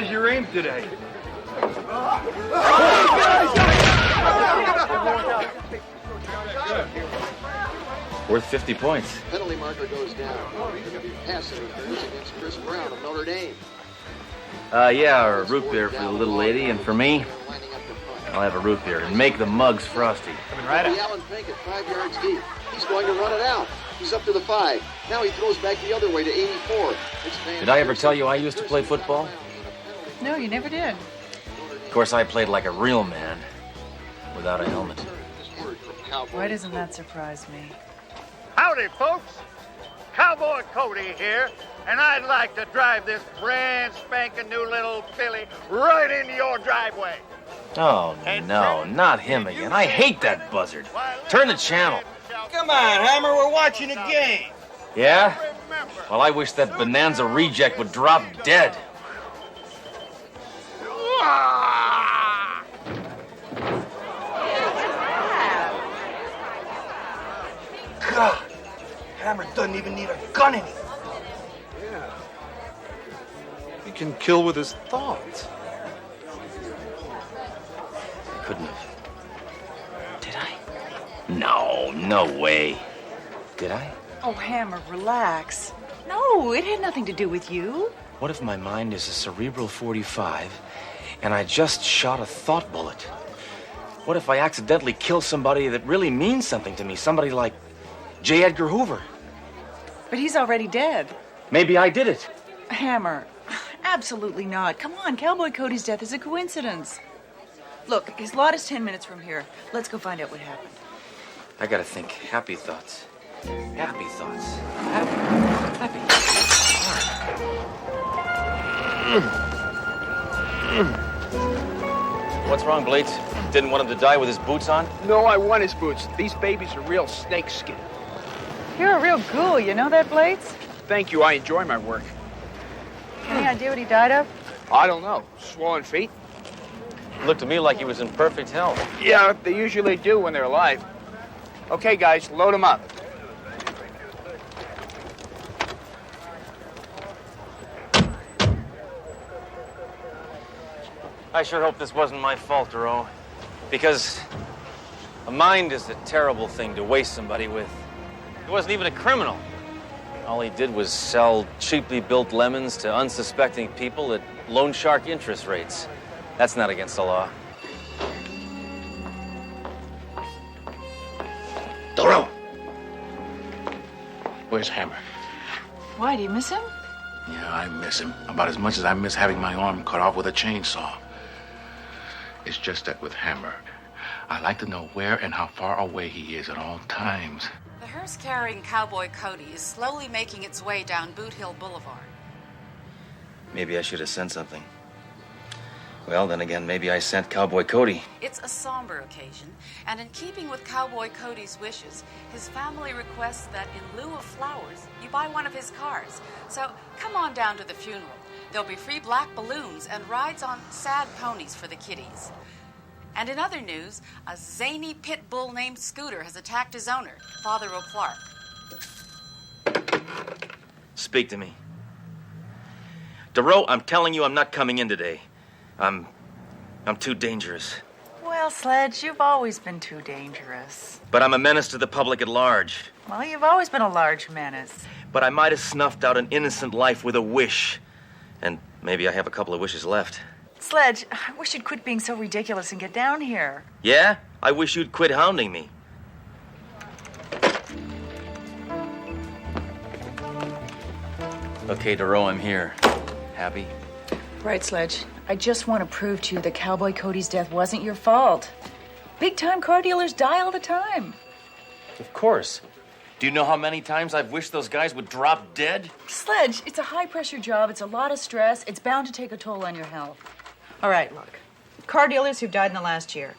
How's your aim today? Worth 50 points. Penalty marker goes down. Going to be passing interference against Chris Brown of Notre Dame. Yeah, or a root beer for the little lady, and for me, I'll have a root beer and make the mugs frosty. Coming right up. Allen Fink at 5 yards deep. He's going to run it out. He's up to the 5. Now he throws back the other way to 84. Did I ever tell you I used to play football? No, you never did. Of course, I played like a real man, without a helmet. Why doesn't that surprise me? Howdy, folks. Cowboy Cody here, and I'd like to drive this brand spanking new little filly right into your driveway. Oh, no, not him again. I hate that buzzard. Turn the channel. Come on, Hammer, we're watching a game. Yeah? Well, I wish that Bonanza reject would drop dead. God, Hammer doesn't even need a gun anymore. Yeah. He can kill with his thoughts. I couldn't have. Did I? No way. Did I? Oh, Hammer, relax. No, it had nothing to do with you. What if my mind is a cerebral 45 and I just shot a thought bullet? What if I accidentally kill somebody that really means something to me? Somebody like J. Edgar Hoover. But he's already dead. Maybe I did it. Hammer, absolutely not. Come on, Cowboy Cody's death is a coincidence. Look, his lot is 10 minutes from here. Let's go find out what happened. I gotta think. Happy thoughts. Happy thoughts. Happy. What's wrong, Blades? Didn't want him to die with his boots on? No, I want his boots. These babies are real snakeskin. You're a real ghoul, you know that, Blades? Thank you, I enjoy my work. Any idea what he died of? I don't know. Swollen feet? Looked to me like he was in perfect health. Yeah, they usually do when they're alive. Okay, guys, load them up. I sure hope this wasn't my fault, Duro. Because a mind is a terrible thing to waste somebody with. He wasn't even a criminal. All he did was sell cheaply built lemons to unsuspecting people at loan shark interest rates. That's not against the law. Duro! Where's Hammer? Why, do you miss him? Yeah, I miss him about as much as I miss having my arm cut off with a chainsaw. It's just that with Hammer, I like to know where and how far away he is at all times. The hearse carrying Cowboy Cody is slowly making its way down Boot Hill Boulevard. Maybe I should have sent something. Well, then again, maybe I sent Cowboy Cody. It's a somber occasion, and in keeping with Cowboy Cody's wishes, his family requests that in lieu of flowers, you buy one of his cars. So come on down to the funeral. There'll be free black balloons and rides on sad ponies for the kiddies. And in other news, a zany pit bull named Scooter has attacked his owner, Father O'Clark. Speak to me. Duro, I'm telling you I'm not coming in today. I'm too dangerous. Well, Sledge, you've always been too dangerous. But I'm a menace to the public at large. Well, you've always been a large menace. But I might have snuffed out an innocent life with a wish. And maybe I have a couple of wishes left. Sledge, I wish you'd quit being so ridiculous and get down here. Yeah? I wish you'd quit hounding me. Okay, Duro, I'm here. Happy? Right, Sledge. I just want to prove to you that Cowboy Cody's death wasn't your fault. Big-time car dealers die all the time. Of course. Do you know how many times I've wished those guys would drop dead? Sledge, it's a high-pressure job. It's a lot of stress. It's bound to take a toll on your health. All right, look. Car dealers who've died in the last year.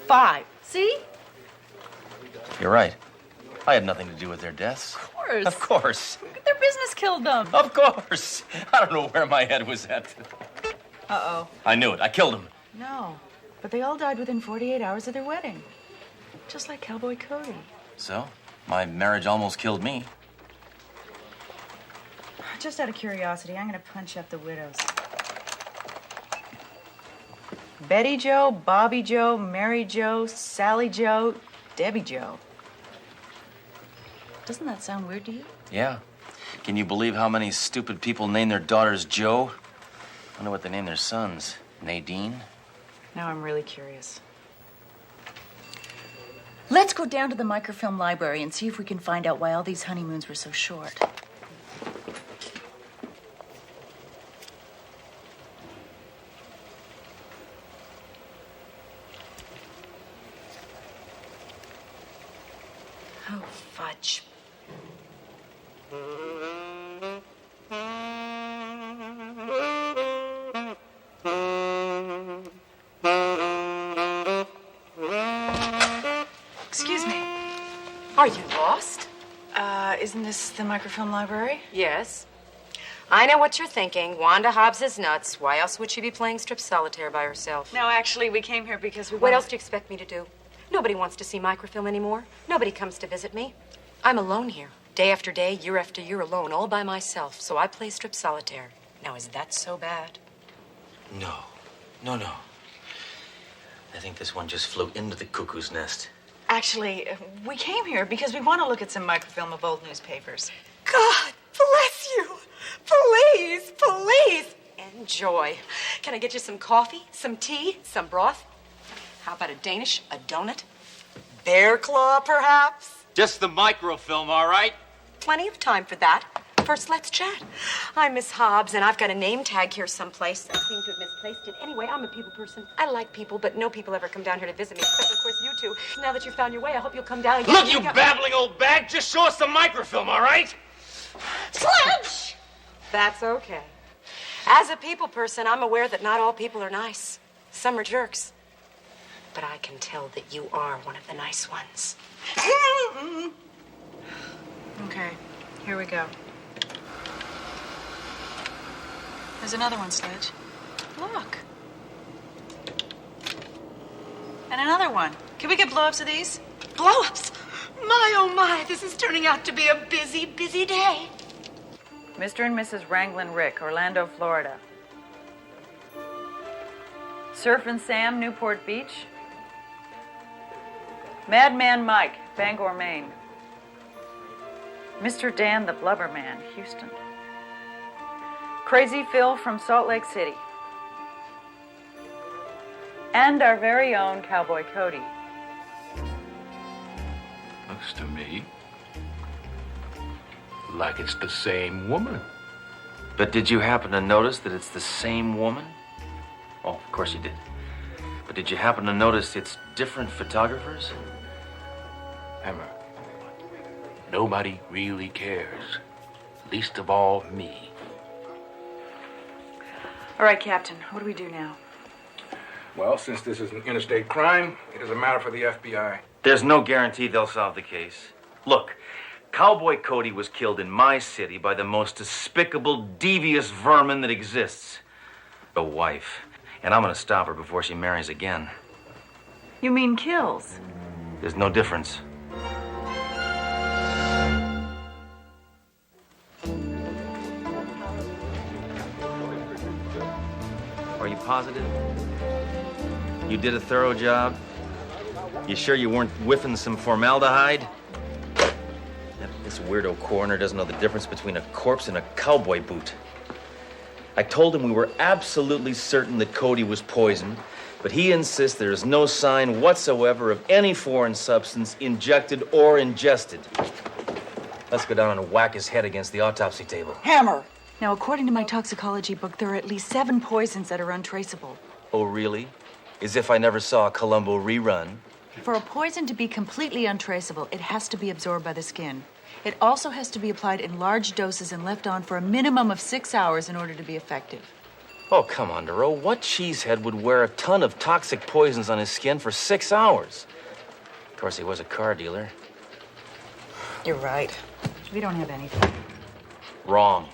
5. See? You're right. I had nothing to do with their deaths. Of course. Of course. Their business killed them. Of course. I don't know where my head was at. Uh-oh. I knew it. I killed him. No, but they all died within 48 hours of their wedding. Just like Cowboy Cody. So, my marriage almost killed me. Just out of curiosity, I'm gonna punch up the widows. Betty Jo, Bobby Jo, Mary Jo, Sally Jo, Debbie Jo. Doesn't that sound weird to you? Yeah. Can you believe how many stupid people name their daughters Jo? I wonder what they name their sons. Nadine? Now I'm really curious. Let's go down to the microfilm library and see if we can find out why all these honeymoons were so short. Oh, fudge. Excuse me. Are you lost? Isn't this the microfilm library? Yes. I know what you're thinking. Wanda Hobbs is nuts. Why else would she be playing strip solitaire by herself? No, actually, we came here because we What else do you expect me to do? Nobody wants to see microfilm anymore. Nobody comes to visit me. I'm alone here. Day after day, year after year, alone, all by myself. So I play strip solitaire. Now, is that so bad? No. No. I think this one just flew into the cuckoo's nest. Actually, we came here because we want to look at some microfilm of old newspapers. God bless you. Please, please. Enjoy. Can I get you some coffee, some tea, some broth? How about a Danish, a donut? Bear claw, perhaps? Just the microfilm, all right? Plenty of time for that. First, let's chat. I'm Miss Hobbs, and I've got a name tag here someplace. I seem to have misplaced it. Anyway, I'm a people person. I like people, but no people ever come down here to visit me, except, of course, you two. Now that you've found your way, I hope you'll come down again. Look, you babbling old bag! Just show us the microfilm, all right? Sledge! That's okay. As a people person, I'm aware that not all people are nice. Some are jerks. But I can tell that you are one of the nice ones. Okay, here we go. There's another one, Sledge. Look. And another one. Can we get blow-ups of these? Blow-ups? My, oh my, this is turning out to be a busy, busy day. Mr. and Mrs. Wranglin Rick, Orlando, Florida. Surf and Sam, Newport Beach. Madman Mike, Bangor, Maine. Mr. Dan the Blubber Man, Houston. Crazy Phil from Salt Lake City. And our very own Cowboy Cody. Looks to me like it's the same woman. But did you happen to notice that it's the same woman? Oh, of course you did. But did you happen to notice it's different photographers? Hammer, nobody really cares. Least of all me. All right, Captain, what do we do now? Well, since this is an interstate crime, it is a matter for the FBI. There's no guarantee they'll solve the case. Look, Cowboy Cody was killed in my city by the most despicable, devious vermin that exists. A wife. And I'm gonna stop her before she marries again. You mean kills? There's no difference. Are you positive? You did a thorough job? You sure you weren't whiffing some formaldehyde? This weirdo coroner doesn't know the difference between a corpse and a cowboy boot. I told him we were absolutely certain that Cody was poisoned, but he insists there is no sign whatsoever of any foreign substance injected or ingested. Let's go down and whack his head against the autopsy table. Hammer! Now, according to my toxicology book, there are at least 7 poisons that are untraceable. Oh, really? As if I never saw a Columbo rerun. For a poison to be completely untraceable, it has to be absorbed by the skin. It also has to be applied in large doses and left on for a minimum of 6 hours in order to be effective. Oh, come on, Duro. What cheesehead would wear a ton of toxic poisons on his skin for 6 hours? Of course, he was a car dealer. You're right. We don't have anything. Wrong.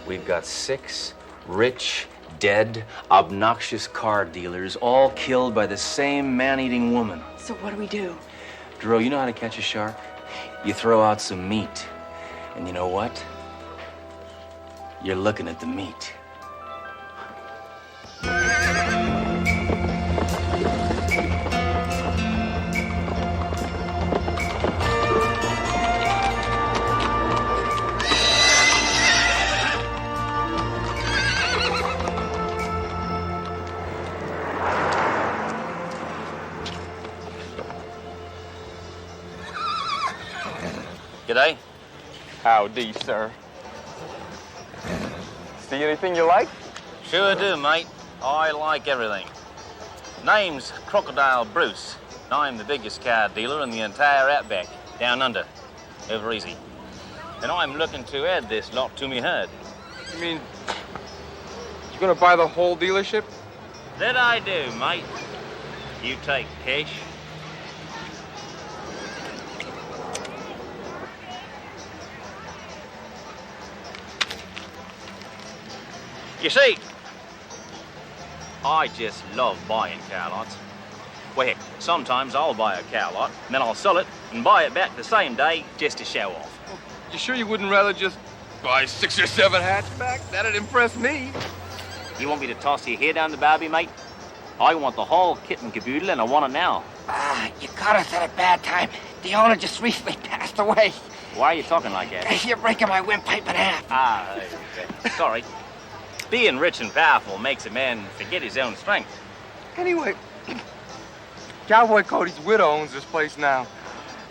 We've got 6 rich, dead, obnoxious car dealers, all killed by the same man-eating woman. So what do we do? Duro, you know how to catch a shark? You throw out some meat. And you know what? You're looking at the meat. G'day. Howdy, sir. See anything you like? Sure do, mate. I like everything. Name's Crocodile Bruce. I'm the biggest car dealer in the entire outback, down under. Over easy. And I'm looking to add this lot to me herd. You mean you're gonna buy the whole dealership? That I do, mate. You take cash. You see, I just love buying cow lots. Well, heck, sometimes I'll buy a cow lot, and then I'll sell it and buy it back the same day just to show off. You sure you wouldn't rather just buy 6 or 7 hatchback? That'd impress me. You want me to toss your hair down the barbie, mate? I want the whole kit and caboodle, and I want it now. You caught us at a bad time. The owner just recently passed away. Why are you talking like that? You're breaking my windpipe in half. Sorry. Being rich and powerful makes a man forget his own strength. Anyway, Cowboy Cody's widow owns this place now.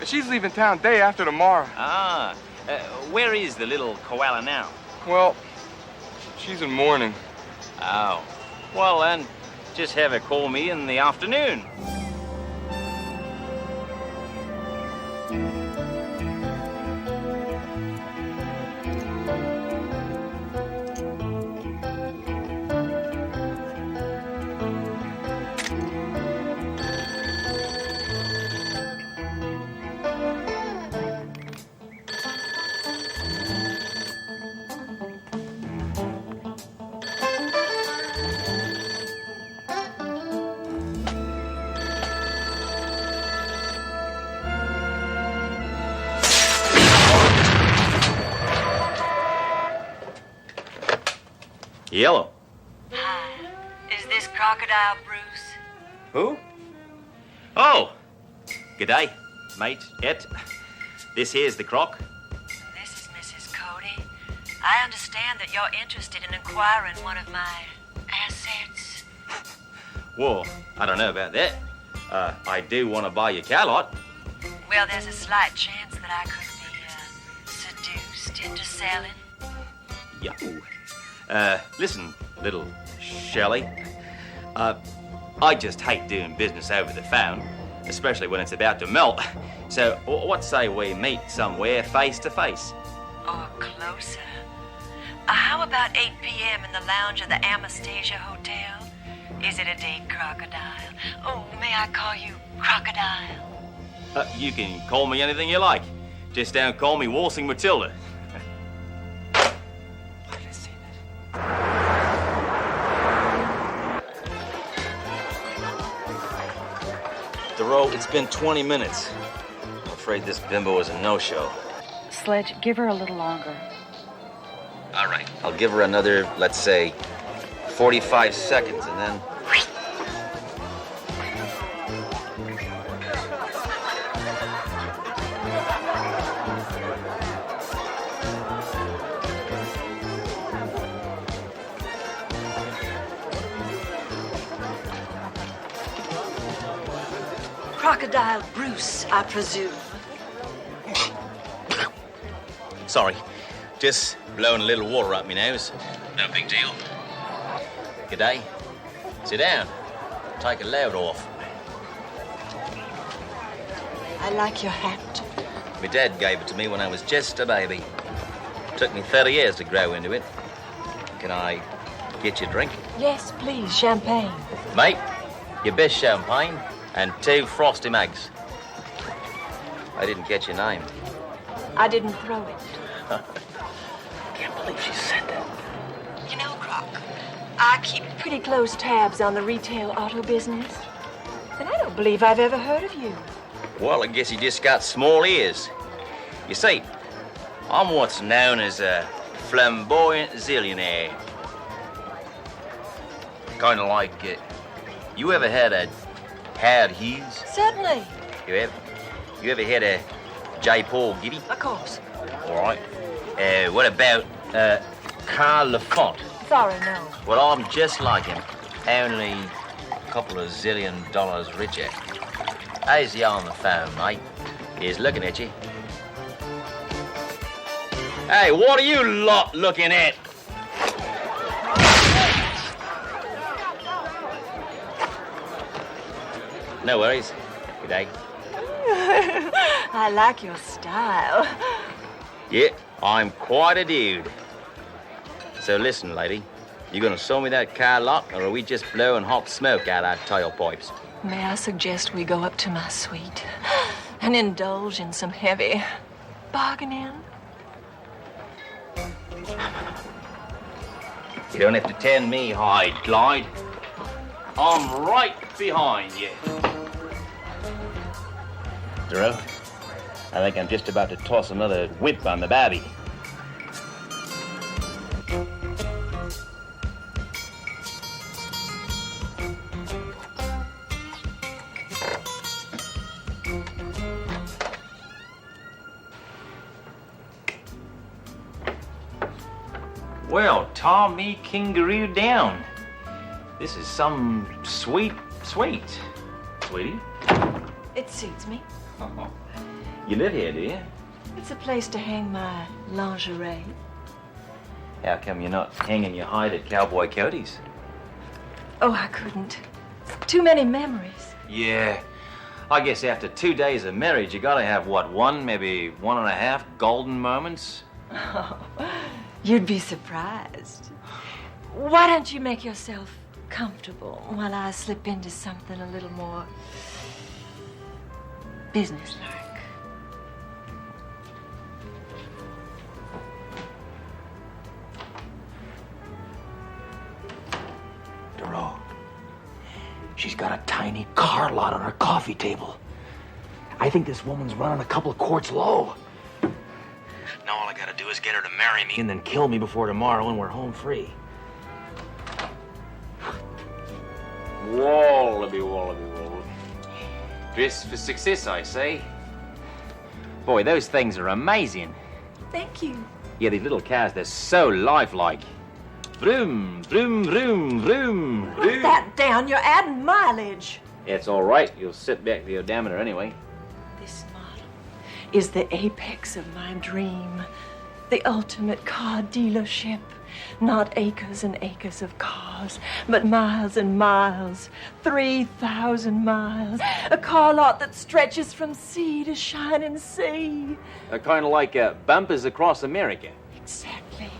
She's leaving town day after tomorrow. Where is the little koala now? Well, she's in mourning. Oh. Well, then, just have her call me in the afternoon. Yellow. Hi. Is this Crocodile Bruce? Who? Oh! G'day, mate. This here's the croc. This is Mrs. Cody. I understand that you're interested in acquiring one of my assets. Well, I don't know about that. I do want to buy your cow lot. Well, there's a slight chance that I could be seduced into selling. Yo. Listen, little Shelley. I just hate doing business over the phone, especially when it's about to melt. So, what say we meet somewhere face to face? Or closer. How about 8 p.m. in the lounge of the Anastasia Hotel? Is it a date, Crocodile? Oh, may I call you Crocodile? You can call me anything you like. Just don't call me Waltzing Matilda. Thoreau, it's been 20 minutes. I'm afraid this bimbo is a no-show. Sledge, give her a little longer. All right. I'll give her another, let's say, 45 seconds, and then... Crocodile Bruce, I presume. Sorry. Just blowing a little water up my nose. No big deal. G'day. Sit down. Take a load off. I like your hat. My dad gave it to me when I was just a baby. Took me 30 years to grow into it. Can I get you a drink? Yes, please, champagne. Mate, your best champagne and 2 frosty mugs. I didn't get your name. I didn't throw it. Can't believe she said that. You know, Croc, I keep pretty close tabs on the retail auto business. And I don't believe I've ever heard of you. Well, I guess you just got small ears. You see, I'm what's known as a flamboyant zillionaire. Kind of like, you ever had a Howard Hughes? Certainly. You ever had a J. Paul Getty? Of course. All right. What about Carl Lafont? Sorry, no. Well, I'm just like him, only a couple of $zillion richer. How's he on the phone, mate? He's looking at you. Hey, what are you lot looking at? No worries. Good day. I like your style. Yeah, I'm quite a dude. So listen, lady. You gonna sell me that car lot, or are we just blowing hot smoke out our tailpipes? May I suggest we go up to my suite and indulge in some heavy bargaining? You don't have to tend me, Hyde, Clyde. I'm right behind you. Duro, I think I'm just about to toss another whip on the babby. Well, Tom me kangaroo down. This is some sweet. Sweetie? It suits me. You live here, do you? It's a place to hang my lingerie. How come you're not hanging your hide at Cowboy Cody's? Oh, I couldn't. Too many memories. Yeah. I guess after 2 days of marriage, you gotta have, what, one, maybe 1.5 golden moments? Oh, you'd be surprised. Why don't you make yourself comfortable while I slip into something a little more businesslike? Duro, she's got a tiny car lot on her coffee table. I think this woman's running a couple of quarts low. Now all I gotta do is get her to marry me and then kill me before tomorrow and we're home free. Wallaby. Dress for success, I say. Boy, those things are amazing. Thank you. Yeah, these little cars, they're so lifelike. Vroom, vroom, vroom, vroom, Put that down. You're adding mileage. It's all right. You'll sit back the odometer anyway. This model is the apex of my dream. The ultimate car dealership. Not acres and acres of cars, but miles and miles. 3,000 miles. A car lot that stretches from sea to shining sea. Kind of like bumpers across America. Exactly.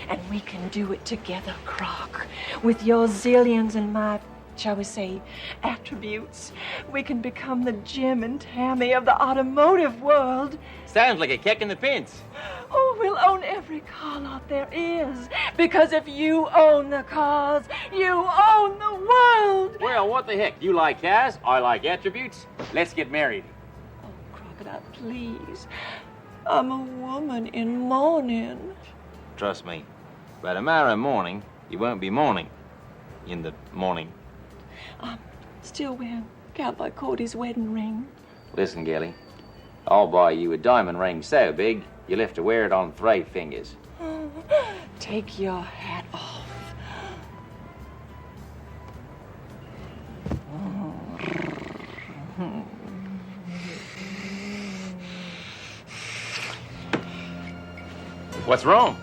And we can do it together, Croc. With your zillions and my, shall we say, attributes. We can become the Jim and Tammy of the automotive world. Sounds like a kick in the pants. Oh, we'll own every car lot there is. Because if you own the cars, you own the world. Well, what the heck? You like cars, I like attributes. Let's get married. Oh, Crocodile, please. I'm a woman in mourning. Trust me, by tomorrow morning, you won't be mourning in the morning. I'm still wearing Cowboy Cody's wedding ring. Listen, Gilly, I'll buy you a diamond ring so big, you'll have to wear it on 3 fingers. Oh, take your hat off. What's wrong?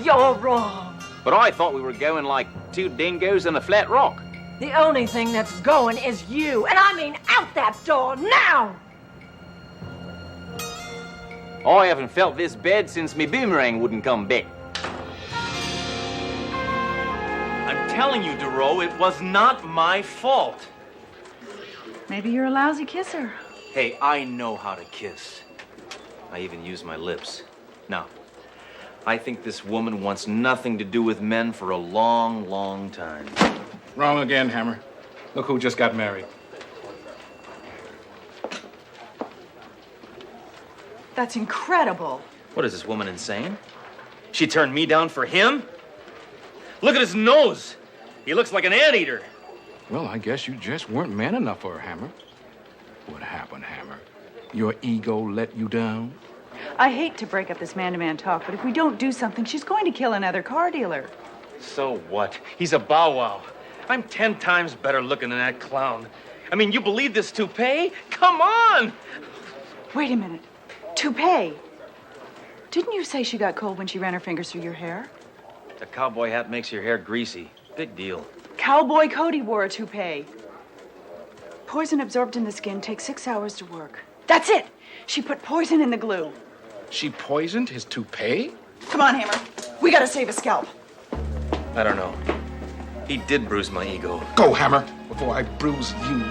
You're wrong. But I thought we were going like 2 dingoes in a flat rock. The only thing that's going is you. And I mean out that door now! I haven't felt this bad since me boomerang wouldn't come back. I'm telling you, Duro, it was not my fault. Maybe you're a lousy kisser. Hey, I know how to kiss. I even use my lips. Now, I think this woman wants nothing to do with men for a long, long time. Wrong again, Hammer. Look who just got married. That's incredible. What is this woman insane? She turned me down for him? Look at his nose. He looks like an anteater. Well, I guess you just weren't man enough for her, Hammer. What happened, Hammer? Your ego let you down? I hate to break up this man-to-man talk, but if we don't do something, she's going to kill another car dealer. So what? He's a bow wow. I'm 10 times better looking than that clown. I mean, you believe this toupee? Come on! Wait a minute. Toupee? Didn't you say she got cold when she ran her fingers through your hair? The cowboy hat makes your hair greasy. Big deal. Cowboy Cody wore a toupee. Poison absorbed in the skin takes 6 hours to work. That's it! She put poison in the glue. She poisoned his toupee? Come on, Hammer. We gotta save a scalp. I don't know. He did bruise my ego. Go, Hammer, before I bruise you.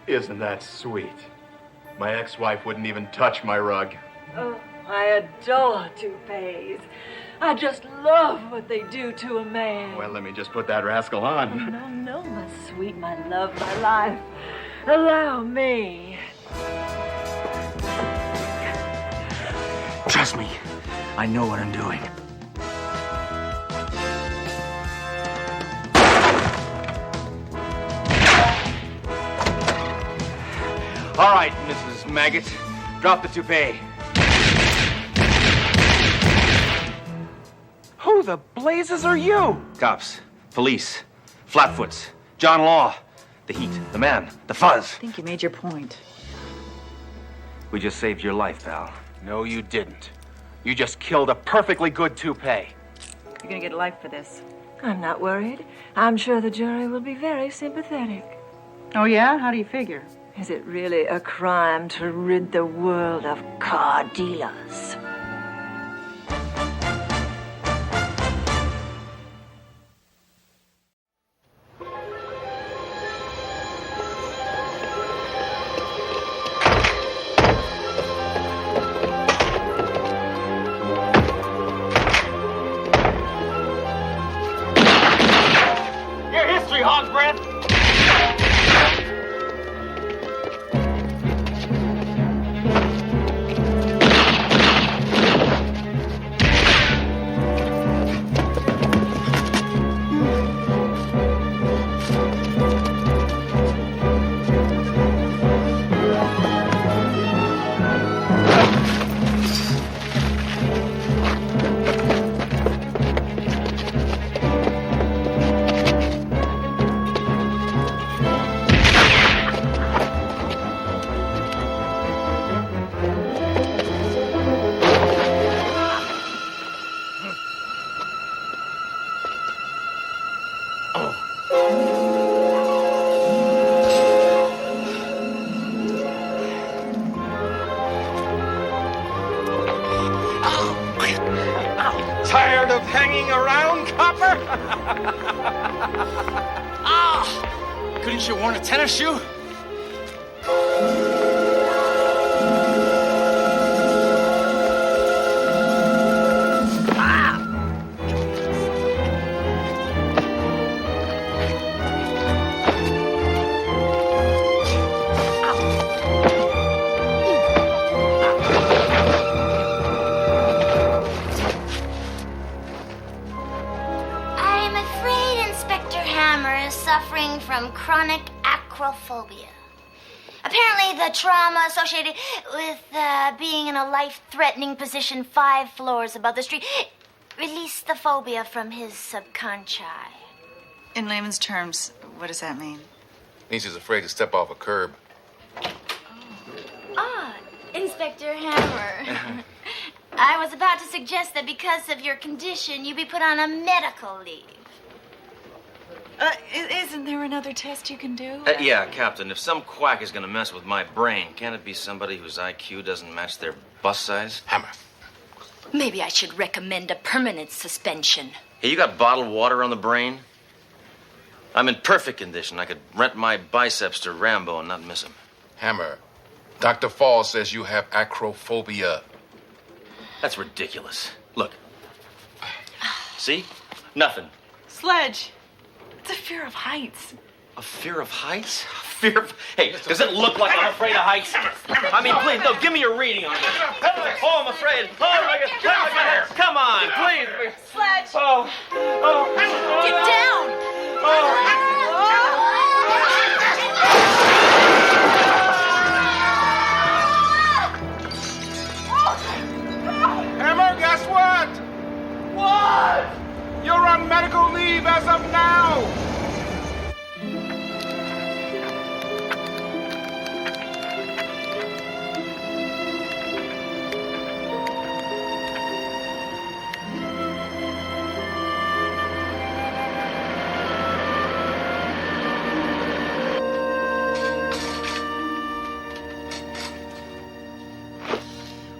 Isn't that sweet? My ex-wife wouldn't even touch my rug. Oh, I adore toupees. I just love what they do to a man. Well, let me just put that rascal on. Oh, no, no, my sweet, my love, my life. Allow me. Trust me, I know what I'm doing. All right, Mrs. Maggot. Drop the toupee. Who the blazes are you? Cops, police, flatfoots, John Law, the heat, the man, the fuzz. I think you made your point. We just saved your life, pal. No, you didn't. You just killed a perfectly good toupee. You're gonna get life for this. I'm not worried. I'm sure the jury will be very sympathetic. Oh, yeah? How do you figure? Is it really a crime to rid the world of car dealers? Your history, hog breath! Tired of hanging around, copper? Ah! Couldn't you worn a tennis shoe? I'm from chronic acrophobia. Apparently, the trauma associated with being in a life-threatening position 5 floors above the street released the phobia from his subconscious. In layman's terms, what does that mean? Means he's afraid to step off a curb. Ah, Inspector Hammer. I was about to suggest that because of your condition, you be put on a medical leave. Isn't there another test you can do? Yeah, Captain. If some quack is going to mess with my brain, can't it be somebody whose IQ doesn't match their bust size? Hammer. Maybe I should recommend a permanent suspension. Hey, you got bottled water on the brain? I'm in perfect condition. I could rent my biceps to Rambo and not miss him. Hammer. Dr. Fall says you have acrophobia. That's ridiculous. Look. See? Nothing. Sledge. It's a fear of heights. A fear of heights? Fear of... Hey, does it look like I'm afraid of heights? I mean, please, no, give me your reading on this. Oh, I'm afraid. Oh, my God. Come on, please. Sledge. Oh. Get down. Hammer, guess what? What? You're on medical leave as of now.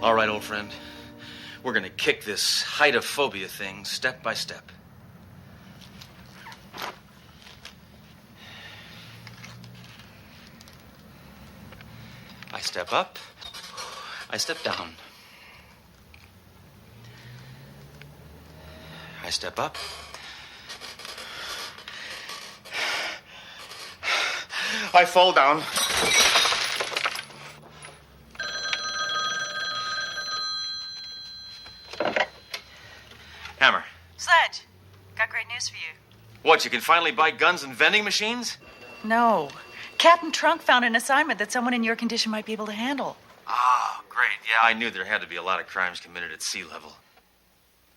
All right, old friend. We're gonna kick this height-of-phobia thing step by step. I step up. I step down. I step up. I fall down. Hammer. Sledge, got great news for you. What, you can finally buy guns and vending machines? No. Captain Trunk found an assignment that someone in your condition might be able to handle. Oh, great. Yeah, I knew there had to be a lot of crimes committed at sea level.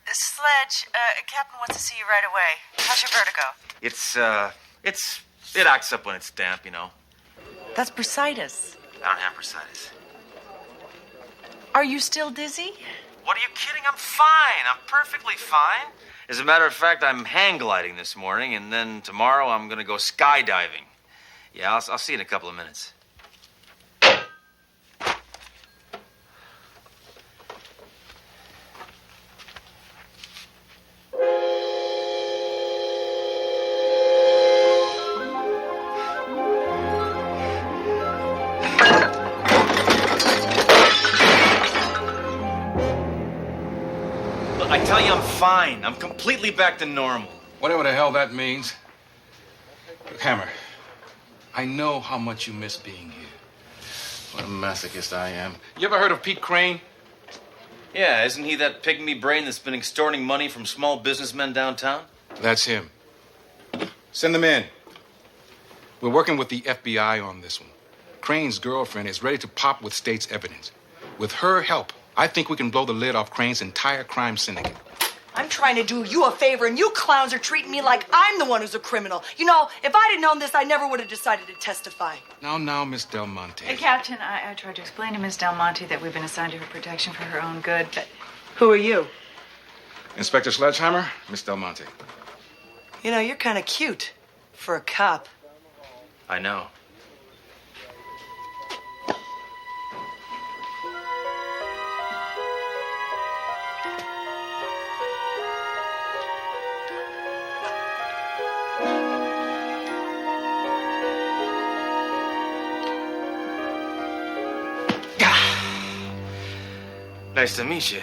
Sledge, Captain wants to see you right away. How's your vertigo? It acts up when it's damp, you know. That's bursitis. I don't have bursitis. Are you still dizzy? What, are you kidding? I'm fine. I'm perfectly fine. As a matter of fact, I'm hang gliding this morning, and then tomorrow I'm going to go skydiving. Yeah, I'll see you in a couple of minutes. Look, I tell you, I'm fine. I'm completely back to normal. Whatever the hell that means. Look, Hammer, I know how much you miss being here. What a masochist I am. You ever heard of Pete Crane? Yeah, isn't he that pygmy brain that's been extorting money from small businessmen downtown? That's him. Send them in. We're working with the FBI on this one. Crane's girlfriend is ready to pop with state's evidence. With her help, I think we can blow the lid off Crane's entire crime syndicate. I'm trying to do you a favor, and you clowns are treating me like I'm the one who's a criminal. You know, if I'd have known this, I never would have decided to testify. Now, Miss Del Monte. Captain, I tried to explain to Miss Del Monte that we've been assigned to her protection for her own good, but... Who are you? Inspector Sledgehammer, Miss Del Monte. You know, you're kind of cute for a cop. I know. Nice to meet you.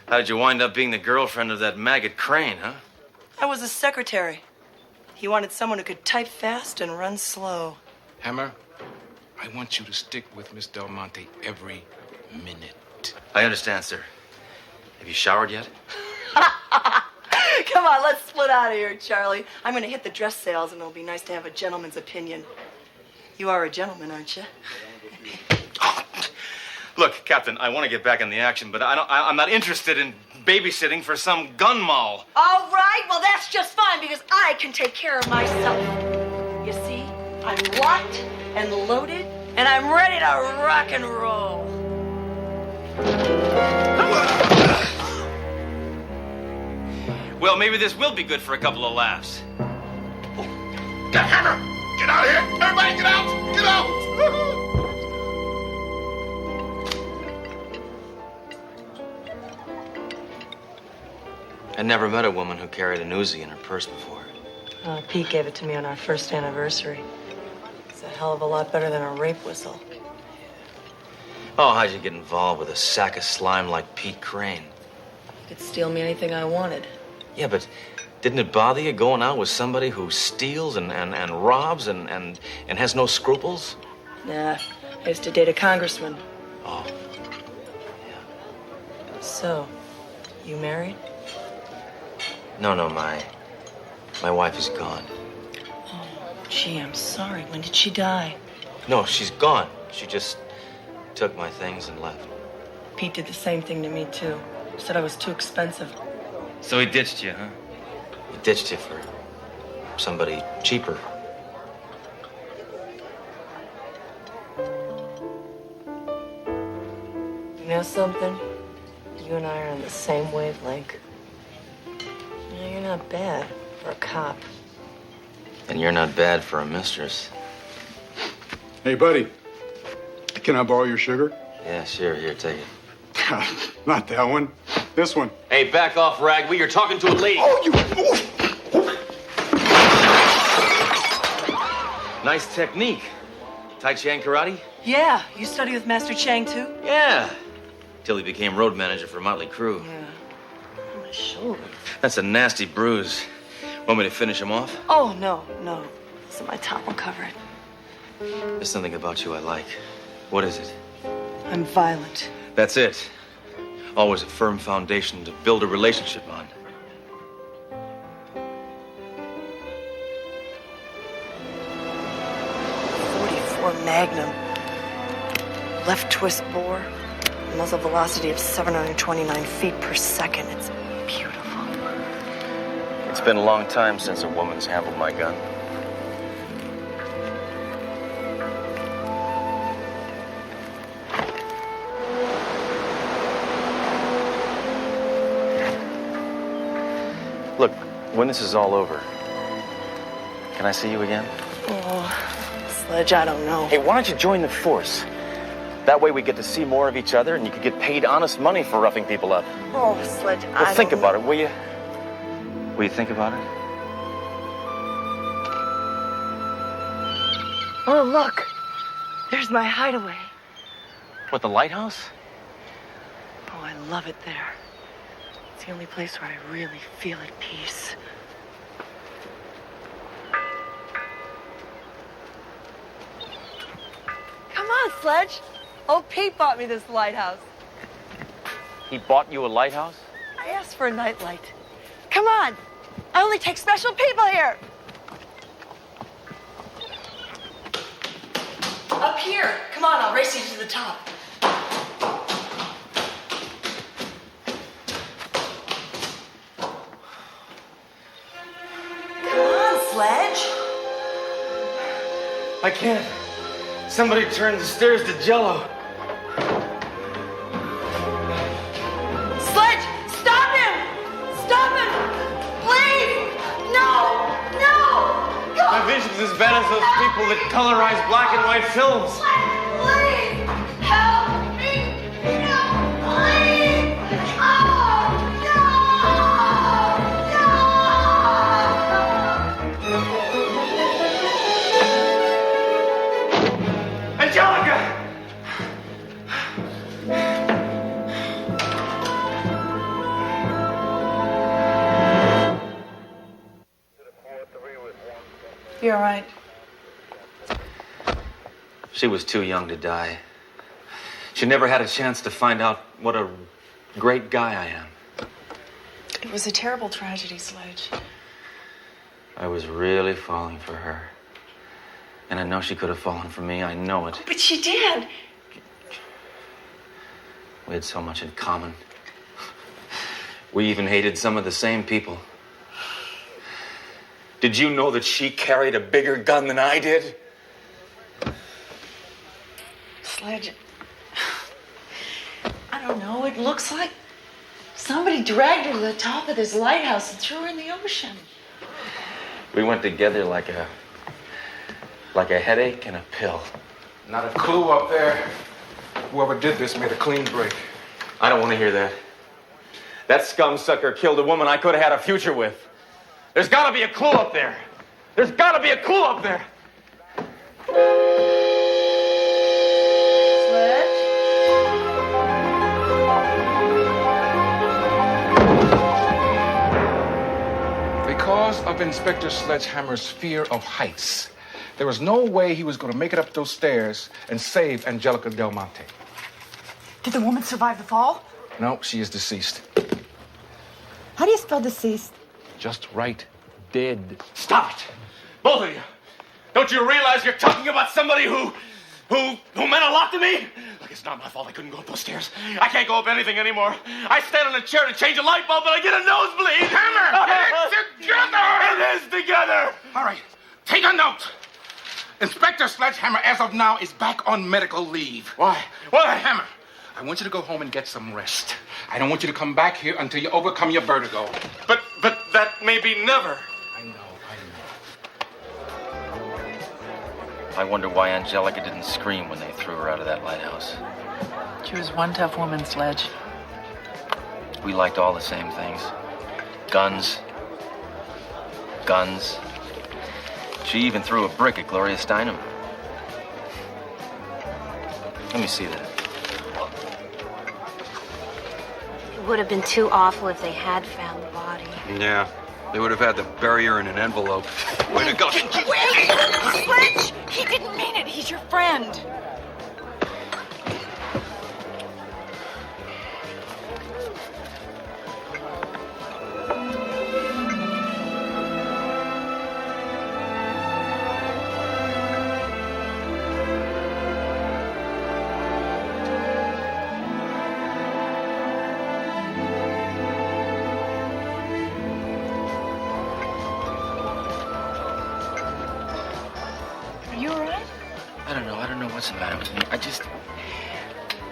How did you wind up being the girlfriend of that maggot Crane, huh? I was his secretary. He wanted someone who could type fast and run slow. Hammer, I want you to stick with Miss Del Monte every minute. I understand, sir. Have you showered yet? Come on, let's split out of here, Charlie. I'm going to hit the dress sales, and it'll be nice to have a gentleman's opinion. You are a gentleman, aren't you? Look, Captain, I want to get back in the action, but I'm not interested in babysitting for some gun moll. All right, well, that's just fine, because I can take care of myself. You see, I'm locked and loaded, and I'm ready to rock and roll. Well, maybe this will be good for a couple of laughs. Get Hammer! Get out of here! Everybody get out! Get out! I never met a woman who carried an Uzi in her purse before. Pete gave it to me on our first anniversary. It's a hell of a lot better than a rape whistle. Oh, how'd you get involved with a sack of slime like Pete Crane? He could steal me anything I wanted. Yeah, but didn't it bother you going out with somebody who steals and robs and has no scruples? Nah, I used to date a congressman. Oh. So, you married? No, my wife is gone. Oh, gee, I'm sorry. When did she die? No, she's gone. She just took my things and left. Pete did the same thing to me, too. Said I was too expensive. So he ditched you, huh? He ditched you for somebody cheaper. You know something? You and I are on the same wavelength. Yeah, you're not bad for a cop. And you're not bad for a mistress. Hey, buddy. Can I borrow your sugar? Yeah, sure. Here, take it. Not that one. This one. Hey, back off, Ragweed. You're talking to a lady. Oh, you... Nice technique. Tai Chi and karate? Yeah, you study with Master Chang, too? Yeah. Till he became road manager for Motley Crue. Yeah. On my shoulder. That's a nasty bruise. Want me to finish him off? Oh, no. Listen, my top will cover it. There's something about you I like. What is it? I'm violent. That's it. Always a firm foundation to build a relationship on. .44 Magnum. Left twist bore. Muzzle velocity of 729 feet per second. It's beautiful. It's been a long time since a woman's handled my gun. Look, when this is all over, can I see you again? Oh, Sledge, I don't know. Hey, why don't you join the force? That way we get to see more of each other and you could get paid honest money for roughing people up. Oh, Sledge, Well, think about it, will you? Will you think about it? Oh, look. There's my hideaway. What, the lighthouse? Oh, I love it there. It's the only place where I really feel at peace. Come on, Sledge. Old Pete bought me this lighthouse. He bought you a lighthouse? I asked for a nightlight. Come on. I only take special people here. Up here. Come on, I'll race you to the top. Come on, Sledge. I can't. Somebody turned the stairs to Jell-O. Sledge, stop him! Stop him! Please! No! Go! My vision's as bad as those people that colorize black and white films. Please! Help me! No! Please! Angelica! You all right? She was too young to die. She never had a chance to find out what a great guy I am. It was a terrible tragedy, Sledge. I was really falling for her. And I know she could have fallen for me. I know it. But she did. We had so much in common. We even hated some of the same people. Did you know that she carried a bigger gun than I did? Sledge, I don't know. It looks like somebody dragged her to the top of this lighthouse and threw her in the ocean. We went together like a headache and a pill. Not a clue up there. Whoever did this made a clean break. I don't want to hear that. That scum sucker killed a woman I could have had a future with. There's got to be a clue up there. There's got to be a clue up there. Because of Inspector Sledgehammer's fear of heights, there was no way he was going to make it up those stairs and save Angelica Del Monte. Did the woman survive the fall? No, she is deceased. How do you spell deceased? Just right. Dead. Stop it! Both of you! Don't you realize you're talking about somebody who meant a lot to me? Look, it's not my fault I couldn't go up those stairs. I can't go up anything anymore. I stand on a chair to change a light bulb, but I get a nosebleed. Hammer! Get it together! It is together! All right, take a note. Inspector Sledgehammer, as of now, is back on medical leave. Why? Why? Hammer, I want you to go home and get some rest. I don't want you to come back here until you overcome your vertigo. But that may be never. I know. I wonder why Angelica didn't scream when they threw her out of that lighthouse. She was one tough woman, Sledge. We liked all the same things. Guns. She even threw a brick at Gloria Steinem. Let me see that. It would have been too awful if they had found the body. Yeah, they would have had to bury her in an envelope. Way to go. Wait! Sledge! He didn't mean it. He's your friend. What's the matter with me?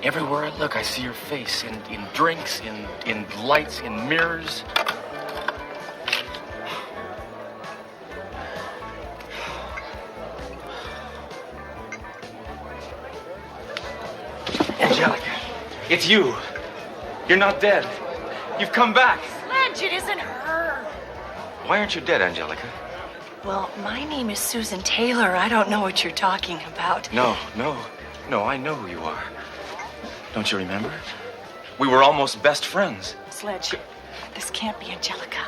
Everywhere I look, I see your face in drinks, in lights, in mirrors. Angelica, it's you. You're not dead. You've come back. Sledge, it isn't her. Why aren't you dead, Angelica? Well, my name is Susan Taylor. I don't know what you're talking about. No, I know who you are. Don't you remember? We were almost best friends. Sledge, this can't be Angelica.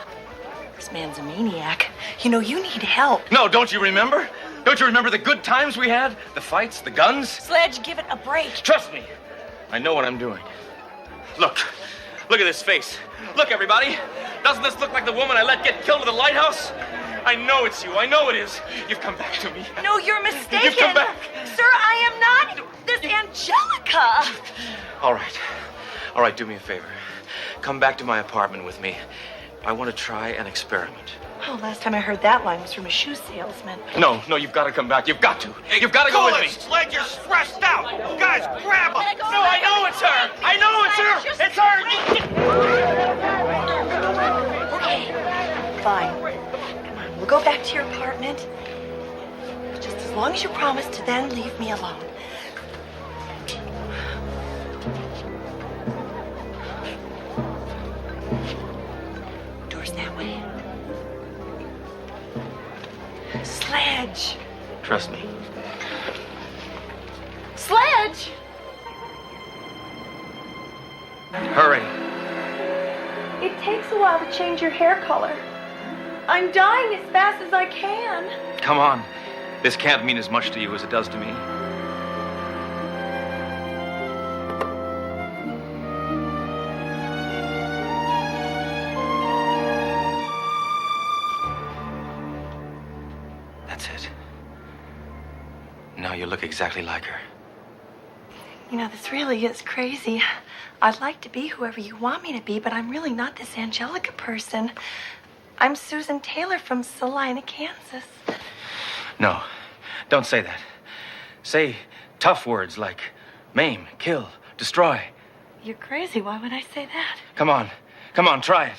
This man's a maniac. You know, you need help. No, don't you remember? Don't you remember the good times we had? The fights, the guns? Sledge, give it a break. Trust me. I know what I'm doing. Look at this face. Look, everybody. Doesn't this look like the woman I let get killed at the lighthouse? I know it's you. I know it is. You've come back to me. No, you're mistaken. You've come back. Sir, I am not this Angelica. All right, do me a favor. Come back to my apartment with me. I want to try an experiment. Oh, last time I heard that line was from a shoe salesman. No, you've got to come back. You've got to. You've got to go with me. Sledge, you're stressed out. Guys, grab her. No, I know it's her. I know it's her. It's her. Okay, fine. We'll go back to your apartment. Just as long as you promise to then leave me alone. Door's that way. Sledge. Trust me. Sledge! Hurry. It takes a while to change your hair color. I'm dying as fast as I can. Come on. This can't mean as much to you as it does to me. you look exactly like her. You know, this really is crazy. I'd like to be whoever you want me to be, but I'm really not this Angelica person. I'm Susan Taylor from Salina, Kansas. No, don't say that. Say tough words like maim, kill, destroy. You're crazy. Why would I say that? Come on, try it.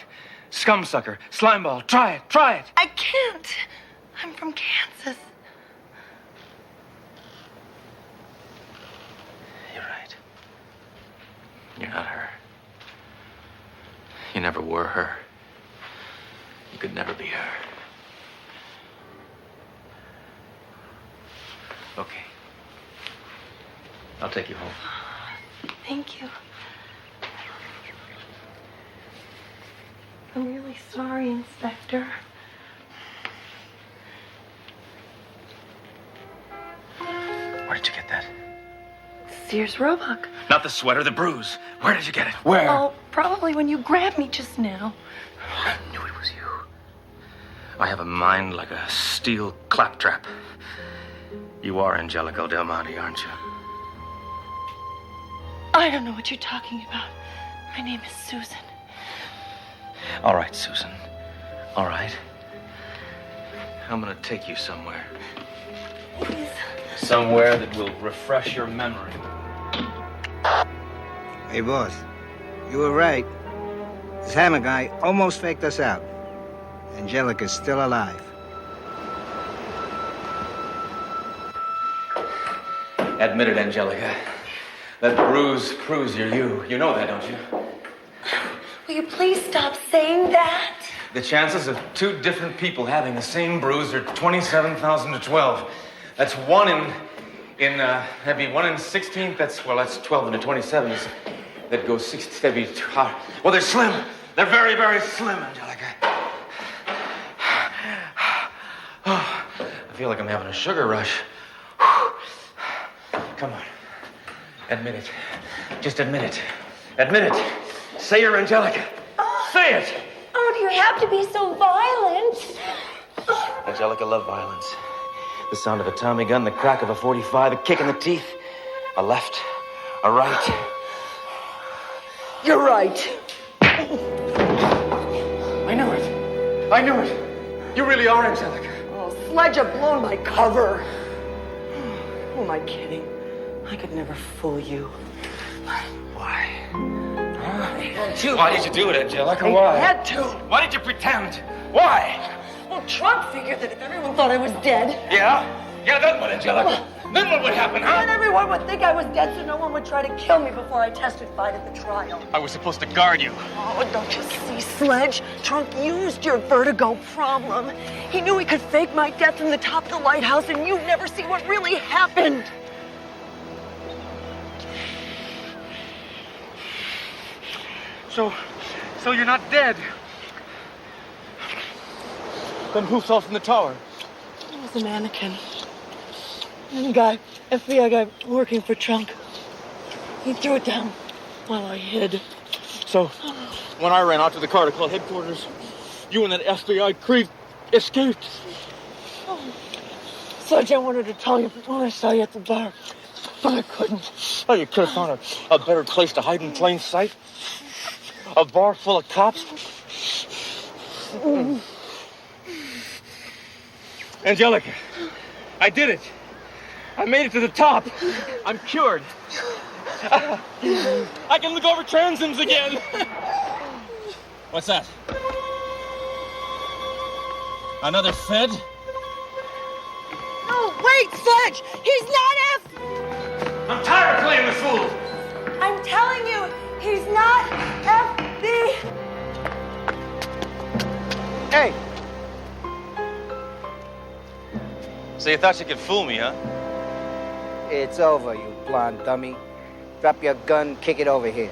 Scumsucker, slimeball, try it. I can't. I'm from Kansas. You're right. You're not her. You never were her. You could never be her. Okay. I'll take you home. Thank you. I'm really sorry, Inspector. Where did you get that? Sears Roebuck. Not the sweater, the bruise. Where did you get it? Where? Oh, probably when you grabbed me just now. I knew it was you. I have a mind like a steel claptrap. You are Angelica Del Monte, aren't you? I don't know what you're talking about. My name is Susan. All right, Susan. All right. I'm gonna take you somewhere. Please. Somewhere that will refresh your memory. Hey, boss. You were right. This Hammer guy almost faked us out. Angelica's still alive. Admit it, Angelica. That bruise proves you're you. You know that, don't you? Will you please stop saying that? The chances of two different people having the same bruise are 27,000 to 12. That's that'd be 1 in 16. That's 12 into 27. That goes 60. That'd be well, they're slim. They're very, very slim, Angelica. I feel like I'm having a sugar rush. Come on. Admit it. Just admit it. Admit it. Say you're Angelica. Say it. Oh, do you have to be so violent? Angelica loved violence. The sound of a Tommy gun, the crack of a 45, a kick in the teeth, a left, a right. You're right. I knew it. I knew it. You really are Angelica. Oh, Sledge, you've blown my cover. Who am I kidding? I could never fool you. Why? I had to. Why did you do it, Angelica? I Why? had to. Why did you pretend? Why? Well, Trump figured that if everyone thought I was dead... Yeah? Yeah, then what, Angelica? Then what would happen, huh? Then everyone would think I was dead so no one would try to kill me before I testified at the trial. I was supposed to guard you. Oh, don't you see, Sledge? Trump used your vertigo problem. He knew he could fake my death from the top of the lighthouse, and you'd never see what really happened. So you're not dead. Then who fell from the tower? It was a mannequin. And a guy, FBI guy working for Trump. He threw it down while I hid. So, when I ran out to the car to call headquarters, you and that FBI creep escaped. Oh. Sledge, I wanted to tell you when I saw you at the bar, but I couldn't. Oh, you could have found a better place to hide in plain sight. A bar full of cops. Angelica, I did it. I made it to the top. I'm cured. I can look over transoms again. What's that? Another Fed? No, wait, Sledge! He's not F... I'm tired of playing the fool. I'm telling you, he's not FB... Hey! So you thought you could fool me, huh? It's over, you blonde dummy. Drop your gun, kick it over here.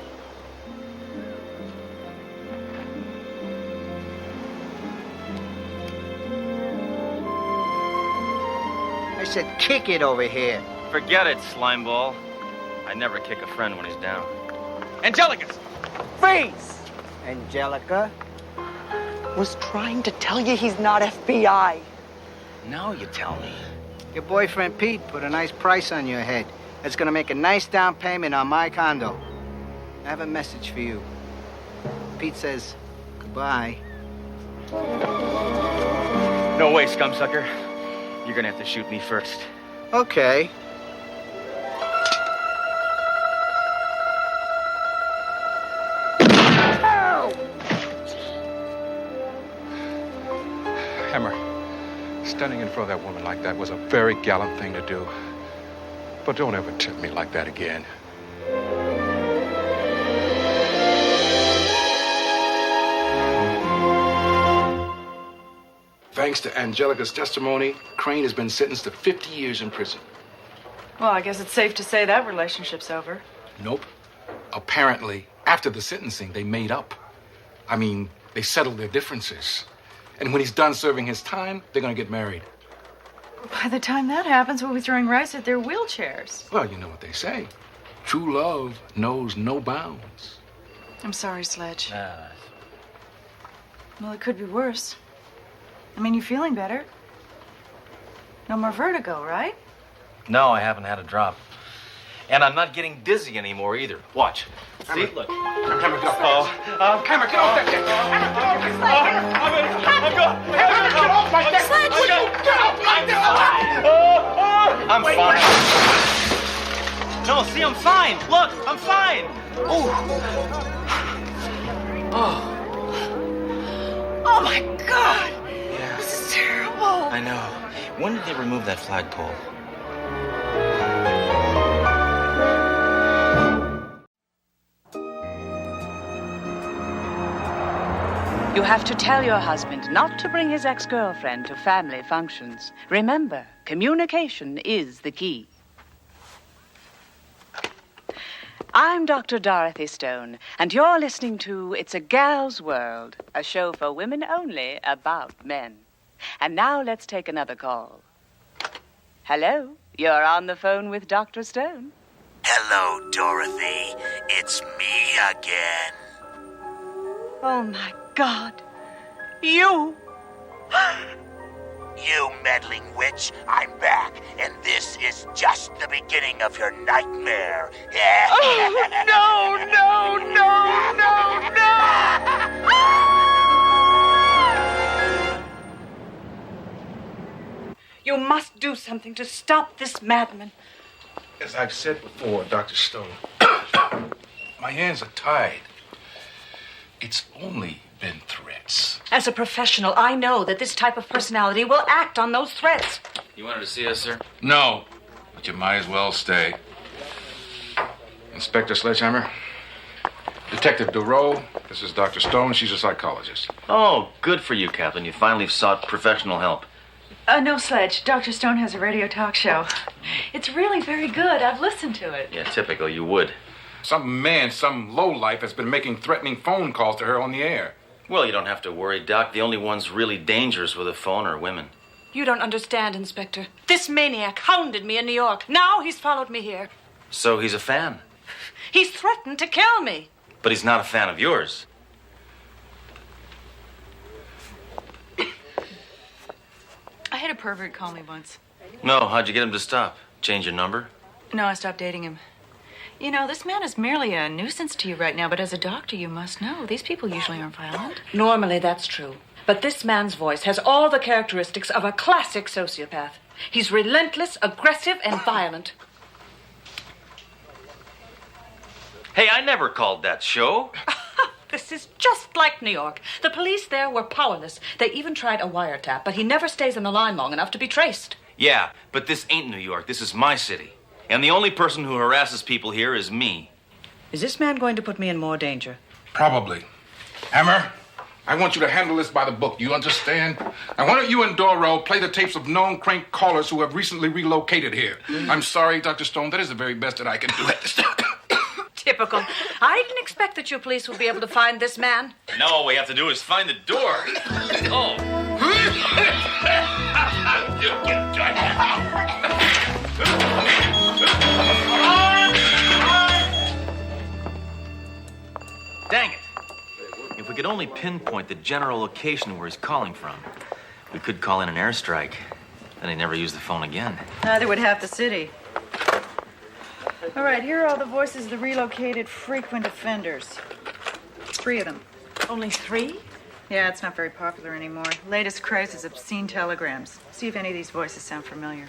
I said kick it over here. Forget it, slimeball. I never kick a friend when he's down. Angelica! Freeze! Angelica? Was trying to tell you he's not FBI. Now you tell me. Your boyfriend Pete put a nice price on your head. That's gonna make a nice down payment on my condo. I have a message for you. Pete says goodbye. No way, scumsucker. You're gonna have to shoot me first. Okay. Hammer, standing in front of that woman like that was a very gallant thing to do. But don't ever tempt me like that again. Thanks to Angelica's testimony, Crane has been sentenced to 50 years in prison. Well, I guess it's safe to say that relationship's over. Nope. Apparently, after the sentencing, they made up. I mean, they settled their differences. And when he's done serving his time, they're gonna get married. By the time that happens, we'll be throwing rice at their wheelchairs. Well, you know what they say. True love knows no bounds. I'm sorry, Sledge. Well, it could be worse. I mean, you're feeling better. No more vertigo, right? No, I haven't had a drop. And I'm not getting dizzy anymore either. Watch. See, look. Hammer, get off Oh, Hammer, get off that deck! Hammer, get off that deck! Hammer, get off my deck! Get off my deck! I'm fine. No, see, I'm fine. Look, I'm fine. Oh my God! This is terrible. I know. When did they remove that flagpole? You have to tell your husband not to bring his ex-girlfriend to family functions. Remember, communication is the key. I'm Dr. Dorothy Stone, and you're listening to It's a Gal's World, a show for women only about men. And now let's take another call. Hello, you're on the phone with Dr. Stone. Hello, Dorothy. It's me again. Oh, my God. You! You meddling witch, I'm back, and this is just the beginning of your nightmare. Oh, no, no, no, no, no! You must do something to stop this madman. As I've said before, Dr. Stone, my hands are tied. It's only been threats. As a professional, I know that this type of personality will act on those threats. You wanted to see us, sir? No, but you might as well stay. Inspector Sledgehammer. Detective Duro. This is Dr. Stone. She's a psychologist. Oh, good for you, Captain. You finally sought professional help. No, Sledge. Dr. Stone has a radio talk show. It's really very good. I've listened to it. Yeah, typical. You would. Some man, some lowlife has been making threatening phone calls to her on the air. Well, you don't have to worry, Doc. The only ones really dangerous with a phone are women. You don't understand, Inspector. This maniac hounded me in New York. Now he's followed me here. So he's a fan. He's threatened to kill me. But he's not a fan of yours. I had a pervert call me once. No, how'd you get him to stop? Change your number? No, I stopped dating him. You know, this man is merely a nuisance to you right now, but as a doctor, you must know, these people usually aren't violent. Normally, that's true. But this man's voice has all the characteristics of a classic sociopath. He's relentless, aggressive, and violent. Hey, I never called that show. This is just like New York. The police there were powerless. They even tried a wiretap, but he never stays on the line long enough to be traced. Yeah, but this ain't New York. This is my city. And the only person who harasses people here is me. Is this man going to put me in more danger? Probably. Hammer, I want you to handle this by the book. You understand? Now, why don't you and Doro play the tapes of known crank callers who have recently relocated here? I'm sorry, Dr. Stone. That is the very best that I can do at this time. Typical. I didn't expect that you police would be able to find this man. Now all we have to do is find the door. Oh. Dang it. If we could only pinpoint the general location where he's calling from, we could call in an airstrike. Then he never used the phone again. Neither would half the city. All right, here are all the voices of the relocated frequent offenders. 3 of them. Only 3? Yeah, it's not very popular anymore. Latest craze is obscene telegrams. See if any of these voices sound familiar.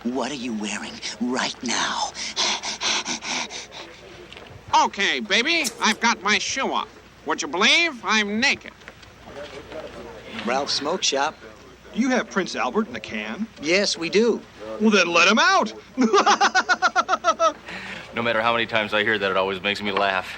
What are you wearing right now? Okay, baby, I've got my shoe off. Would you believe I'm naked? Ralph's Smoke Shop. Do you have Prince Albert in a can? Yes, we do. Well, then let him out. No matter how many times I hear that, it always makes me laugh.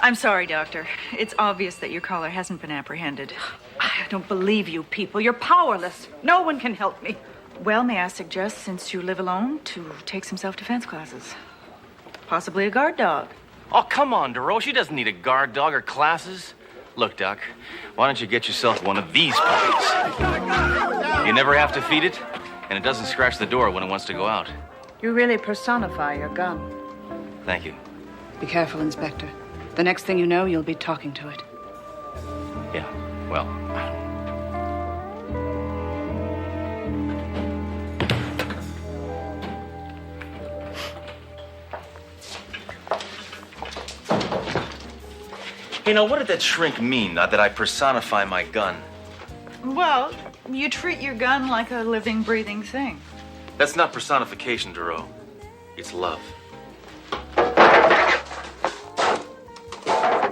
I'm sorry, Doctor. It's obvious that your caller hasn't been apprehended. I don't believe you people. You're powerless. No one can help me. Well, may I suggest, since you live alone, to take some self-defense classes? Possibly a guard dog. Oh, come on, Duro. She doesn't need a guard dog or classes. Look, Doc, why don't you get yourself one of these puppies? You never have to feed it, and it doesn't scratch the door when it wants to go out. You really personify your gun. Thank you. Be careful, Inspector. The next thing you know, you'll be talking to it. Yeah, well... You know, what did that shrink mean, that I personify my gun? Well, you treat your gun like a living, breathing thing. That's not personification, Duro. It's love.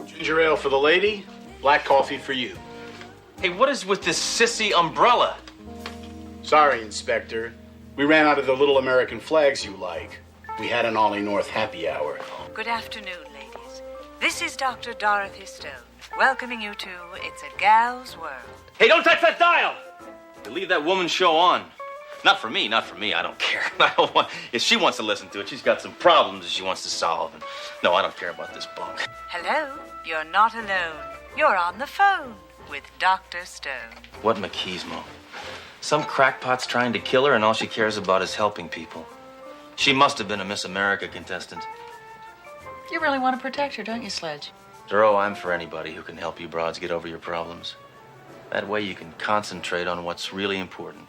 Ginger ale for the lady, black coffee for you. Hey, what is with this sissy umbrella? Sorry, Inspector. We ran out of the little American flags you like. We had an Ollie North happy hour. Good afternoon, ladies. This is Dr. Dorothy Stone, welcoming you to It's a Gal's World. Hey, don't touch that dial! You leave that woman's show on. Not for me, I don't care. I don't want... If she wants to listen to it, she's got some problems that she wants to solve. And no, I don't care about this bunk. Hello, you're not alone. You're on the phone with Dr. Stone. What machismo. Some crackpot's trying to kill her, and all she cares about is helping people. She must have been a Miss America contestant. You really want to protect her, don't you, Sledge? Duro, I'm for anybody who can help you broads get over your problems. That way you can concentrate on what's really important.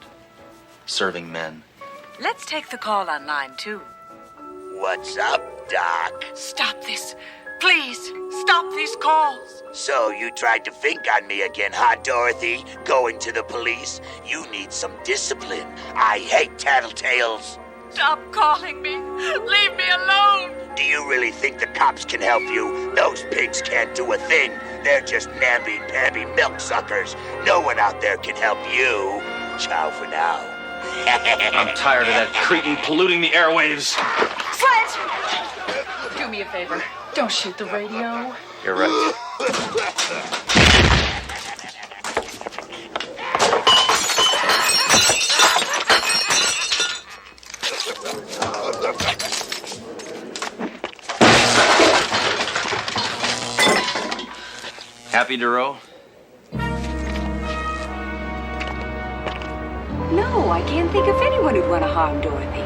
Serving men. Let's take the call on line 2. What's up, Doc? Stop this. Please, stop these calls. So you tried to fink on me again, huh, Dorothy? Going to the police? You need some discipline. I hate tattletales. Stop calling me. Leave me alone. Do you really think the cops can help you? Those pigs can't do a thing. They're just namby-pamby milk suckers. No one out there can help you. Ciao for now. I'm tired of that cretin polluting the airwaves. Sledge! Do me a favor. Don't shoot the radio. You're right. Happy, Duro? No, I can't think of anyone who'd want to harm Dorothy.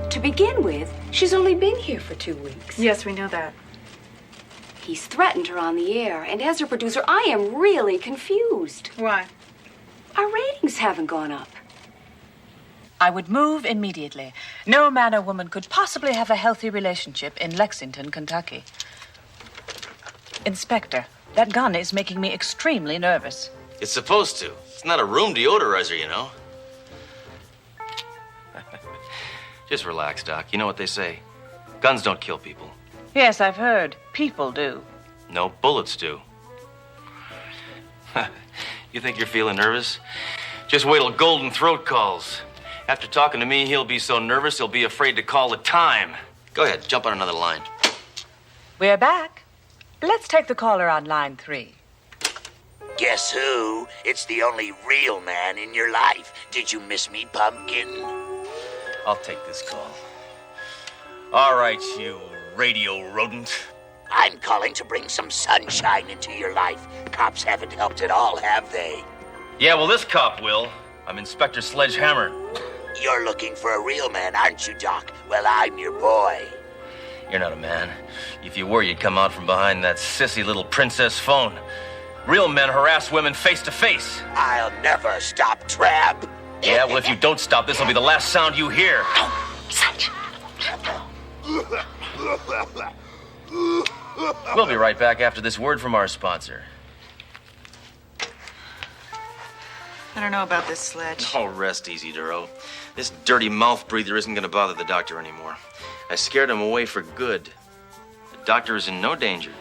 To begin with, she's only been here for 2 weeks. Yes, we know that. He's threatened her on the air, and as her producer, I am really confused. Why? Our ratings haven't gone up. I would move immediately. No man or woman could possibly have a healthy relationship in Lexington, Kentucky. Inspector, that gun is making me extremely nervous. It's supposed to. It's not a room deodorizer, you know. Just relax, Doc. You know what they say. Guns don't kill people. Yes, I've heard. People do. No, bullets do. You think you're feeling nervous? Just wait till Golden Throat calls. After talking to me, he'll be so nervous he'll be afraid to call the time. Go ahead, jump on another line. We're back. Let's take the caller on line 3. Guess who? It's the only real man in your life. Did you miss me, Pumpkin? I'll take this call. All right, you radio rodent. I'm calling to bring some sunshine into your life. Cops haven't helped at all, have they? Yeah, well, this cop will. I'm Inspector Sledgehammer. You're looking for a real man, aren't you, Doc? Well, I'm your boy. You're not a man. If you were, you'd come out from behind that sissy little princess phone. Real men harass women face to face. I'll never stop, Tramp. Yeah, well, if you don't stop, this will be the last sound you hear. Sledge. We'll be right back after this word from our sponsor. I don't know about this, Sledge. Oh, rest easy, Duro. This dirty mouth breather isn't going to bother the doctor anymore. I scared him away for good. The doctor is in no danger.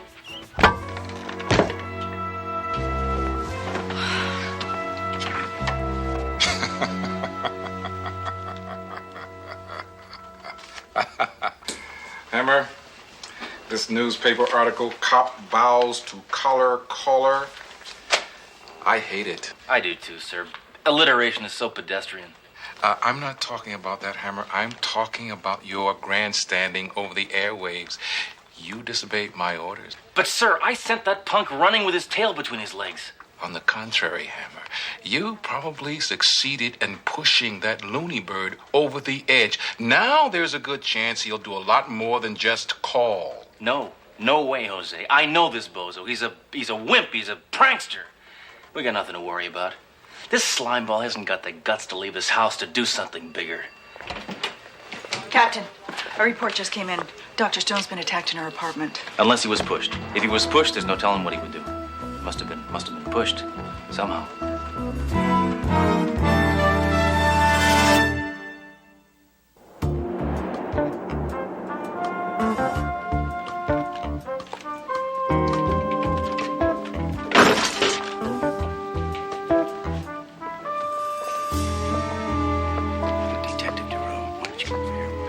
Hammer, this newspaper article, Cop Bows to Collar Caller. I hate it. I do too, sir. Alliteration is so pedestrian. I'm not talking about that, Hammer. I'm talking about your grandstanding over the airwaves. You disobeyed my orders. But, sir, I sent that punk running with his tail between his legs. On the contrary, Hammer, you probably succeeded in pushing that loony bird over the edge. Now there's a good chance he'll do a lot more than just call. No way, Jose. I know this bozo. He's a wimp. He's a prankster. We got nothing to worry about. This slimeball hasn't got the guts to leave his house to do something bigger. Captain, a report just came in. Dr. Stone's been attacked in her apartment. Unless he was pushed. If he was pushed, there's no telling what he would do. Must have been pushed somehow.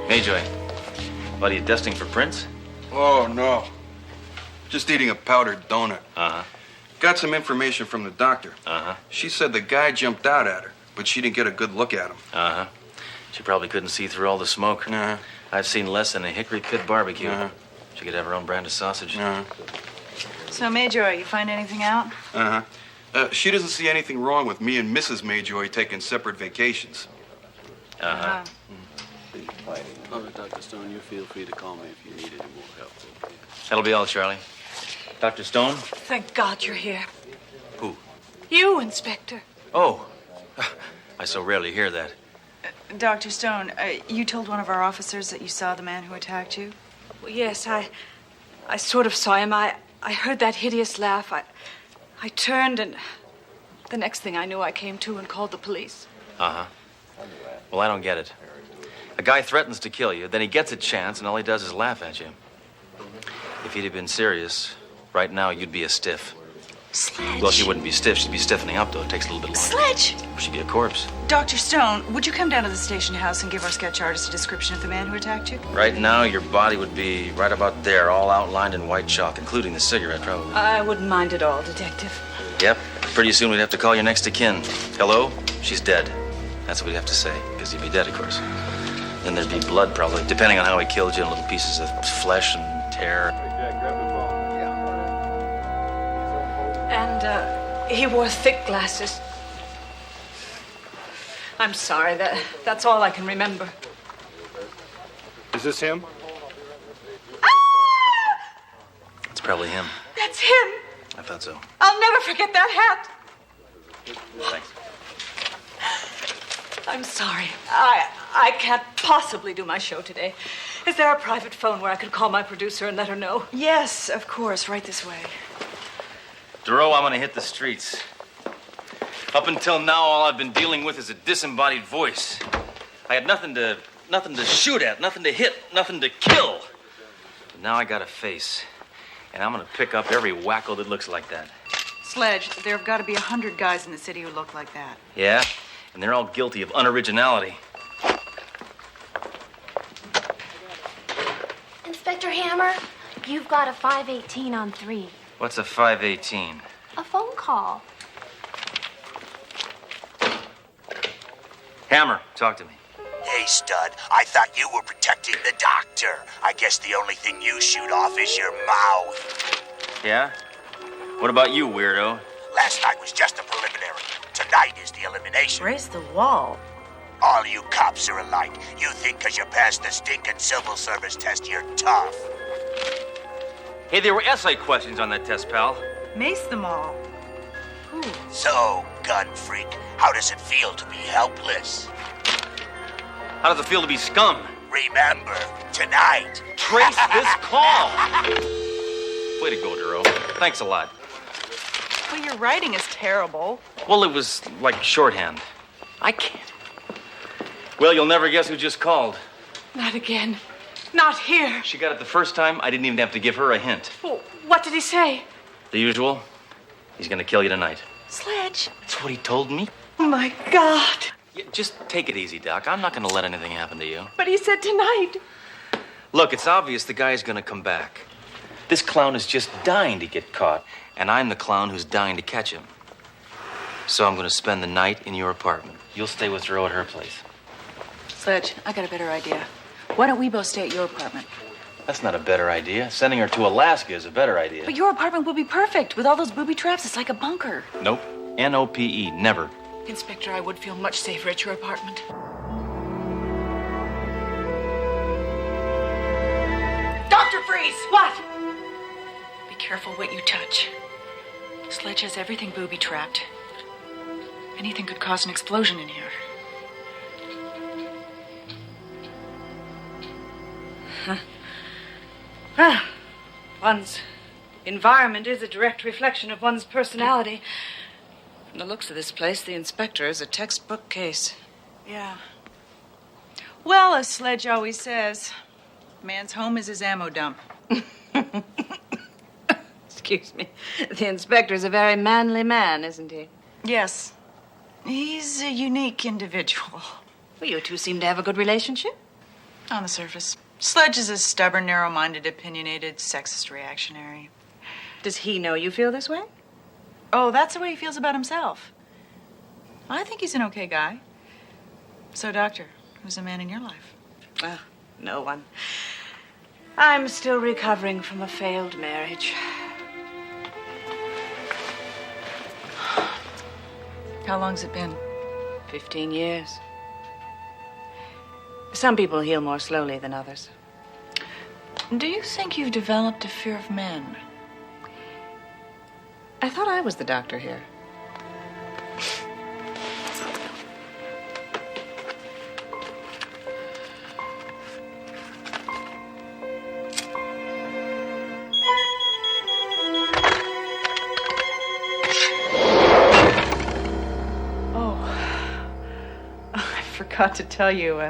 Hey, Joy. What, are you dusting for prints? Oh, no. Just eating a powdered donut. Uh-huh. Got some information from the doctor. Uh-huh. She said the guy jumped out at her, but she didn't get a good look at him. Uh-huh. She probably couldn't see through all the smoke. Uh-huh. I've seen less than a hickory pit barbecue. Uh-huh. She could have her own brand of sausage. Uh-huh. So, Mayjoy, you find anything out? Uh-huh. She doesn't see anything wrong with me and Mrs. Mayjoy taking separate vacations. Uh-huh. Dr. Stone, you feel free to call me if you need any more help. Okay? That'll be all, Charlie. Dr. Stone? Thank God you're here. Who? You, Inspector. Oh. I so rarely hear that. Dr. Stone, you told one of our officers that you saw the man who attacked you? Well, yes, I sort of saw him. I heard that hideous laugh. I turned, and the next thing I knew, I came to and called the police. Uh-huh. Well, I don't get it. A guy threatens to kill you, then he gets a chance, and all he does is laugh at you. If he'd have been serious, right now you'd be a stiff. Sledge. Well, she wouldn't be stiff. She'd be stiffening up, though. It takes a little bit longer. Sledge! She'd be a corpse. Dr. Stone, would you come down to the station house and give our sketch artist a description of the man who attacked you? Right now, your body would be right about there, all outlined in white chalk, including the cigarette, probably. I wouldn't mind at all, Detective. Yep. Pretty soon we'd have to call your next of kin. Hello? She's dead. That's what we'd have to say, because you'd be dead, of course. Then there'd be blood, probably, depending on how he killed you, and little pieces of flesh and hair. And he wore thick glasses. I'm sorry, that's all I can remember. Is this him? It's probably him. That's him. I thought so. I'll never forget that hat. Thanks. I'm sorry. I can't possibly do my show today. Is there a private phone where I could call my producer and let her know? Yes, of course. Right this way. Duro, I'm gonna hit the streets. Up until now, all I've been dealing with is a disembodied voice. I had nothing to shoot at, nothing to hit, nothing to kill. But now I got a face, and I'm gonna pick up every wacko that looks like that. Sledge, there have got to be 100 guys in the city who look like that. Yeah? And they're all guilty of unoriginality. Inspector Hammer, you've got a 518 on 3. What's a 518? A phone call. Hammer, talk to me. Hey, stud, I thought you were protecting the doctor. I guess the only thing you shoot off is your mouth. Yeah? What about you, weirdo? Last night was just a preliminary. Tonight is the elimination. Raise the wall. All you cops are alike. You think because you passed the stinking civil service test, you're tough. Hey, there were essay questions on that test, pal. Mace them all. So, gun freak, how does it feel to be helpless? How does it feel to be scum? Remember, tonight. Trace this call. Way to go, Duro. Thanks a lot. Well, your writing is terrible. Well, it was like shorthand. I can't. Well, you'll never guess who just called. Not again. Not here. She got it the first time. I didn't even have to give her a hint. Oh, what did he say? The usual. He's gonna kill you tonight. Sledge. That's what he told me. Oh, my God. Yeah, just take it easy, Doc. I'm not gonna let anything happen to you. But he said tonight. Look, it's obvious the guy's gonna come back. This clown is just dying to get caught, and I'm the clown who's dying to catch him. So I'm gonna spend the night in your apartment. You'll stay with her at her place. Sledge, I got a better idea. Why don't we both stay at your apartment? That's not a better idea. Sending her to Alaska is a better idea. But your apartment will be perfect. With all those booby traps, it's like a bunker. Nope. N-O-P-E. Never. Inspector, I would feel much safer at your apartment. Dr. Freeze! What? Be careful what you touch. Sledge has everything booby trapped. Anything could cause an explosion in here. Well, one's environment is a direct reflection of one's personality. From the looks of this place, the inspector is a textbook case. Yeah. Well, as Sledge always says, man's home is his ammo dump. Excuse me. The inspector's a very manly man, isn't he? Yes. He's a unique individual. Well, you two seem to have a good relationship. On the surface. Sledge is a stubborn, narrow-minded, opinionated, sexist reactionary. Does he know you feel this way? Oh, that's the way he feels about himself. I think he's an okay guy. So, Doctor, who's the man in your life? No one. I'm still recovering from a failed marriage. How long's it been? 15 years. Some people heal more slowly than others. Do you think you've developed a fear of men? I thought I was the doctor here. I forgot to tell you,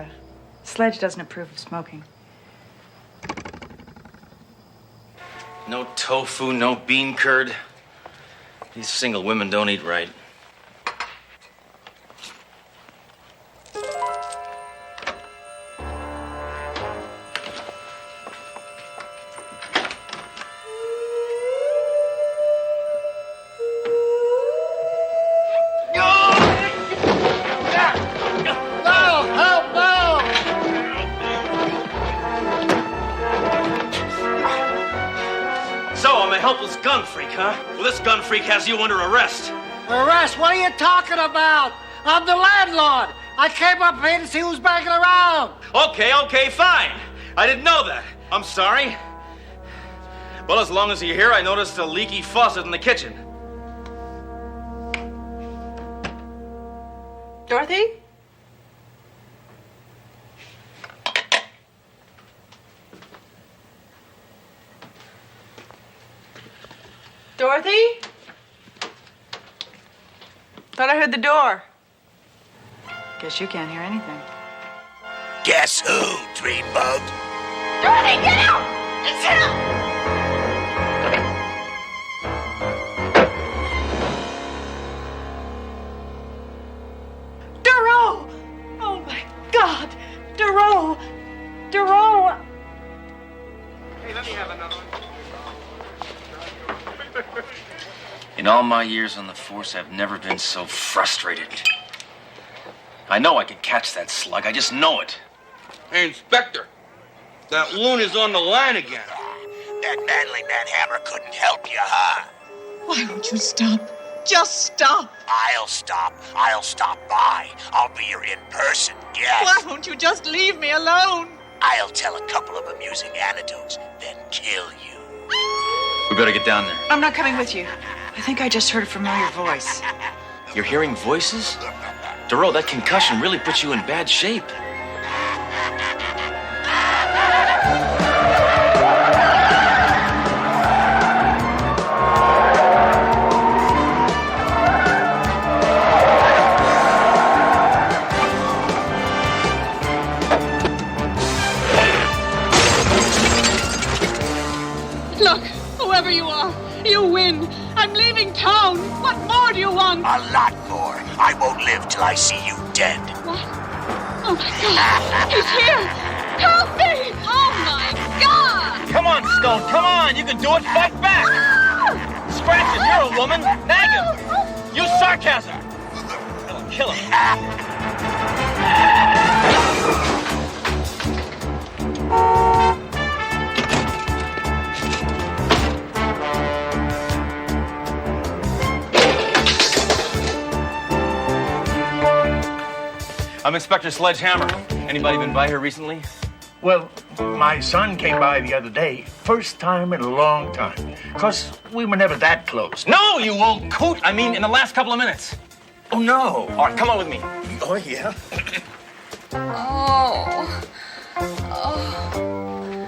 Sledge doesn't approve of smoking. No tofu, no bean curd. These single women don't eat right. Helpless gun freak, huh? Well, this gun freak has you under arrest. Arrest? What are you talking about? I'm the landlord. I came up here to see who's banging around. Okay, fine. I didn't know that. I'm sorry. Well, as long as you're here, I noticed a leaky faucet in the kitchen. Dorothy? Dorothy? Thought I heard the door. Guess you can't hear anything. Guess who, Dreambug? Dorothy, get out! It's him! Duro! Oh, my God! Duro! Duro! Hey, let me have another one. In all my years on the force, I've never been so frustrated. I know I can catch that slug. I just know it. Hey, Inspector. That loon is on the line again. That manly man Hammer couldn't help you, huh? Why won't you stop? Just stop. I'll stop. I'll stop by. I'll be your in-person guest. Why won't you just leave me alone? I'll tell a couple of amusing anecdotes, then kill you. We better get down there. I'm not coming with you. I think I just heard a familiar voice. You're hearing voices? Duro, that concussion really puts you in bad shape. Look, whoever you are, you win. I'm leaving town. What more do you want? A lot more. I won't live till I see you dead. What? Oh, my God. He's here. Help me. Oh, my God. Come on, Stone. Come on. You can do it. Fight back. Scratch him. You're a woman. Nag him. Use sarcasm. That'll kill him. I'm Inspector Sledgehammer. Anybody been by here recently? Well, my son came by the other day. First time in a long time. 'Cause we were never that close. No, you old coot. I mean, in the last couple of minutes. Oh, no. All right, come on with me. Oh, yeah? Oh. Oh.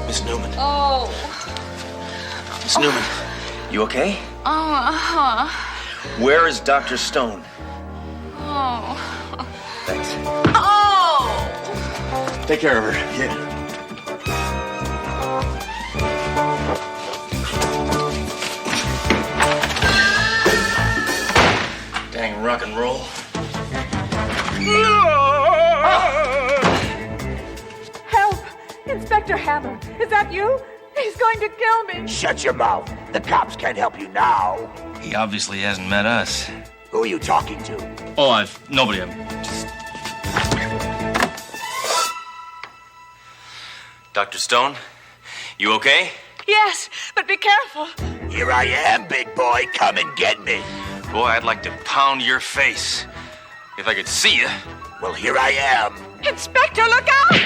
Miss Newman. Oh. Miss Newman, you okay? Oh. Where is Dr. Stone? Oh. Thanks. Oh. Take care of her. Yeah. Dang rock and roll. Help! Inspector Hammer, is that you? He's going to kill me. Shut your mouth. The cops can't help you now. He obviously hasn't met us. Who are you talking to? Oh, nobody. Dr. Stone, you okay? Yes, but be careful. Here I am, big boy. Come and get me. Boy, I'd like to pound your face. If I could see you. Well, here I am. Inspector, look out!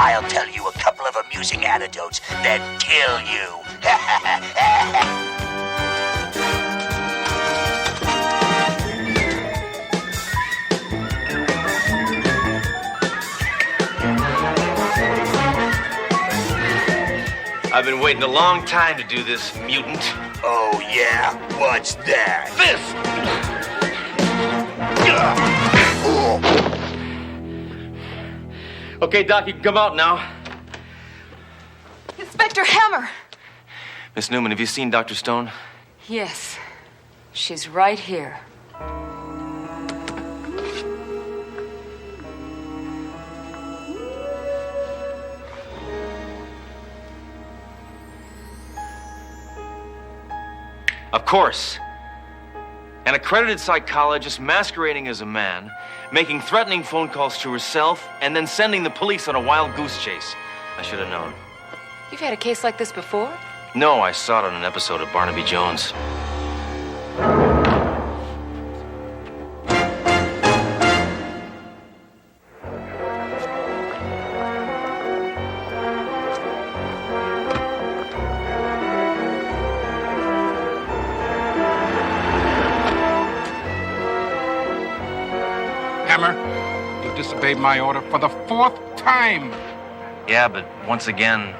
I'll tell you a couple of amusing anecdotes, then kill you. I've been waiting a long time to do this, mutant. Oh, yeah? What's that? This! Okay, Doc, you can come out now. Inspector Hammer! Miss Newman, have you seen Dr. Stone? Yes. She's right here. Of course. An accredited psychologist masquerading as a man, making threatening phone calls to herself, and then sending the police on a wild goose chase. I should have known. You've had a case like this before? No, I saw it on an episode of Barnaby Jones. Hammer, you disobeyed my order for the 4th time. Yeah, but once again,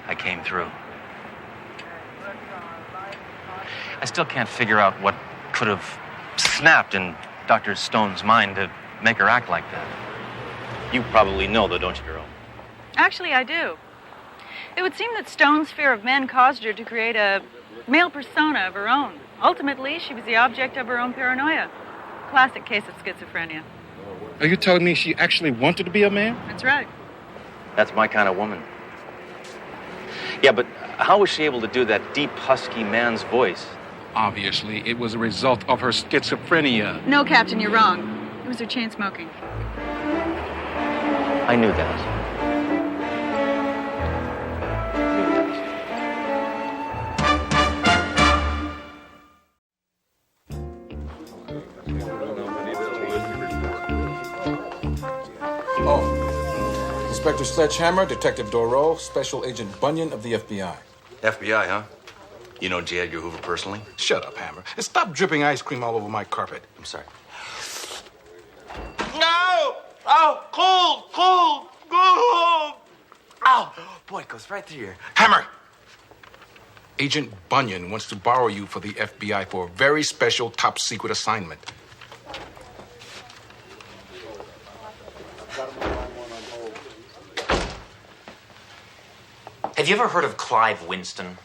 I came through. I still can't figure out what could have snapped in Dr. Stone's mind to make her act like that? You probably know, though, don't you, girl? Actually, I do. It would seem that Stone's fear of men caused her to create a male persona of her own. Ultimately, she was the object of her own paranoia. Classic case of schizophrenia. Are you telling me she actually wanted to be a man? That's right. That's my kind of woman. Yeah, but how was she able to do that deep, husky man's voice? Obviously, it was a result of her schizophrenia. No, Captain, you're wrong. It was her chain smoking. I knew that. Oh, Inspector Sledgehammer, Detective Doro, Special Agent Bunyan of the FBI. FBI, huh? You know J. Edgar Hoover personally? Shut up, Hammer, and stop dripping ice cream all over my carpet. I'm sorry. No! Oh, cold! Oh, boy, it goes right through here. Hammer! Agent Bunyan wants to borrow you for the FBI for a very special top-secret assignment. Have you ever heard of Clive Winston?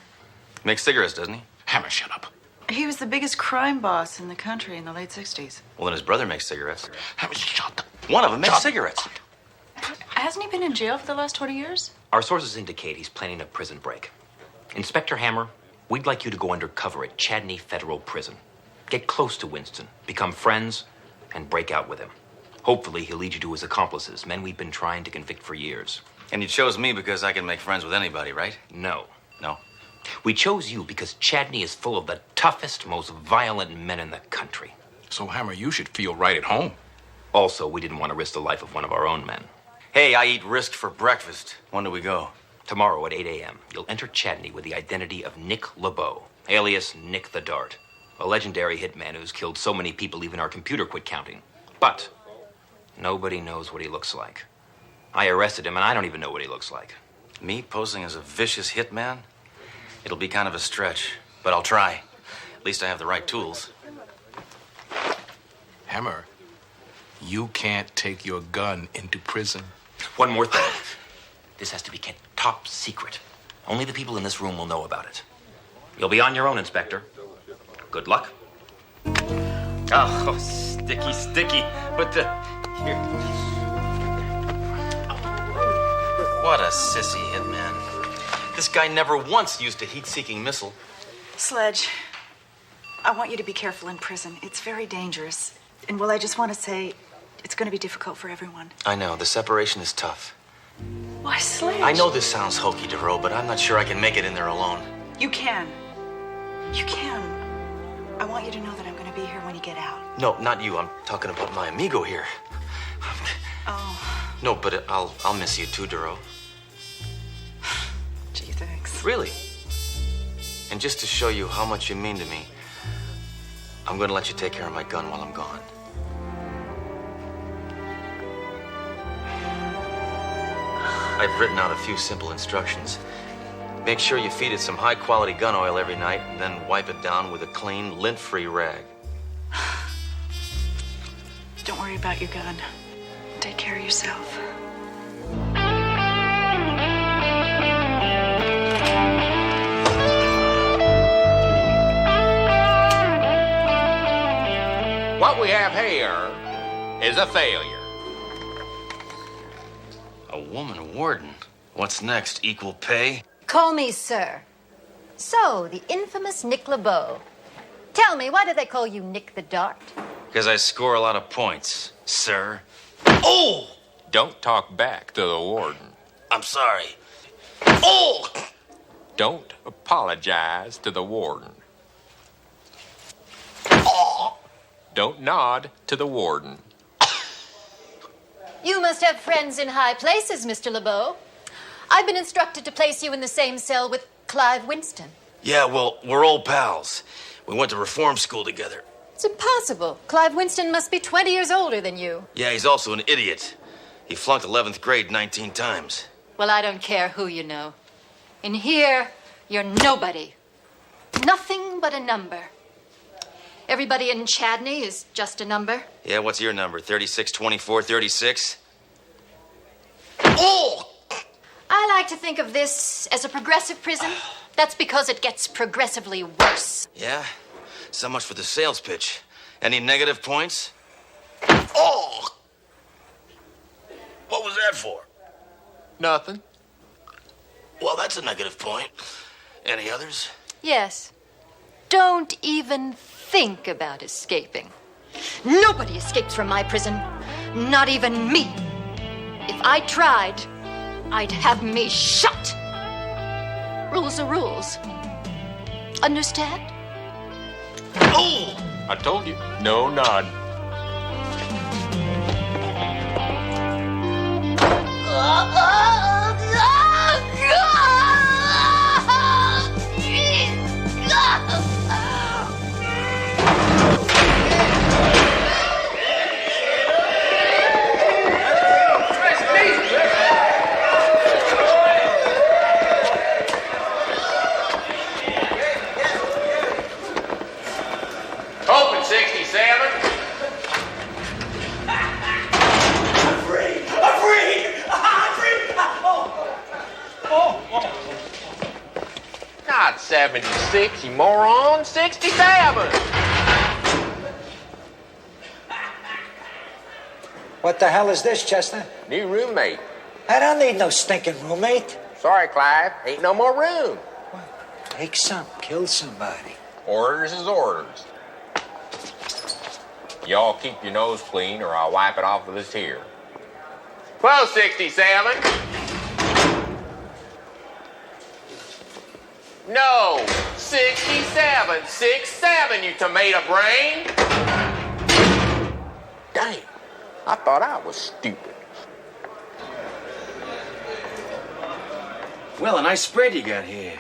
Makes cigarettes, doesn't he? Hammer, shut up. He was the biggest crime boss in the country in the late 60s. Well, then his brother makes cigarettes. Hammer, shut up. One of them makes cigarettes. Hasn't he been in jail for the last 20 years? Our sources indicate he's planning a prison break. Inspector Hammer, we'd like you to go undercover at Chadney Federal Prison. Get close to Winston, become friends, and break out with him. Hopefully, he'll lead you to his accomplices, men we've been trying to convict for years. And you chose me because I can make friends with anybody, right? No. No? We chose you because Chadney is full of the toughest, most violent men in the country. So, Hammer, you should feel right at home. Also, we didn't want to risk the life of one of our own men. Hey, I eat Risk for breakfast. When do we go? Tomorrow at 8 a.m., you'll enter Chadney with the identity of Nick LeBeau, alias Nick the Dart, a legendary hitman who's killed so many people even our computer quit counting. But nobody knows what he looks like. I arrested him, and I don't even know what he looks like. Me posing as a vicious hitman? It'll be kind of a stretch, but I'll try. At least I have the right tools. Hammer, you can't take your gun into prison. One more thing. This has to be kept top secret. Only the people in this room will know about it. You'll be on your own, Inspector. Good luck. Oh, sticky. What the... Here. What a sissy hitman. This guy never once used a heat-seeking missile. Sledge, I want you to be careful in prison. It's very dangerous. And, well, I just want to say it's going to be difficult for everyone. I know. The separation is tough. Why, Sledge? I know this sounds hokey, DeRoe, but I'm not sure I can make it in there alone. You can. You can. I want you to know that I'm going to be here when you get out. No, not you. I'm talking about my amigo here. Oh. No, but I'll miss you too, DeRoe. Gee, thanks. Really? And just to show you how much you mean to me, I'm going to let you take care of my gun while I'm gone. I've written out a few simple instructions. Make sure you feed it some high-quality gun oil every night, then wipe it down with a clean, lint-free rag. Don't worry about your gun. Take care of yourself. What we have here is a failure. A woman warden? What's next? Equal pay? Call me sir. So, the infamous Nick LeBeau. Tell me, why do they call you Nick the Dart? Because I score a lot of points, sir. Oh! Don't talk back to the warden. I'm sorry. Oh! Don't apologize to the warden. Oh! Don't nod to the warden. You must have friends in high places, Mr. LeBeau. I've been instructed to place you in the same cell with Clive Winston. Yeah, well, we're old pals. We went to reform school together. It's impossible. Clive Winston must be 20 years older than you. Yeah, he's also an idiot. He flunked 11th grade 19 times. Well, I don't care who you know. In here, you're nobody. Nothing but a number. Everybody in Chadney is just a number. Yeah, what's your number? 36, 24, 36? I like to think of this as a progressive prison. That's because it gets progressively worse. Yeah? So much for the sales pitch. Any negative points? Oh! What was that for? Nothing. Well, that's a negative point. Any others? Yes. Don't even think about escaping. Nobody escapes from my prison. Not even me. If I tried, I'd have me shot. Rules are rules. Understand? Oh! I told you. No nod. Open 67. Not 76, you moron. 67. What the hell is this, Chester? New roommate. I don't need no stinking roommate. Sorry, Clive. Ain't no more room. Take some, kill somebody. Orders is orders. Y'all keep your nose clean or I'll wipe it off with this here. Close 67. No, 67. 6-7, you tomato brain. Dang, I thought I was stupid. Well, a nice spread you got here.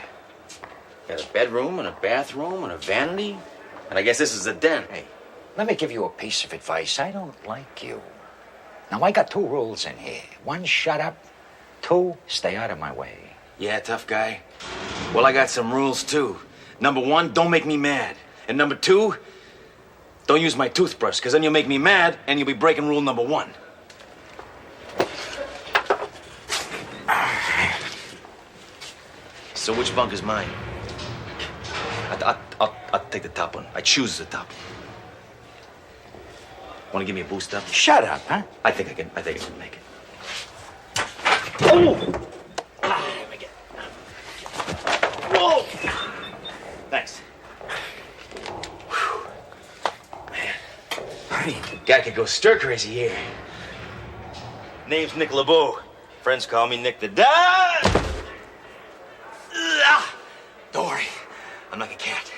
Got a bedroom and a bathroom and a vanity. And I guess this is a den. Hey, let me give you a piece of advice. I don't like you. Now, I got 2 rules in here. 1, shut up. 2, stay out of my way. Yeah, tough guy. Well, I got some rules, too. Number 1, don't make me mad. And number 2, don't use my toothbrush, because then you'll make me mad and you'll be breaking rule number 1. So which bunk is mine? I'll take the top one. I choose the top one. Want to give me a boost up? Shut up, huh? I think I can make it. Oh! Let me get. Whoa! Thanks. Whew. Man, guy could go stir crazy here. Name's Nick LeBeau. Friends call me Nick the Dad. Don't worry, I'm like a cat.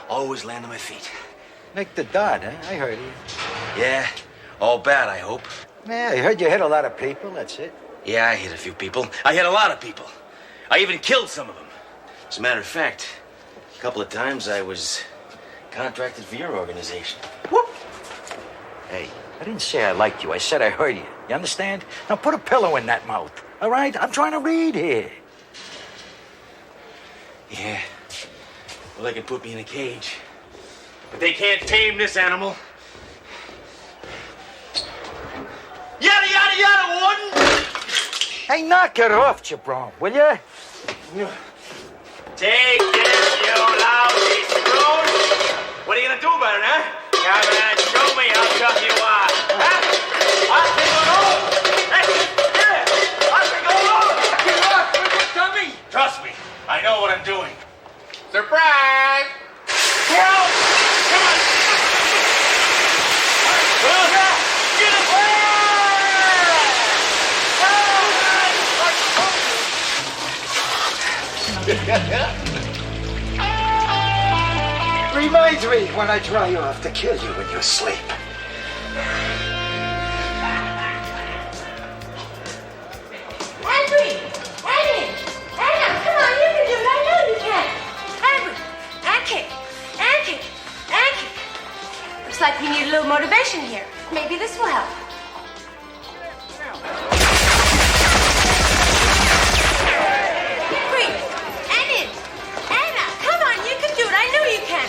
Always land on my feet. Nick the Dad, huh? I heard you. Yeah, all bad, I hope. Yeah, I heard you hit a lot of people, that's it. Yeah, I hit a few people. I hit a lot of people. I even killed some of them. As a matter of fact, a couple of times I was contracted for your organization. Whoop! Hey, I didn't say I liked you. I said I heard you. You understand? Now put a pillow in that mouth, all right? I'm trying to read here. Yeah. Well, they can put me in a cage. But they can't tame this animal. Yada, yada, yada, Warden! Hey, knock it off, Jabron, will you? Take this, you lousy screw! What are you gonna do about it, huh? Come and show me how tough you are. Huh? I'll take it all! Hey, yeah! I'll take it all! Get off! Tommy! Trust me, I know what I'm doing. Surprise! Come on! Get Reminds me when I dry off to kill you in your sleep. Henry! Henry! Anna, come on, you can do it. I know you can. Henry! Anki! Looks like we need a little motivation here. Maybe this will help. Henry! Anna! Come on, you can do it. I know you can.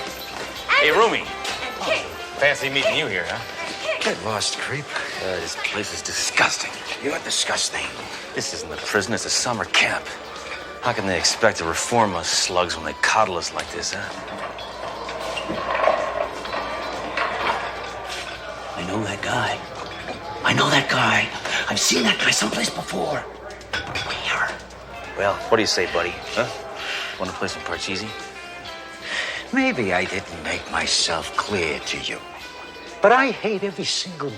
Hey, Rumi. Kick. Fancy meeting you here, huh? Get lost, creep. This place is disgusting. You're disgusting. This isn't a prison, it's a summer camp. How can they expect to reform us slugs when they coddle us like this, huh? I know that guy. I know that guy. I've seen that guy someplace before. Where? Well, what do you say, buddy? Huh? Want to play some Parcheesi? Maybe I didn't make myself clear to you. But I hate every single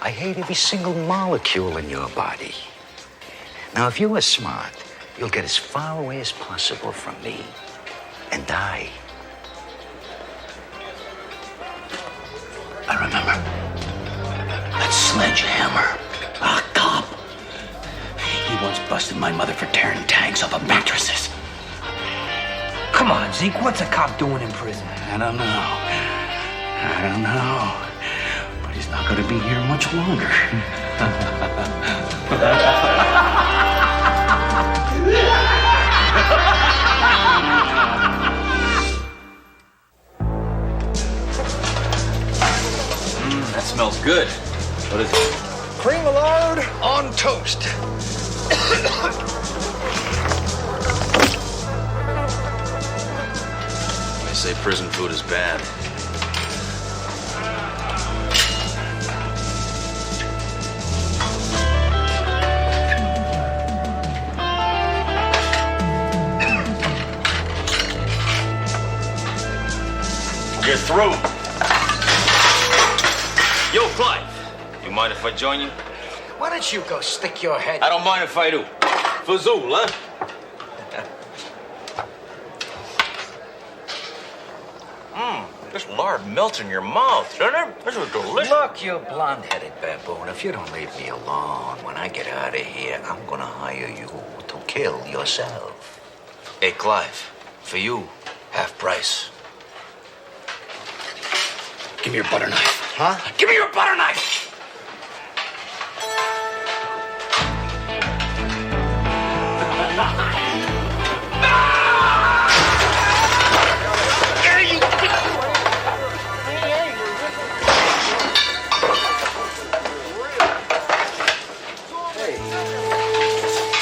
I hate every single molecule in your body. Now, if you were smart, you'll get as far away as possible from me and die. I remember that sledgehammer, a cop. He once busted my mother for tearing tags off of mattresses. Come on, Zeke, what's a cop doing in prison? I don't know. But he's not going to be here much longer. That smells good. What is it? Cream lard on toast. They say prison food is bad. You're through. Yo, Clive, you mind if I join you? Why don't you go stick your head... I don't mind if I do. Fazul, huh? This lard melts in your mouth, doesn't it? This is delicious. Look, you blonde-headed baboon, if you don't leave me alone, when I get out of here, I'm gonna hire you to kill yourself. Hey, Clive, for you, half price. Give me your butter knife. Huh? Give me your butter knife!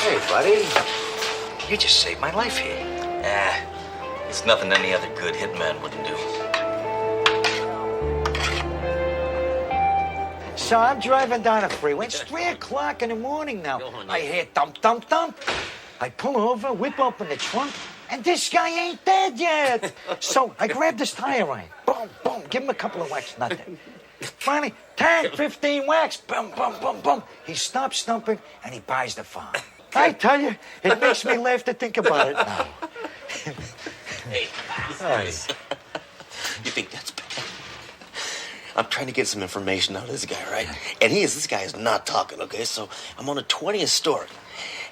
Hey, buddy. You just saved my life here. It's nothing any other good hitman wouldn't do. So I'm driving down the freeway. It's 3 o'clock in the morning now. I hear thump, thump, thump. I pull over, whip open the trunk, and this guy ain't dead yet. So I grab this tire iron. Boom, boom. Give him a couple of whacks. Nothing. Finally, 10, 15 whacks. Boom, boom, boom, boom. He stops stumping, and he buys the farm. I tell you, it makes me laugh to think about it now. Hey, you think that's bad? I'm trying to get some information out of this guy, right? And this guy is not talking, okay? So I'm on a 20th story.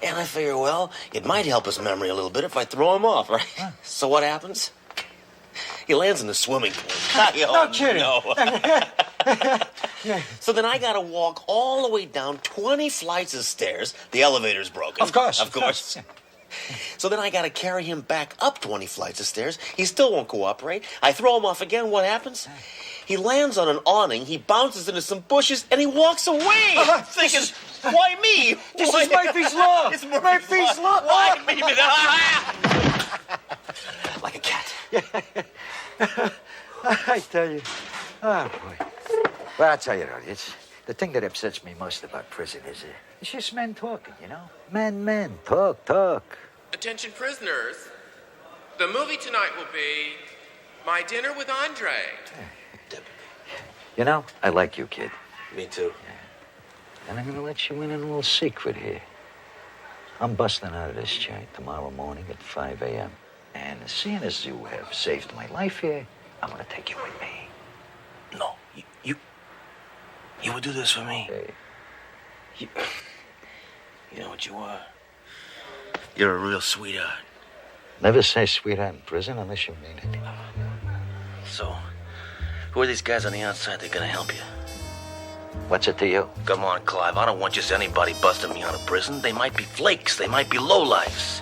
And I figure, well, it might help his memory a little bit if I throw him off, right? Huh. So what happens? He lands in the swimming pool. No kidding. No. So then I gotta walk all the way down 20 flights of stairs. The elevator's broken. Of course. So then I gotta carry him back up 20 flights of stairs. He still won't cooperate. I throw him off again. What happens? He lands on an awning, he bounces into some bushes, and he walks away. Thinking, why me? This is Murphy's Law. It's Murphy's Law. Why me? Like a cat. I tell you. Oh, boy. Well, I'll tell you, it's the thing that upsets me most about prison is it's just men talking, you know? Men, talk. Attention prisoners. The movie tonight will be My Dinner with Andre. You know, I like you, kid. Me too. Yeah. And I'm going to let you in on a little secret here. I'm busting out of this joint tomorrow morning at 5 a.m. And seeing as you have saved my life here, I'm going to take you with me. No, you would do this for me? Hey. You know what you are? You're a real sweetheart. Never say sweetheart in prison unless you mean it. So, who are these guys on the outside that are gonna help you? What's it to you? Come on, Clive. I don't want just anybody busting me out of prison. They might be flakes. They might be lowlifes.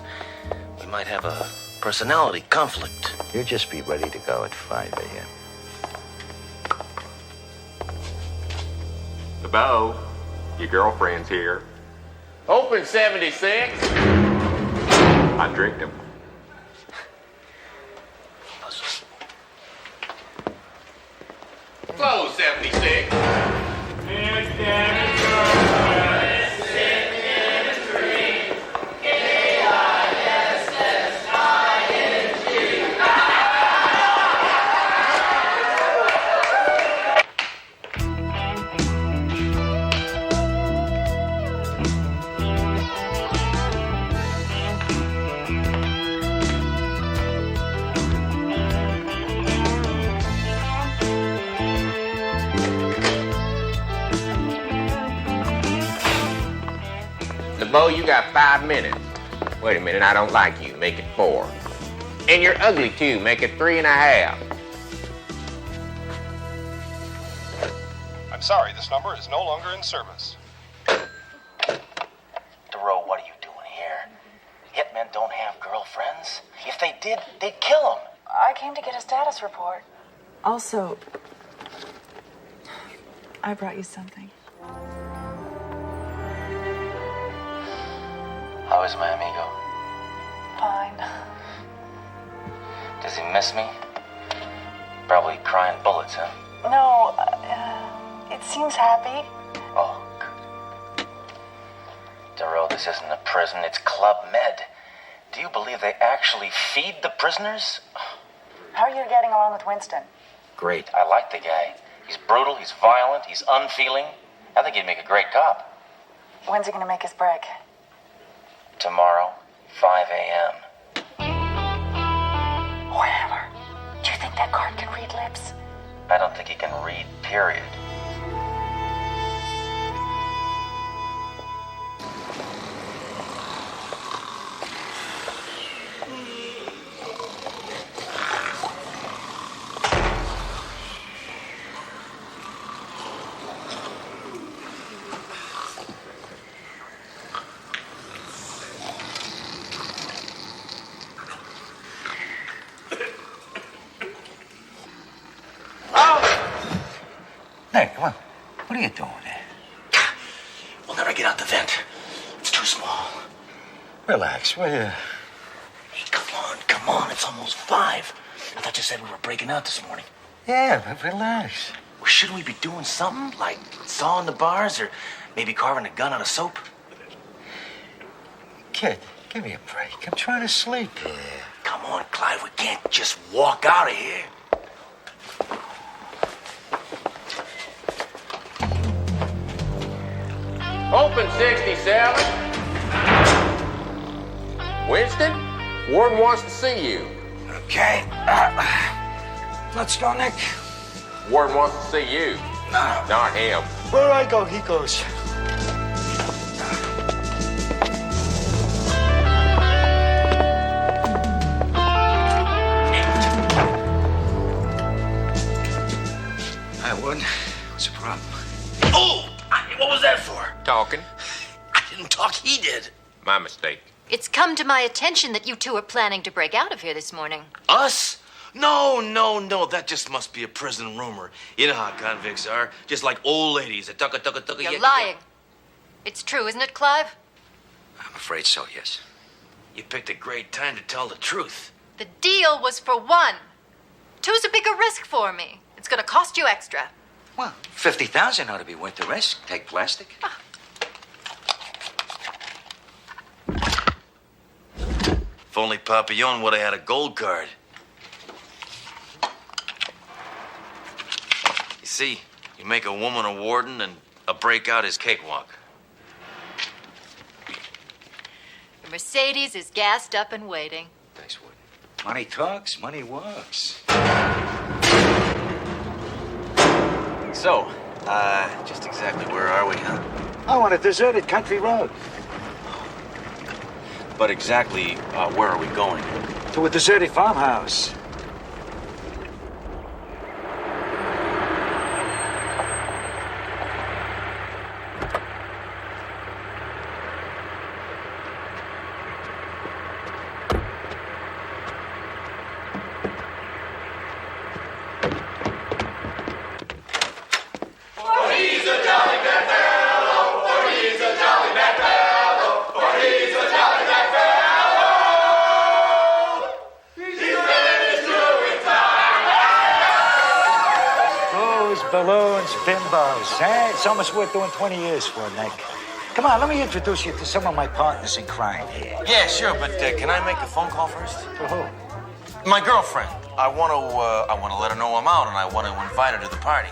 We might have a personality conflict. You just be ready to go at 5 a.m. LeBeau, your girlfriend's here. Open 76. I tricked him. Close 76. LeBeau, you got 5 minutes. Wait a minute, I don't like you. Make it 4. And you're ugly, too. Make it 3.5. I'm sorry, this number is no longer in service. DeRoe, what are you doing here? Hitmen don't have girlfriends. If they did, they'd kill them. I came to get a status report. Also, I brought you something. How is my amigo? Fine. Does he miss me? Probably crying bullets, huh? No, it seems happy. Oh, good. DeRoe, this isn't a prison, it's Club Med. Do you believe they actually feed the prisoners? How are you getting along with Winston? Great. I like the guy. He's brutal, he's violent, he's unfeeling. I think he'd make a great cop. When's he gonna make his break? Tomorrow, 5 a.m. Whatever. Do you think that card can read lips? I don't think he can read, period. Nick, what are you doing there? We'll never get out the vent. It's too small. Relax, will you? Hey, come on. It's almost 5. I thought you said we were breaking out this morning. Yeah, but relax. Well, shouldn't we be doing something? Like sawing the bars or maybe carving a gun out of soap? Kid, give me a break. I'm trying to sleep. Yeah. Come on, Clive. We can't just walk out of here. Open 67. Winston, Warden wants to see you. Okay. Let's go, Nick. Warden wants to see you. No. Not him. Where I go, he goes. Hi, Warden. What's the problem? Oh! What was that for? Talking. I didn't talk, he did. My mistake. It's come to my attention that you two are planning to break out of here this morning. Us? No. That just must be a prison rumor. You know how convicts are. Just like old ladies. You're lying. It's true, isn't it, Clive? I'm afraid so, yes. You picked a great time to tell the truth. The deal was for 1. 2's a bigger risk for me. It's going to cost you extra. Well, 50,000 ought to be worth the risk. Take plastic. If only Papillon would have had a gold card. You see, you make a woman a warden and a breakout is cakewalk. The Mercedes is gassed up and waiting. Thanks, Warden. Money talks, money walks. So, just exactly where are we, huh? Oh, on a deserted country road. But exactly, where are we going? To a deserted farmhouse. He's a jolly good balloons, bimbos. Eh? It's almost worth doing 20 years for, Nick. Come on, let me introduce you to some of my partners in crime here. Yeah, sure, but can I make a phone call first? To who? My girlfriend. I want to let her know I'm out, and I want to invite her to the party.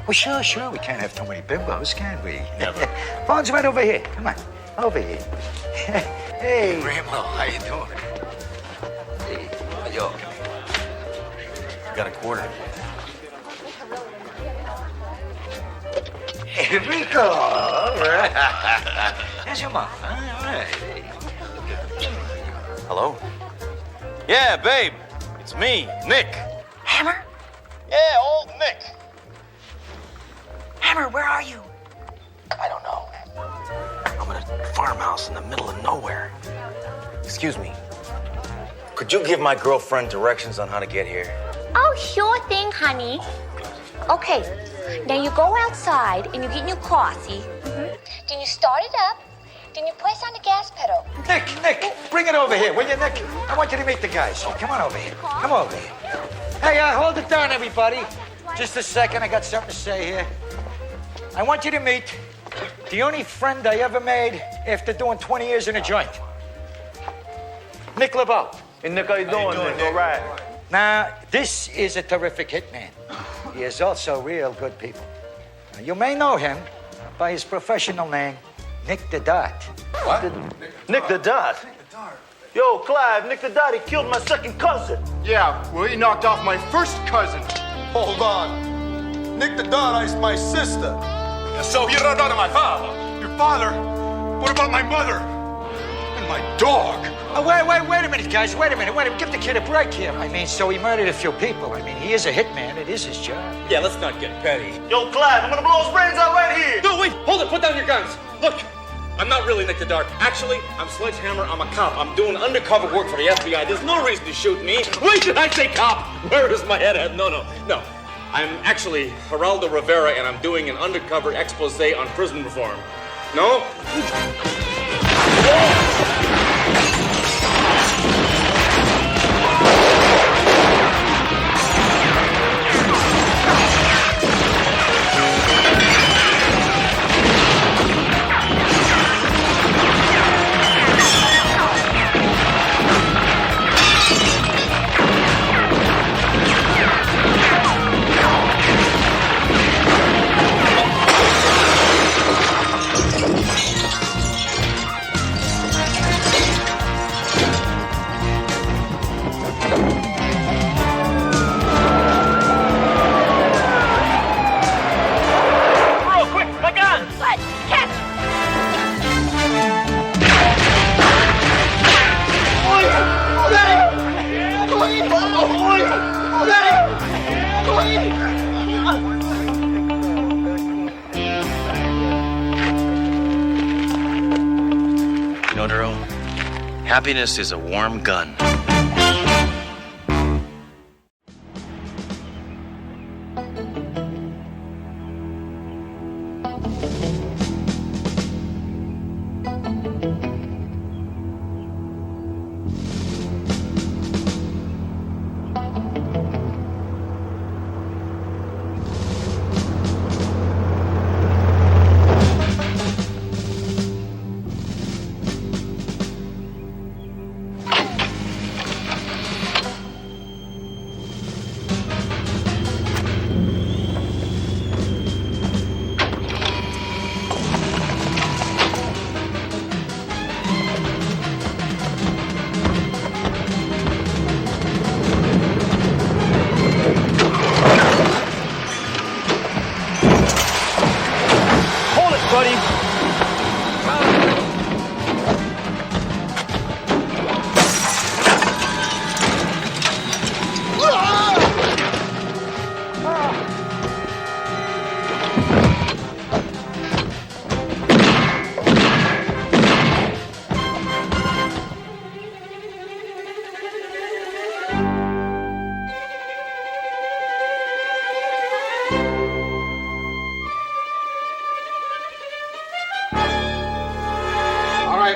Well, sure. We can't have too many bimbos, can we? Never. Phone's right over here. Come on, over here. Hey. Grandma, how you doing? Hey, yo. Got a quarter. Hey, Rico. All right. There's your mom. All right. Hello? Yeah, babe. It's me, Nick. Hammer? Yeah, old Nick. Hammer, where are you? I don't know. I'm in a farmhouse in the middle of nowhere. Excuse me. Could you give my girlfriend directions on how to get here? Oh, sure thing, honey. Okay, now you go outside and you get in your car, see? Then you start it up. Then you press on the gas pedal. Nick, bring it over here, will you, Nick? I want you to meet the guys. Come on over here. Come over here. Hey, hold it down, everybody. Just a second, I got something to say here. I want you to meet the only friend I ever made after doing 20 years in a joint. Nick LeBeau. Hey, Nick, how you doing, Nick? All right. Now, this is a terrific hitman. He is also real good people. Now, you may know him by his professional name, Nick the Dot. What? Nick the Dot? Yo, Clive, Nick the Dot, he killed my second cousin. Yeah, well, he knocked off my first cousin. Hold on. Nick the Dot is my sister. So you're not my father. Your father? What about my mother? And my dog? Oh, wait a minute, guys. Wait a minute. Give the kid a break here. I mean, so he murdered a few people. I mean, he is a hitman. It is his job. Yeah, let's not get petty. Yo, Clive, I'm gonna blow his brains out right here. No, wait, hold it. Put down your guns. Look, I'm not really Nick the Dart. Actually, I'm Sledgehammer. I'm a cop. I'm doing undercover work for the FBI. There's no reason to shoot me. Wait, did I say cop? Where is my head at? No. I'm actually Geraldo Rivera, and I'm doing an undercover expose on prison reform. No? Happiness is a warm gun.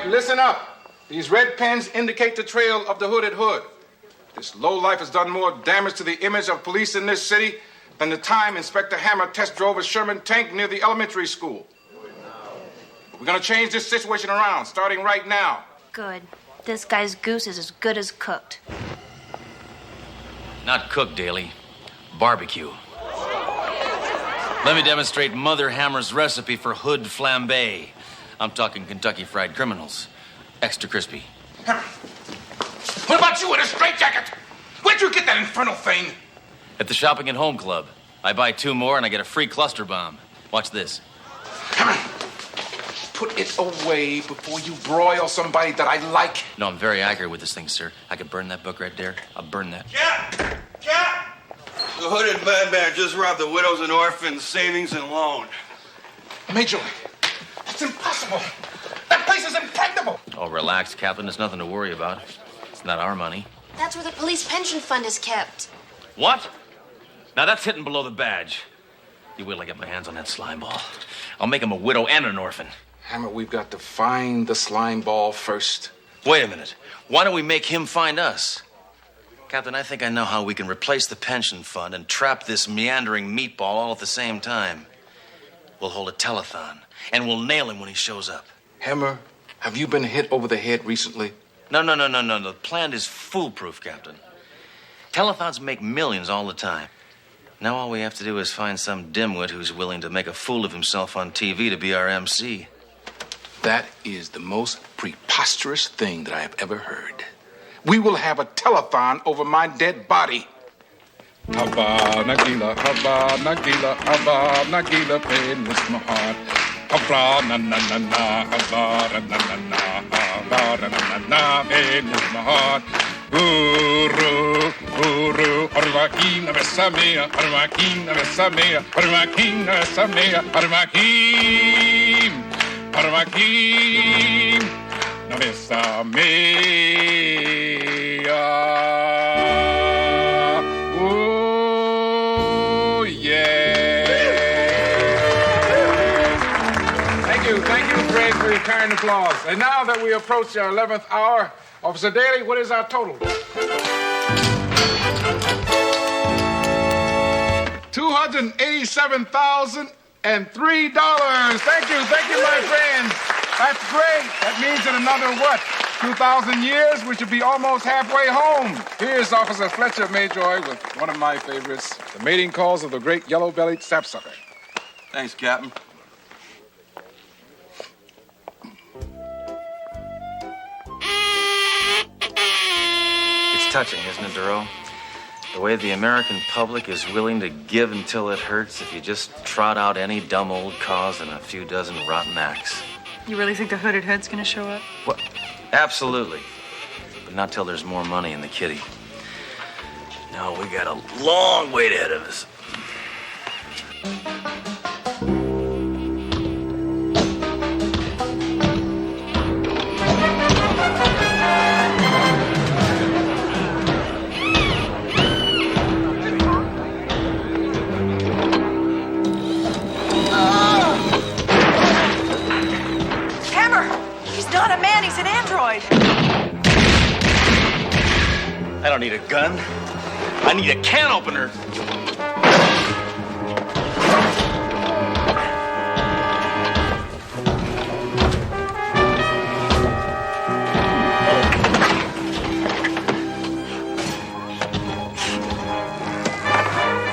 Listen up. These red pens indicate the trail of the hooded hood. This lowlife has done more damage to the image of police in this city than the time Inspector Hammer test drove a Sherman tank near the elementary school. We're gonna change this situation around, starting right now. Good. This guy's goose is as good as cooked. Not cooked, Daly. Barbecue. Let me demonstrate Mother Hammer's recipe for hood flambe. I'm talking Kentucky Fried Criminals. Extra crispy. What about you in a straitjacket? Where'd you get that infernal thing? At the Shopping at Home Club. I buy 2 more and I get a free cluster bomb. Watch this. Put it away before you broil somebody that I like. No, I'm very accurate with this thing, sir. I could burn that book right there. I'll burn that. Cap! The hooded madman just robbed the widows and orphans savings and loan. Major, that's impossible. That place is impregnable. Oh, relax, Captain. There's nothing to worry about. It's not our money. That's where the police pension fund is kept. What? Now that's hitting below the badge. You wait till I get my hands on that slime ball. I'll make him a widow and an orphan. Hammer, we've got to find the slime ball first. Wait a minute. Why don't we make him find us? Captain, I think I know how we can replace the pension fund and trap this meandering meatball all at the same time. We'll hold a telethon, and we'll nail him when he shows up. Hammer, have you been hit over the head recently? No. The plan is foolproof, Captain. Telethons make millions all the time. Now all we have to do is find some dimwit who's willing to make a fool of himself on TV to be our MC. That is the most preposterous thing that I have ever heard. We will have a telethon over my dead body. Haba Nagila, Haba Nagila, pain was my heart. Haba na na na na, Haba na na na, Haba na na na, pain was my heart. Uru, Arvakina Vesamea, Arvakina Vesamea, Arvakina Vesamea, Arvakim, Vesamea. Oh, yeah. Thank you, Greg, for your kind applause. And now that we approach our 11th hour, Officer Daly, what is our total? $287,003. Thank you, my friends. That's great. That means in another, 2,000 years, we should be almost halfway home. Here's Officer Fletcher Mayjoy with one of my favorites, the mating calls of the great yellow-bellied sapsucker. Thanks, Captain. It's touching, isn't it, Duro? The way the American public is willing to give until it hurts if you just trot out any dumb old cause and a few dozen rotten acts. You really think the hooded hood's gonna show up? What? Absolutely. But not till there's more money in the kitty. No, we got a long wait ahead of us. Not a man, he's an android. I don't need a gun. I need a can opener.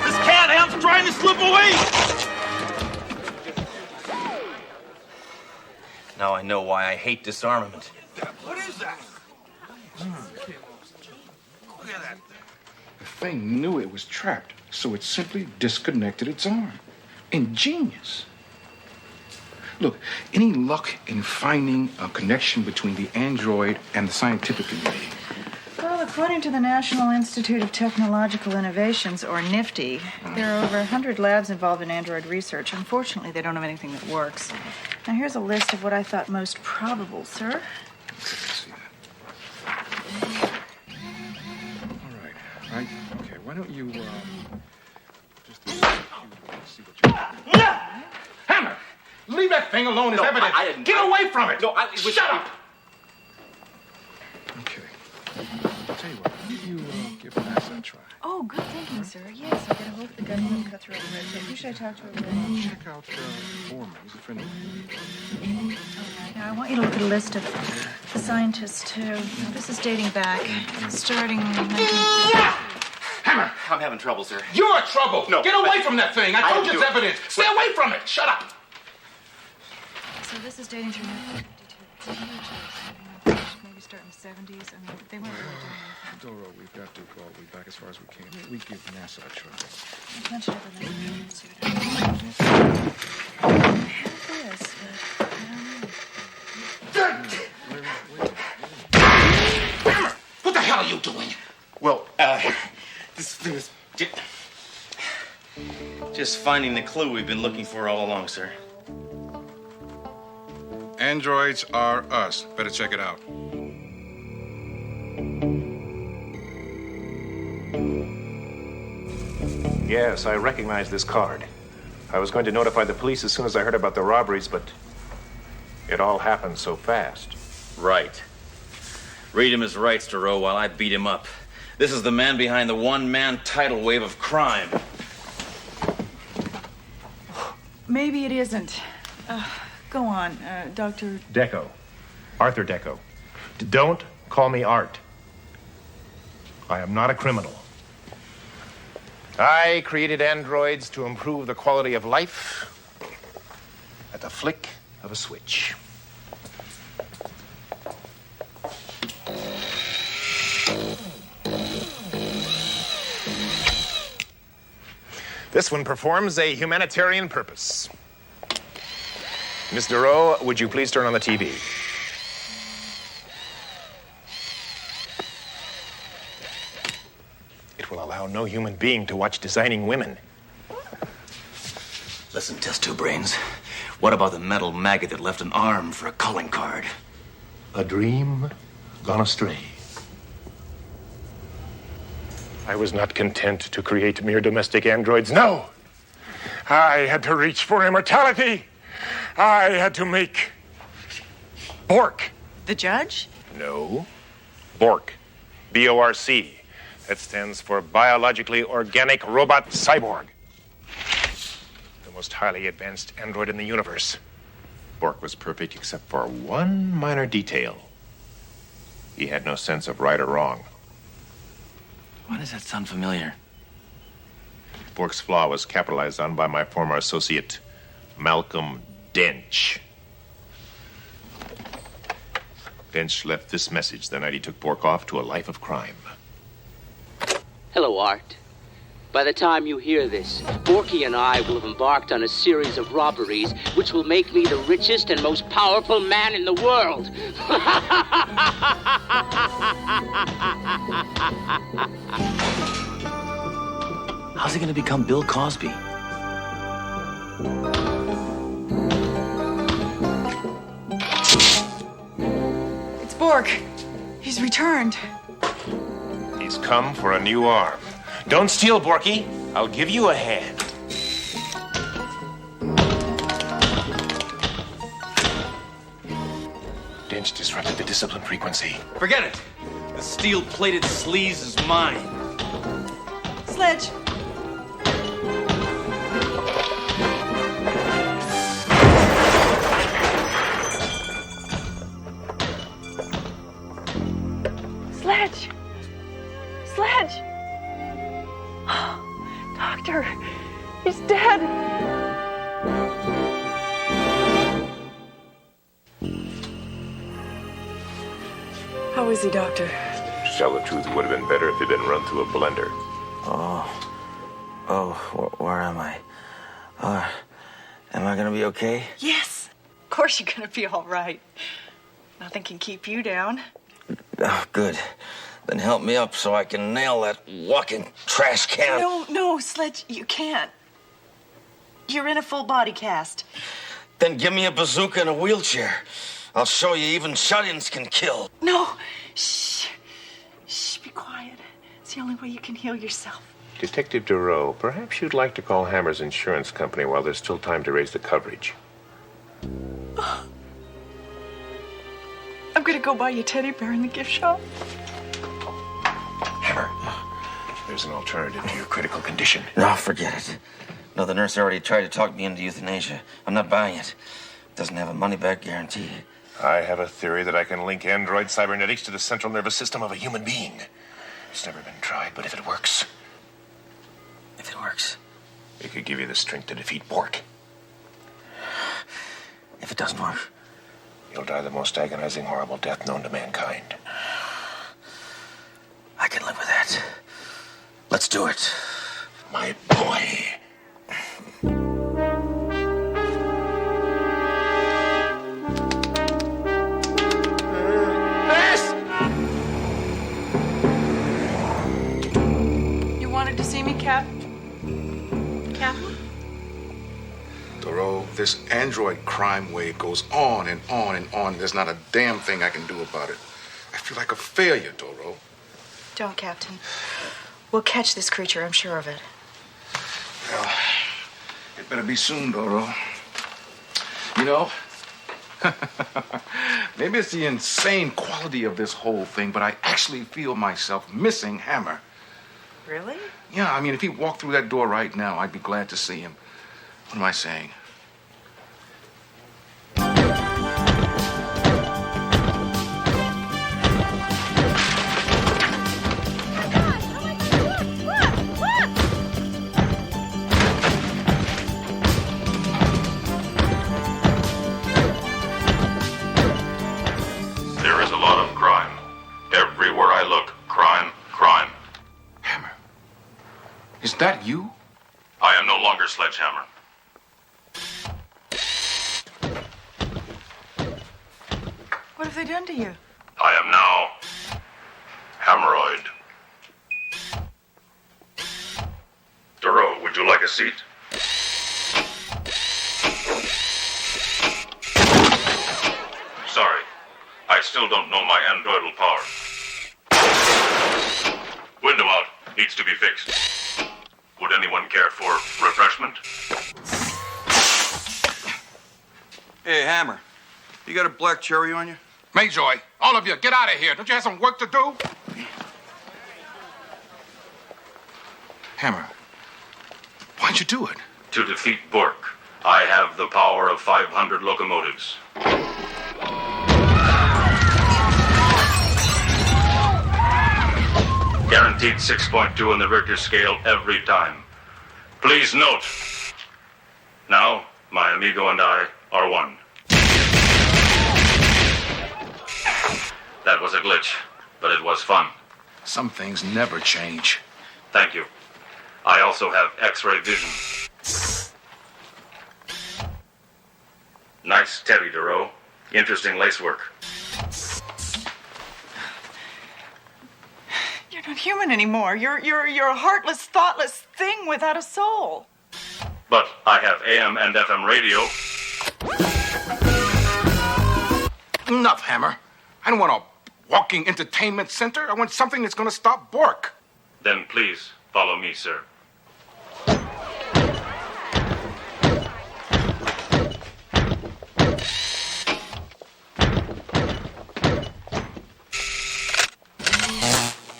This cat hand's trying to slip away. Now I know why I hate disarmament. What is that? Look at that. The thing knew it was trapped, so it simply disconnected its arm. Ingenious. Look, any luck in finding a connection between the android and the scientific community? Well, according to the National Institute of Technological Innovations, or NIFTY, there are over 100 labs involved in android research. Unfortunately, they don't have anything that works. Now, here's a list of what I thought most probable, sir. Right? Okay, why don't you, just see what you... Hammer! Leave that thing alone as evidence. I didn't. Get away from it! No, Shut up! Okay. tell you what, why don't you give NASA a try? Oh, good thinking, sir. Yes, I'll get a hold of the gun and cut through all the red tape. Who should I talk to over there? Check out Foreman. He's a friend of mine. All right. Now, I want you to look at a list of the scientists, too. This is dating back, starting in 19... Hammer! I'm having trouble, sir. You're trouble! No. Get away from that thing! I told you do it's it. evidence! Stay away from it! Shut up! So this is dating through 1952. Maybe starting the 70s. I mean, they weren't really doing anything. Doro, we've got to go all the way back as far as we can. We give NASA a try. There's a bunch of other names. I have this, but Hammer! What the hell are you doing? Well, this thing is just finding the clue we've been looking for all along, sir. Androids are us. Better check it out. Yes, I recognize this card. I was going to notify the police as soon as I heard about the robberies, but it all happened so fast. Right. Read him his rights, Duro, while I beat him up. This is the man behind the one-man tidal wave of crime. maybe it isn't. Go on, Dr. Deco. Arthur Deco. Don't call me Art. I am not a criminal. I created androids to improve the quality of life at the flick of a switch. This one performs a humanitarian purpose. Miss Duro, would you please turn on the TV? It will allow no human being to watch designing women. Listen, test tube brains. What about the metal maggot that left an arm for a calling card? A dream gone astray. I was not content to create mere domestic androids. No! I had to reach for immortality. I had to make Bork. The judge? No. Bork. B-O-R-C. That stands for Biologically Organic Robot Cyborg. The most highly advanced android in the universe. Bork was perfect except for one minor detail. He had no sense of right or wrong. Why does that sound familiar? Bork's flaw was capitalized on by my former associate, Malcolm Dench. Dench left this message the night he took Bork off to a life of crime. Hello, Art. By the time you hear this, Borky and I will have embarked on a series of robberies which will make me the richest and most powerful man in the world. How's he gonna become Bill Cosby? It's Bork. He's returned. He's come for a new arm. Don't steal, Borky. I'll give you a hand. Dench disrupted the discipline frequency. Forget it. The steel-plated sleaze is mine. Sledge. Sledge! Sledge! Doctor, he's dead. How is he, Doctor? To tell the truth, it would have been better if he'd been run through a blender. Where am I? Am I gonna be okay? Yes. Of course you're gonna be all right. Nothing can keep you down. Oh, good. Then help me up so I can nail that walking trash can. No, Sledge, you can't. You're in a full body cast. Then give me a bazooka and a wheelchair. I'll show you even shut-ins can kill. No. Shh, be quiet. It's the only way you can heal yourself. Detective Duro, perhaps you'd like to call Hammer's insurance company while there's still time to raise the coverage. I'm gonna go buy you a teddy bear in the gift shop. Hammer, there's an alternative to your critical condition. No, forget it. No, the nurse already tried to talk me into euthanasia. I'm not buying it. Doesn't have a money-back guarantee. I have a theory that I can link android cybernetics to the central nervous system of a human being. It's never been tried, but if it works... If it works? It could give you the strength to defeat Bork. If it doesn't work? You'll die the most agonizing, horrible death known to mankind. I can live with that. Let's do it. My boy. You wanted to see me, Captain? Thoreau, this android crime wave goes on and on and on. There's not a damn thing I can do about it. I feel like a failure, Thoreau. Don't, Captain. We'll catch this creature, I'm sure of it. Well, it better be soon, Thoreau. You know, maybe it's the insane quality of this whole thing, but I actually feel myself missing Hammer. Really? Yeah, I mean, if he walked through that door right now, I'd be glad to see him. What am I saying? There is a lot of crime. Everywhere I look, crime, crime. Hammer, is that you? I am no longer Sledgehammer. What have they done to you? I am now Hammeroid. Thoreau, would you like a seat? Sorry, I still don't know my androidal power. Window out. Needs to be fixed. Would anyone care for refreshment? Hey, Hammer, you got a black cherry on you? Mayjoy, all of you, get out of here. Don't you have some work to do? Hammer, why'd you do it? To defeat Bork, I have the power of 500 locomotives. Guaranteed 6.2 on the Richter scale every time. Please note, now my amigo and I are one. That was a glitch, but it was fun. Some things never change. Thank you. I also have X-ray vision. Nice Teddy, Thoreau. Interesting lacework. You're not human anymore. You're a heartless, thoughtless thing without a soul. But I have AM and FM radio. Enough, Hammer. I don't want a walking entertainment center. I want something that's going to stop Bork. Then please follow me, sir.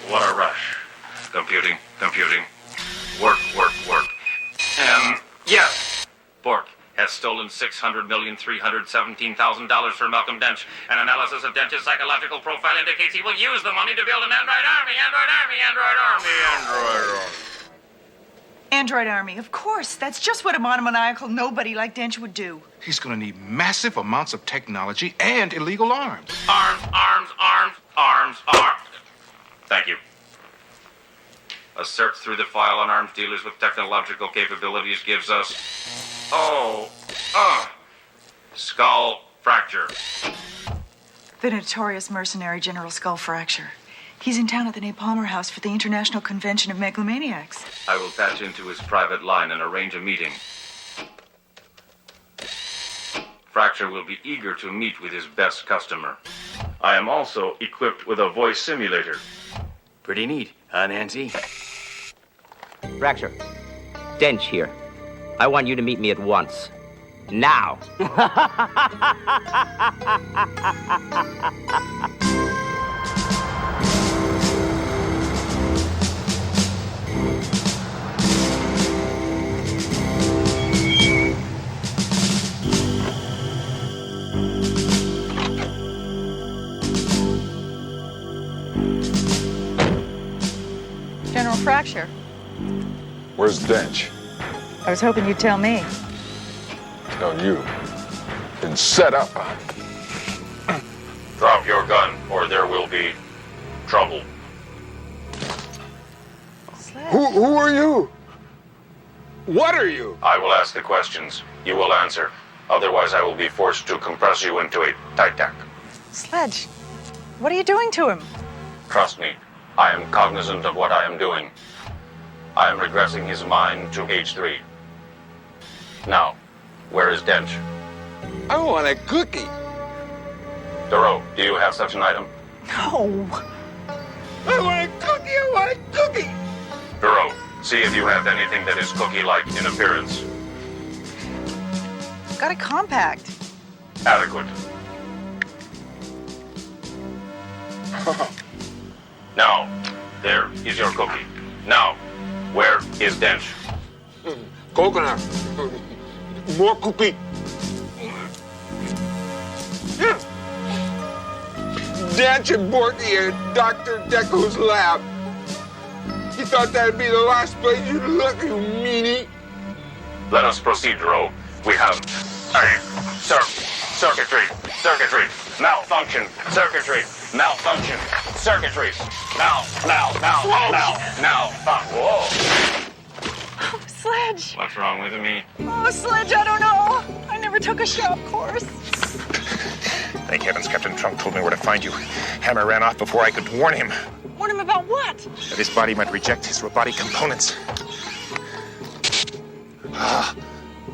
What a rush. Computing. Work. Yes! Bork has stolen $600,317,000 from Malcolm Dench. An analysis of Dench's psychological profile indicates he will use the money to build an android army. Android army, of course. That's just what a monomaniacal nobody like Dench would do. He's going to need massive amounts of technology and illegal arms. Arms. Thank you. A search through the file on arms dealers with technological capabilities gives us... skull fracture. The notorious mercenary General Skull Fracture. He's in town at the Napalmer House for the International Convention of Megalomaniacs. I will patch into his private line and arrange a meeting. Fracture will be eager to meet with his best customer. I am also equipped with a voice simulator. Pretty neat, huh, Nancy? Fracture. Dench here. I want you to meet me at once. Now. General fracture. Where's Dench? I was hoping you'd tell me. No, you. Been set up, huh? Drop your gun, or there will be trouble. Who are you? What are you? I will ask the questions. You will answer. Otherwise, I will be forced to compress you into a tight tack. Sledge, what are you doing to him? Trust me, I am cognizant of what I am doing. I am regressing his mind to age 3. Now, where is Dench? I want a cookie. Thoreau, do you have such an item? No. I want a cookie. I want a cookie. Thoreau, see if you have anything that is cookie-like in appearance. Got a compact. Adequate. Now, there is your cookie. Now, where is Dench? Coconut. More cookie. Dench and Borky at Dr. Deco's lab. He thought that'd be the last place you'd look, you meanie. Let us proceed, Thoreau. We have circuitry, malfunction, circuitry, malfunction, circuitry, whoa. Oh, Sledge. What's wrong with me? Oh, Sledge, I don't know. I never took a shop course. Thank heavens Captain Trunk told me where to find you. Hammer ran off before I could warn him. Warn him about what? That his body might reject his robotic components.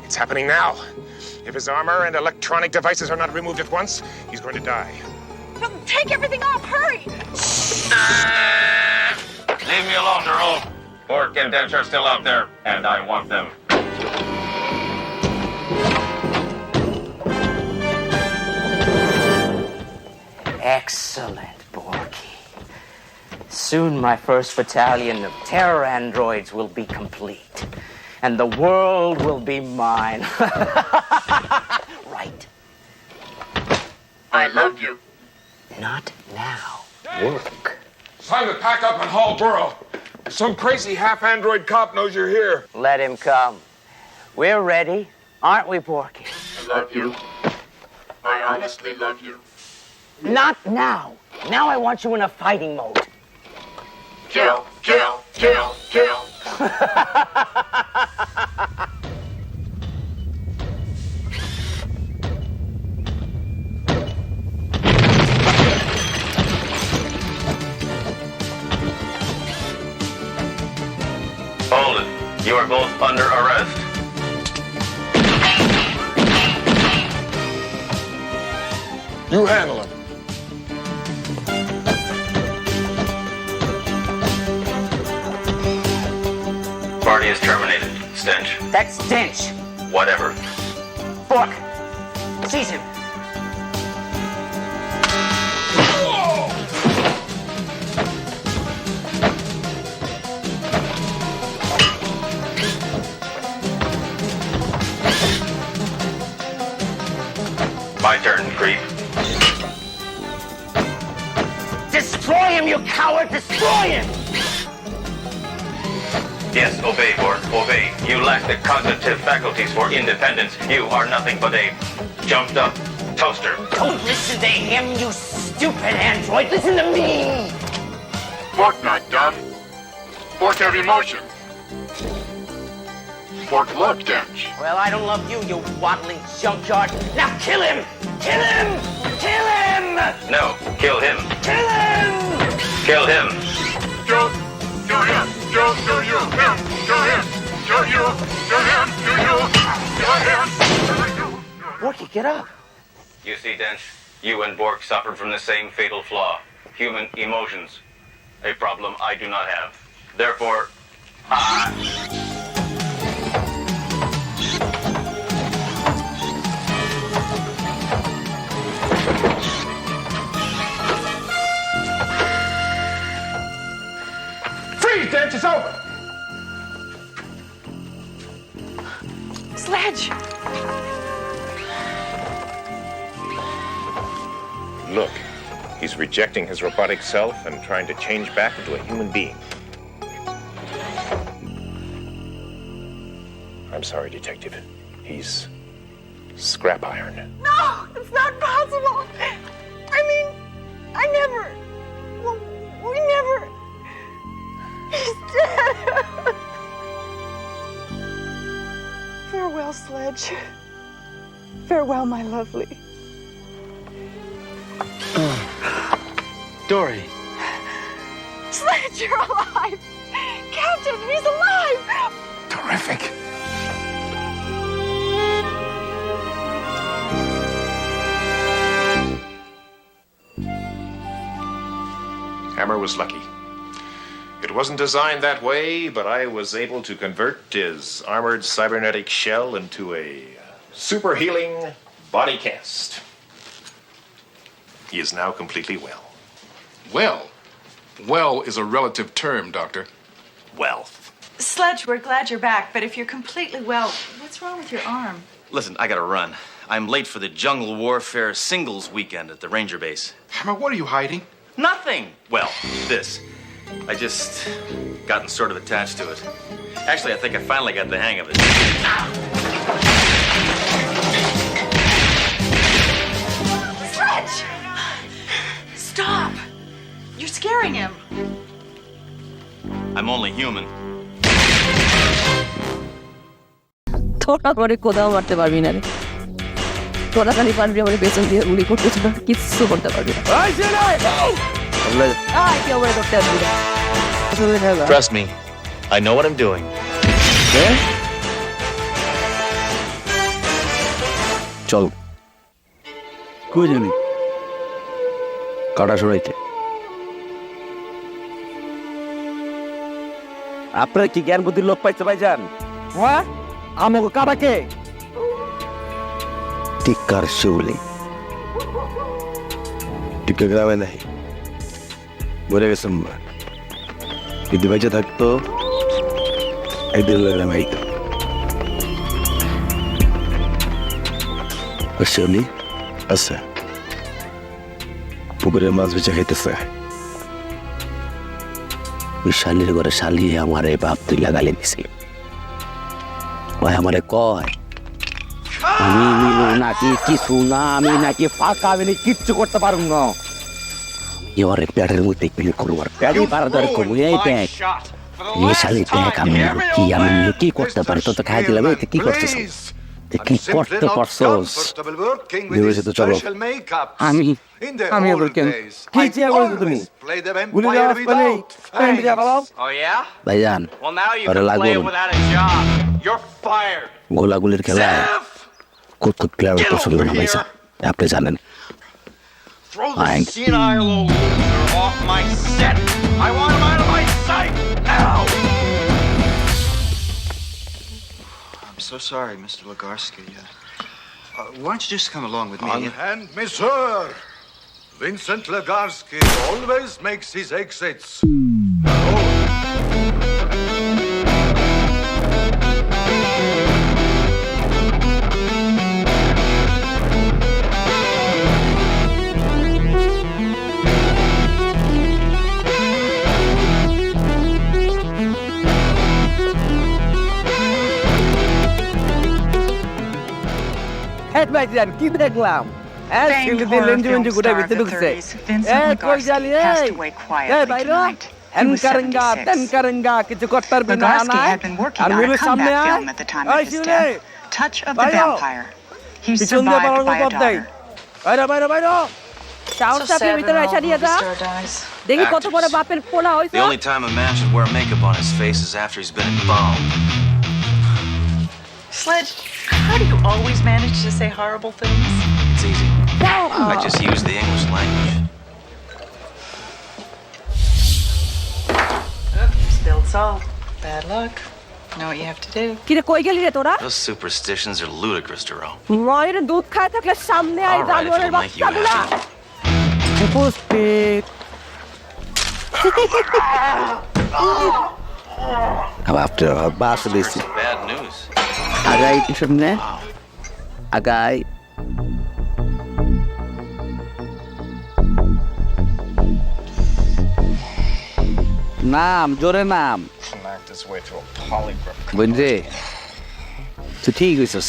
It's happening now. If his armor and electronic devices are not removed at once, he's going to die. Well, take everything off, hurry! Leave me alone, Thoreau. Bork and Dench are still out there, and I want them. Excellent, Borky. Soon my first battalion of terror androids will be complete, and the world will be mine. Right. I love you. Not now. Work. It's time to pack up and haul burrow. Some crazy half-android cop knows you're here. Let him come. We're ready, aren't we, Borky? I love you. I honestly love you. Not now. Now I want you in a fighting mode. Kill, kill, kill, kill. Hold it. You are both under arrest. You handle him. Party is terminated. Stench. That's Dench. Whatever. Bork. Seize him. My turn, creep. Destroy him, you coward! Destroy him! Yes, obey, Bork, obey. You lack the cognitive faculties for independence. You are nothing but a jumped-up toaster. Don't listen to him, you stupid android. Listen to me! Bork not dumb. Bork have emotion. Bork love Dench. Well, I don't love you, you waddling junkyard. Now kill him! Kill him! Kill him! No, kill him. Kill him! Kill him. Kill him. Kill him. Kill you. Him. Kill him. Kill you. Kill him. Kill you. Kill him. Kill you. Borky, get up. You see, Dench, you and Bork suffered from the same fatal flaw. Human emotions. A problem I do not have. Therefore, Freeze, Dench, it's over. Sledge! Look, He's rejecting his robotic self and trying to change back into a human being. I'm sorry, Detective. He's scrap iron. No, it's not possible. I mean, I never. Well, we never. He's dead. Farewell, Sledge. Farewell, my lovely. Dory. Sledge, you're alive. Captain, he's alive. Terrific. Hammer was lucky. It wasn't designed that way, but I was able to convert his armored cybernetic shell into a super healing body cast. He is now completely well. Well? Well is a relative term, Doctor. Well. Sledge, we're glad you're back, but if you're completely well, what's wrong with your arm? Listen, I gotta run. I'm late for the Jungle Warfare Singles weekend at the Ranger Base. Hammer, what are you hiding? Nothing! Well, this. I just gotten sort of attached to it. Actually, I think I finally got the hang of it. Sledge! Stop! You're scaring him. I'm only human. তোরা করে কোদাও মারতে পারবি না রে তোরা খালি পারবি আমার পেছন দিয়ে গুলি করতে ছিল কিচ্ছু করতে পারবি না কেউ বলে করতে পারবি না Trust me, I know what I'm doing. চল কই জানি কাটা সরাইতে আপনার কি জ্ঞান বুদ্ধির লোক পাইছে ভাইজান হ্যাঁ আমাকে কাটাকে টিকার শিউলি টিকা গ্রামে নাই মরে গেছে যদি বেঁচে থাকতো একদিন গ্রামে আইতো শিউলি আছে পুকুরে মাছ বেচে খাইতেছে ওই শালির ঘরে শালি আমার এই বাপ তুই লাগালে দিছি ওই আমারে কয় আমি মিলু নাকি কিছু না আমি নাকি ফাঁকা আমি কিচ্ছু করতে পারব না এবার প্যাটের মধ্যে পিল করবো আর প্যাডি পারা ধরে করবো এই দেখ এই শালি দেখ আমি কি করতে পারি তো খাই দিলাম এই কি করতেছ কি করতে পারছস ভেবেছে তো চলো আমি আবার কেন কি চেয়ে করছো তুমি গুলি দেওয়া পালে প্যান্ট দিয়ে পালাও ভাইজান ওরা লাগবে গোলাগুলির খেলায় কত প্লেয়ার পছন্দ না ভাইসা আপনি জানেন Throw the senile old loser off my set. I want him out of my sight now. I'm so sorry, Mr. Legarsky. Why don't you just come along with me? Unhand me, sir. Vincent Legarsky always makes his exits. ভাইজান কি দেখলাম লেঞ্জু গুড়া ভিতরে ঢুকছে কই জালি বাইরো এনকারেঙ্গা তেনকারেঙ্গা কিছু করতে পারবি না না আর মিলু সামনে আয় শুনে Touch of the Vampire. He survived by a daughter. বাইরো সাউন্ডটা ভিতরে এসে দিয়ে যা দেখি কত বড় বাপের পোলা হইছে The only time a man should wear makeup on his face is after he's been embalmed. Sledge, how do you always manage to say horrible things? It's easy. I just use the English language. Spilled salt. Bad luck. Know what you have to do. কিরে কই গেলি রে তোরা Those superstitions are ludicrous, Duro. মায়ের দুধ খায় থাকলে সামনে আয় জানোয়ারের বাচ্চাগুলা উপস্থিত after a bath this Bad news. agai shunne agai নাম জোরে নাম Smacked his way through a polygraph. বুঝলি তুই ঠিক হয়েছিস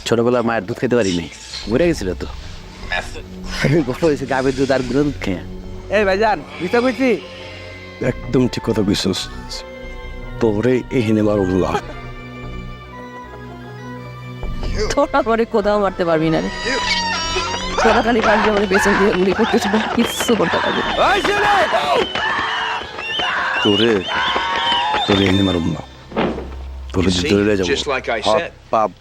ছোটবেলার মায়ের দুধ খেতে পারি নাই ঘুরে গেছিল তো গল্প হয়েছে গাভীর দুধ আর গুঁড়ো দুধ খেয়ে এই ভাইজান মিথ্যা কইছি একদম ঠিক কথা বিশ্বাস তোরে এখানে মারব না তোরা পরে কোথাও মারতে পারবি না রে তোরা খালি পারবি আমার পেছন দিয়ে গুলি করতেছিল কিচ্ছু করতে পারবি না তোরে তোরে এখানে মারব না তোরে ধরে যাবো Just like I said,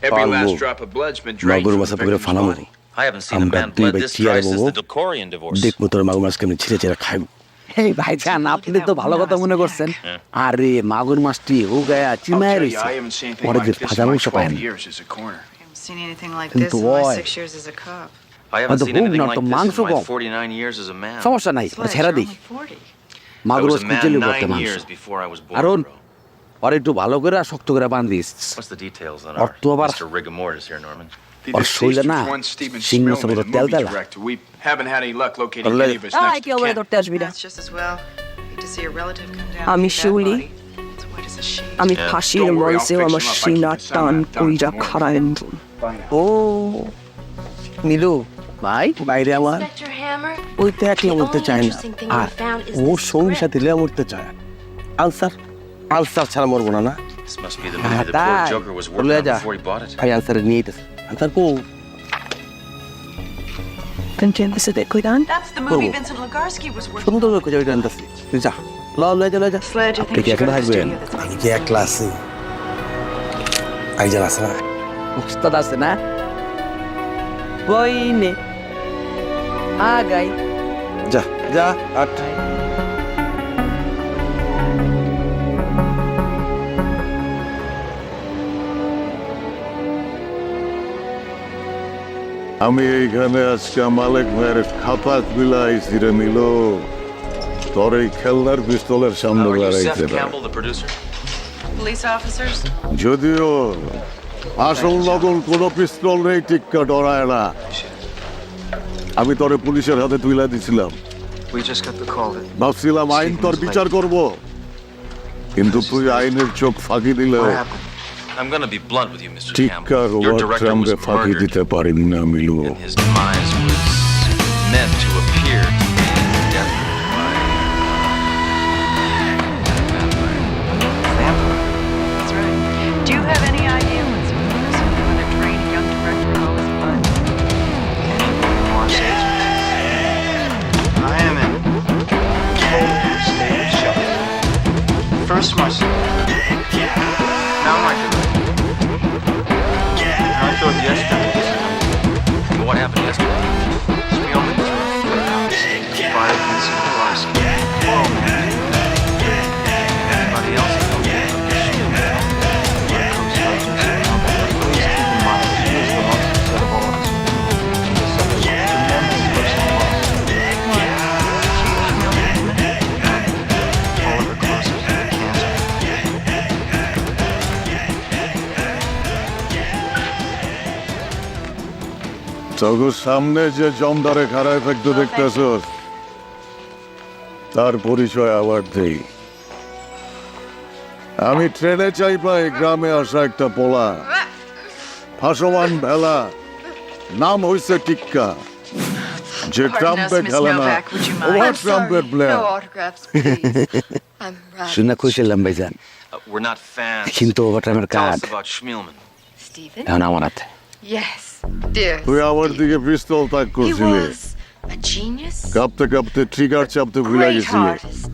every last drop of blood's been drained মাগুর from মাছা the পুকুরে victim's ফালামো body. I haven't seen a man bled this dry since the Decorian divorce. দেখবো তোর মাগুর মাছ কেমনি ছিঁড়ে ছিঁড়ে খাইব এই ভাইজান আপনি তো ভালো কথা মনে করছেন আরে মাগুর মাছটি ও গায়া I'll চিমায় tell you, রয়েছে I haven't seen anything পরে like যে this ভাজা in my মাংস পায় 12 না years as a coroner. Seen anything like কিন্তু this in my ওই 6 years as a cop. I haven't হয়তো seen ভোগ anything না like তো this মাংস in my com 49 years as a man. সমস্যা নাই Sledge, ছেড়া you're দিই only 40. I মাগুর was মাছ a কুচেলি man করতে 9 মাংস years before I was born. কারণ আর একটু ভালো করে আর শক্ত করে বাঁধিস What's the details on আর তো আবার Mr. Rigormortis here, Norman? The আর শরীরে deceased না was one Stephen Singh Smillman, মাছের মতো a তেল movie তেলা director. We haven't had any luck locating Alright. any of his আয় next কেউ of বলে kin. ধরতে আসবি না That's just as well. Hate to see a relative come down. আমি with a dead Shiuli body. It's white as a sheet. আমি Yeah. ফাঁসির Don't worry, I'll মঞ্চেও fix আমার him up. I Cena keep the টান sound down কইরা tomorrow. খাড়ায় ও নীলু ভাই বাইরে আমার Inspector Hammer, ওই তো একলা the মরতে only চায় না interesting thing we R found is O the সঙ্গী script. সাথে লিয়া মরতে চায় আনসার আনসার ছাড়া মরবো না না This must be the movie the poor তাই Joker was বলে working on যা before he bought it. ভাই আনসার নিয়ে যেতেছে answer co ¿Entiendes de cuidar? That's the movie Vincent Legarsky was working সুন্দর করে খুঁজে আনতেছি তুই যা লয়ে যা Sledge, I আপনি think কি we should একলা go to the থাকবেন studio. That's আমি কি একলা আছি আইজান আছে না উস্তাদ আছে না বইনে আগাই যা যা আট আমি এইখানে আজকে মালিক ভাইয়ের খাতা বিলাইছি রে নিল তোর এই খেলনার পিস্তলের সামনে Are you দাঁড়াইছে Seth না Campbell, the producer? Police officers? যদিও আসল নকল কোনো পিস্তল নেই টিক্কা ডরায় না আমি তোরে পুলিশের হাতে তুলে দিছিলাম We just got the call that ভাবছিলাম আইন তোর বিচার করব কিন্তু তুই আইনের চোখ ফাঁকি দিলে I'm going to be blunt with you, Mr. Tikka Campbell. Your robot director ট্রাম্পে was ফাঁকি murdered, দিতে পারিনি না Milu and his demise was meant to appear to be death by That's right. Do you have any idea what's the person who would have trained a young director in all his blood? I am in total state of shock. First myself, now my director. I thought yesterday What happened yesterday? Smillman was referred by Vincent Legarsky. Anybody else know? Please keep in mind that he is the most upset of all of us. He has suffered tremendous personal loss. All of her closest had cancer. চোখের সামনে যে জমদারে খাড়ায় থাকতে দেখতেছস তার পরিচয় আবার দেই আমি ট্রেনে চাই পাই গ্রামে আসা একটা পোলা ফাঁসমান ভেলা নাম হইছে টিক্কা যে ট্রাম্পে খেলে না ওভার ট্রাম্পের player autographs, please. I'm rather. শুনে খুশি হলাম ভাইজান We're not fans. কিন্তু ওভারটাইমের Tell card us about Schmielman. Stephen? এখন আমার হাতে Yes, dear. তুই আমার দিকে পিস্তল তাক He করছিলি was a genius, কাঁপতে কাঁপতে ট্রিগার চাপতে ভুলে great গেছিলি artist,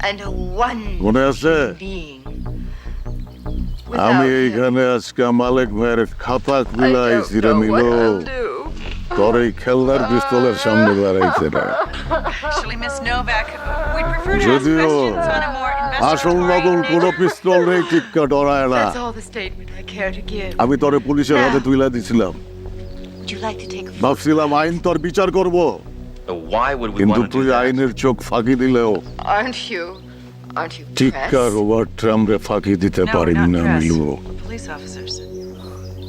and a wonderful মনে আছে being. আমি Without him, এইখানে আজকে মালিক ভাইয়ের খাতা I বিলাইছি don't রে know নিল what I'll do. তোর এই খেলনার পিস্তলের সামনে দাঁড়াইছে না Actually, Miss Novak, we'd prefer to ask যদিও questions on a more আসল investigatory নকল কোনো nature. পিস্তল নেই টিক্কা ডরায় না That's all the statement I care to give. আমি তোরে পুলিশের হাতে তুলে দিছিলাম Would you like to take a ভাবছিলাম আইন তোর বিচার করব Why would we কিন্তু want to do তুই that? আইনের চোখ ফাঁকি দিলেও Aren't you টিক্কা pressed? রোবট ট্রাম্পে ফাঁকি দিতে No, পারিনি not না pressed. Milu Police officers.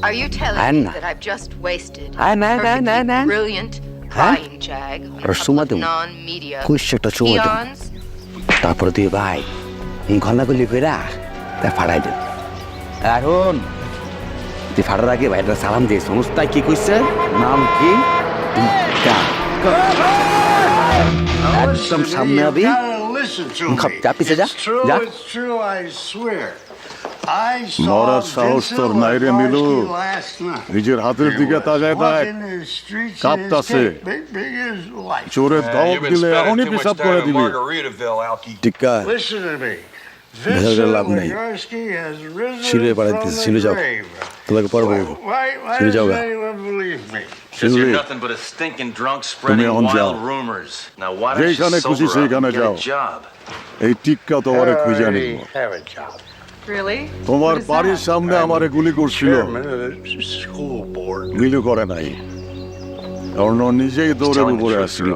Are you telling And- me that I've just wasted a And- perfectly brilliant crying jag on a R couple Suma of দেবো non-media খুশি একটা সুমা দেবো peons? তারপরে তুই ভাই ঘনাগুলি কইরা তা ফাড়াই দেন এখন তুই ফাটার আগে ভাইটা সালাম দিয়ে সংস্থায় কি কইছে নাম কি একদম সামনে আবি যা পিছে যা যা মরার সাহস তোর নাই রে মিলু নিজের হাতের দিকে তাকায় দেখ কাঁপতাছে চোরের দম দিলে এখনই পিসাব করে দিবি টিক্কা ভেতরে লাভ নেই শিলুয়ে পাড়াইতেছে শিলু যাও তোমাকে পড়বো শিলু যাও গা You're nothing but a stinking drunk spreading wild rumors. Now why don't you sober up and get a job? এই টিক্কা তোমারে খুঁজে নিব Really? তোমার বাড়ির সামনে আমারে গুলি করছিল মিলু করে নাই কারণ নিজেই দৌড়ে উপরে আসছিল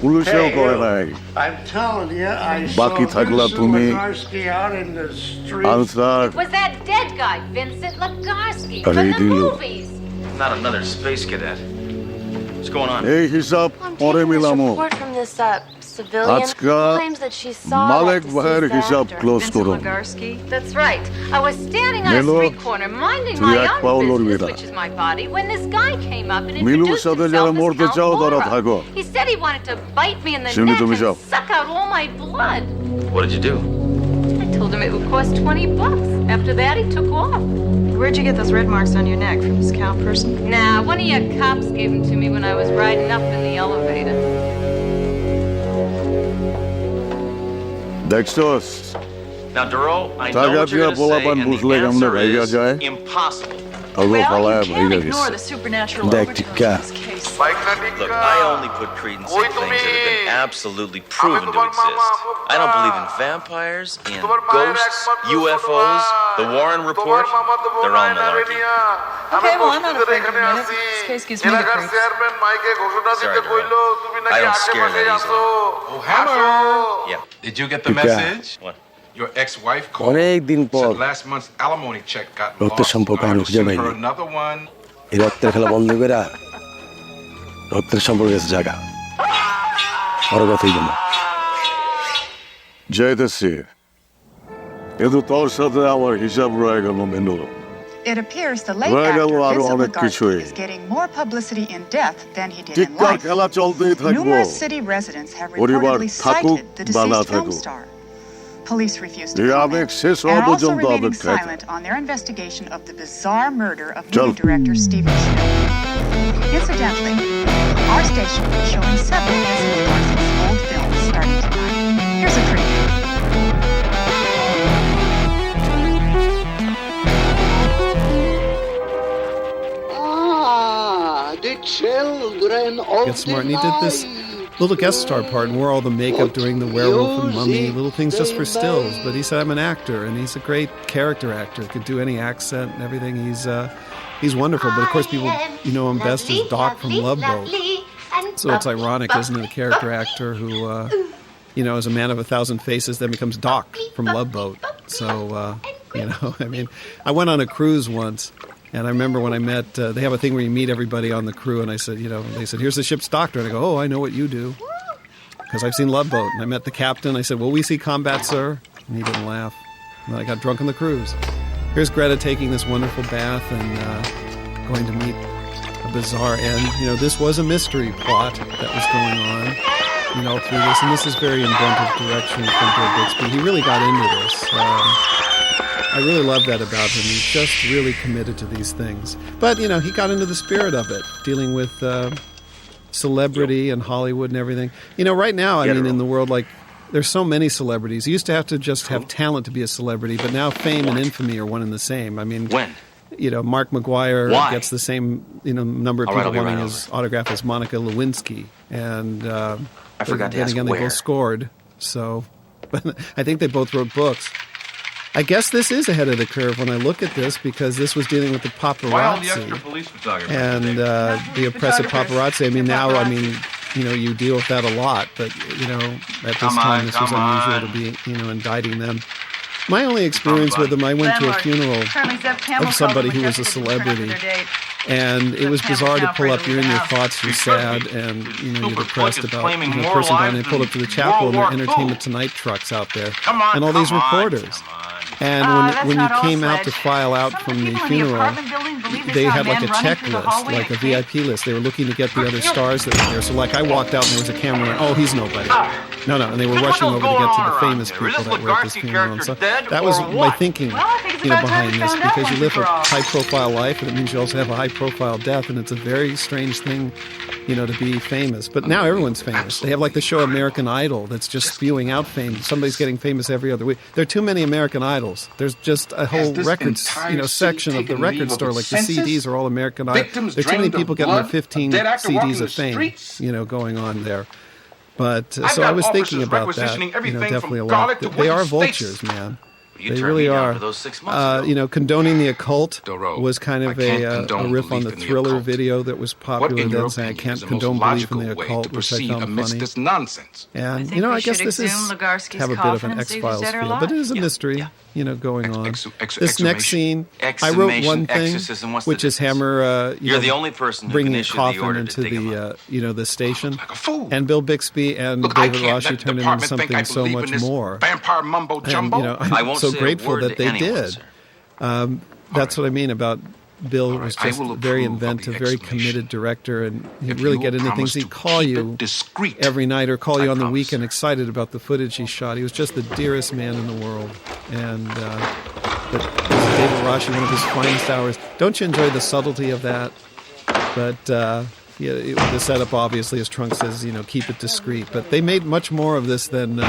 পুলিশেও করে নাই বাকি থাকলা তুমি answer Was that dead guy Vincent Legarsky from the movies? Not another space cadet. What's going on? এই হিসাব পরে মিলামো Report from this civilian আজকা claims that she saw মালিক ভাইয়ের হিসাব ক্লোজ করুন That's right. I was standing on a Milo, street corner minding তুই my এক own পাও business, লড়বি না। which is my body, when this guy came up and মিলুর introduced সাথে যারা himself মরতে as চাও Count তারা Laura. থাকো He said he wanted to bite me in the Shiuli, neck তুমি and যাও। suck out all my blood. What did you do? I told him it would cost $20. After that, he took off. Where'd you get those red marks on your neck? From this cow person? Nah, one of your cops gave them to me when I was riding up in the elevator. দেখছস Now, Duro, I know টাকা what you're দিয়া going to say, পোলাপান and বুঝলে the কেমনে answer ভাইগা is যায় impossible. আগো Well, ফালায় you ভাইগা can't ignore গেছে the supernatural দেখ overtones tikka in this case. Look, I only put credence in things that have been absolutely proven to exist. I don't believe in vampires, in ghosts, UFOs, the Warren Report. They're all malarkey. Okay, well, I'm not afraid of a minute. This case gives me the creeps. Sorry, Duro. I don't scare that easily. Oh, Hammer! Yeah. Did you get the Tika. message? What? Your ex-wife called. অনেক দিন পর Said last month's alimony check got রক্তের lost. সম্পর্ক আমি খুঁজে Send পাইনি her another one. এই রক্তের খেলা বন্ধ করে রক্তের সম্পর্ক গেছে জায়গা বড় কথাই বলো যাইতেছি কিন্তু তোর সাথে আমার হিসাব রয়ে গেল menu It appears the late রয়ে গেল actor আরো Vincent অনেক Legarsky কিছুই is getting more publicity in death than he did in টিক্কার life. খেলা চলতেই থাকবো Numerous city residents have পরিবার reportedly থাকুক cited the বা না deceased film থাকুক star. Police refused to এই comment আবেগ শেষ হওয়া and are also পর্যন্ত remaining অপেক্ষায় silent on their investigation of the bizarre murder of চল। movie director Steven Spielberg. Incidentally, our station will be showing several Vincent Legarsky's old films starting tonight. Here's a preview. The children of Get smart, and he did this little guest star part and wore all the makeup during the werewolf and mummy, little things just for stills. But he said, I'm an actor, and he's a great character actor. Could do any accent and everything. He's wonderful. But of course, people know him best as Doc from Love Boat. So it's ironic, isn't it? A character actor who, is a man of 1,000 faces, then becomes Doc from Love Boat. So, I mean, I went on a cruise once. And I remember when I met, they have a thing where you meet everybody on the crew, and I said, they said, here's the ship's doctor. And I go, oh, I know what you do. Because I've seen Love Boat. And I met the captain. I said, will we see combat, sir? And he didn't laugh. And then I got drunk on the cruise. Here's Greta taking this wonderful bath and going to meet a bizarre end. This was a mystery plot that was going on, through this. And this is very inventive direction from Bill Bixby. He really got into this. I really love that about him. He's just really committed to these things. But, he got into the spirit of it, dealing with celebrity and Hollywood and everything. Right now, in the world, there's so many celebrities. You used to have to just have talent to be a celebrity, but now fame and infamy are one and the same. When? Mark McGuire Why? gets the same, number of All right, people I'll be wanting right his autograph as Monica Lewinsky. And I forgot to ask they where. both scored. So, but I think they both wrote books. I guess this is ahead of the curve when I look at this, because this was dealing with the paparazzi. Why all the extra police photography? And the oppressive paparazzi. Now, you deal with that a lot, but, at this time, this was unusual to be, indicting them. My only experience with them, I went to a funeral Apparently Zev Campbell of somebody called them who was a with celebrity. desperately And it was bizarre to pull up. You're in your thoughts, you're sad, and you're depressed about a person dying. They pulled up to the chapel, and there are Entertainment Tonight trucks out there, and all these reporters. And when you came out to file out from the funeral, they had like a checklist, like a VIP list. They were looking to get the other stars that were there. So like I walked out and there was a camera, and he he's nobody. No, and they were rushing over to get to the famous people that were at this funeral. And so that was my thinking, behind this, because you live a high-profile life, and it means you also have a high-profile death, and it's a very strange thing, to be famous. But now everyone's famous. They have like the show American Idol that's just spewing out fame. Somebody's getting famous every other week. There are too many American Idols. There's just a whole records, section of the record store. Like the CDs are all American Idol. There are too many people getting their 15 CDs of fame, going on there. But so I was thinking about that, definitely a lot. They are vultures, man. They really are. Condoning the occult was kind of a riff on the Thriller video that was popular then, saying I can't condone belief in the occult, which I found funny. This nonsense. And, I guess this is have a bit of an X-Files feel, but it is a mystery, going on. This next scene, I wrote one thing, which is Hammer, You're the only person bringing a coffin into the, the station. And Bill Bixby and David Rossi turned it into something so much more. Vampire mumbo jumbo. I'm so grateful that they did. That's what I mean about Bill. Was just very inventive, very committed director, and he'd really get into things. He'd call you every night or call you on the weekend excited about the footage he shot. He was just the dearest man in the world. And David Rossi, one of his finest hours. Don't you enjoy the subtlety of that? But the setup, obviously, as Trunk says, keep it discreet. But they made much more of this than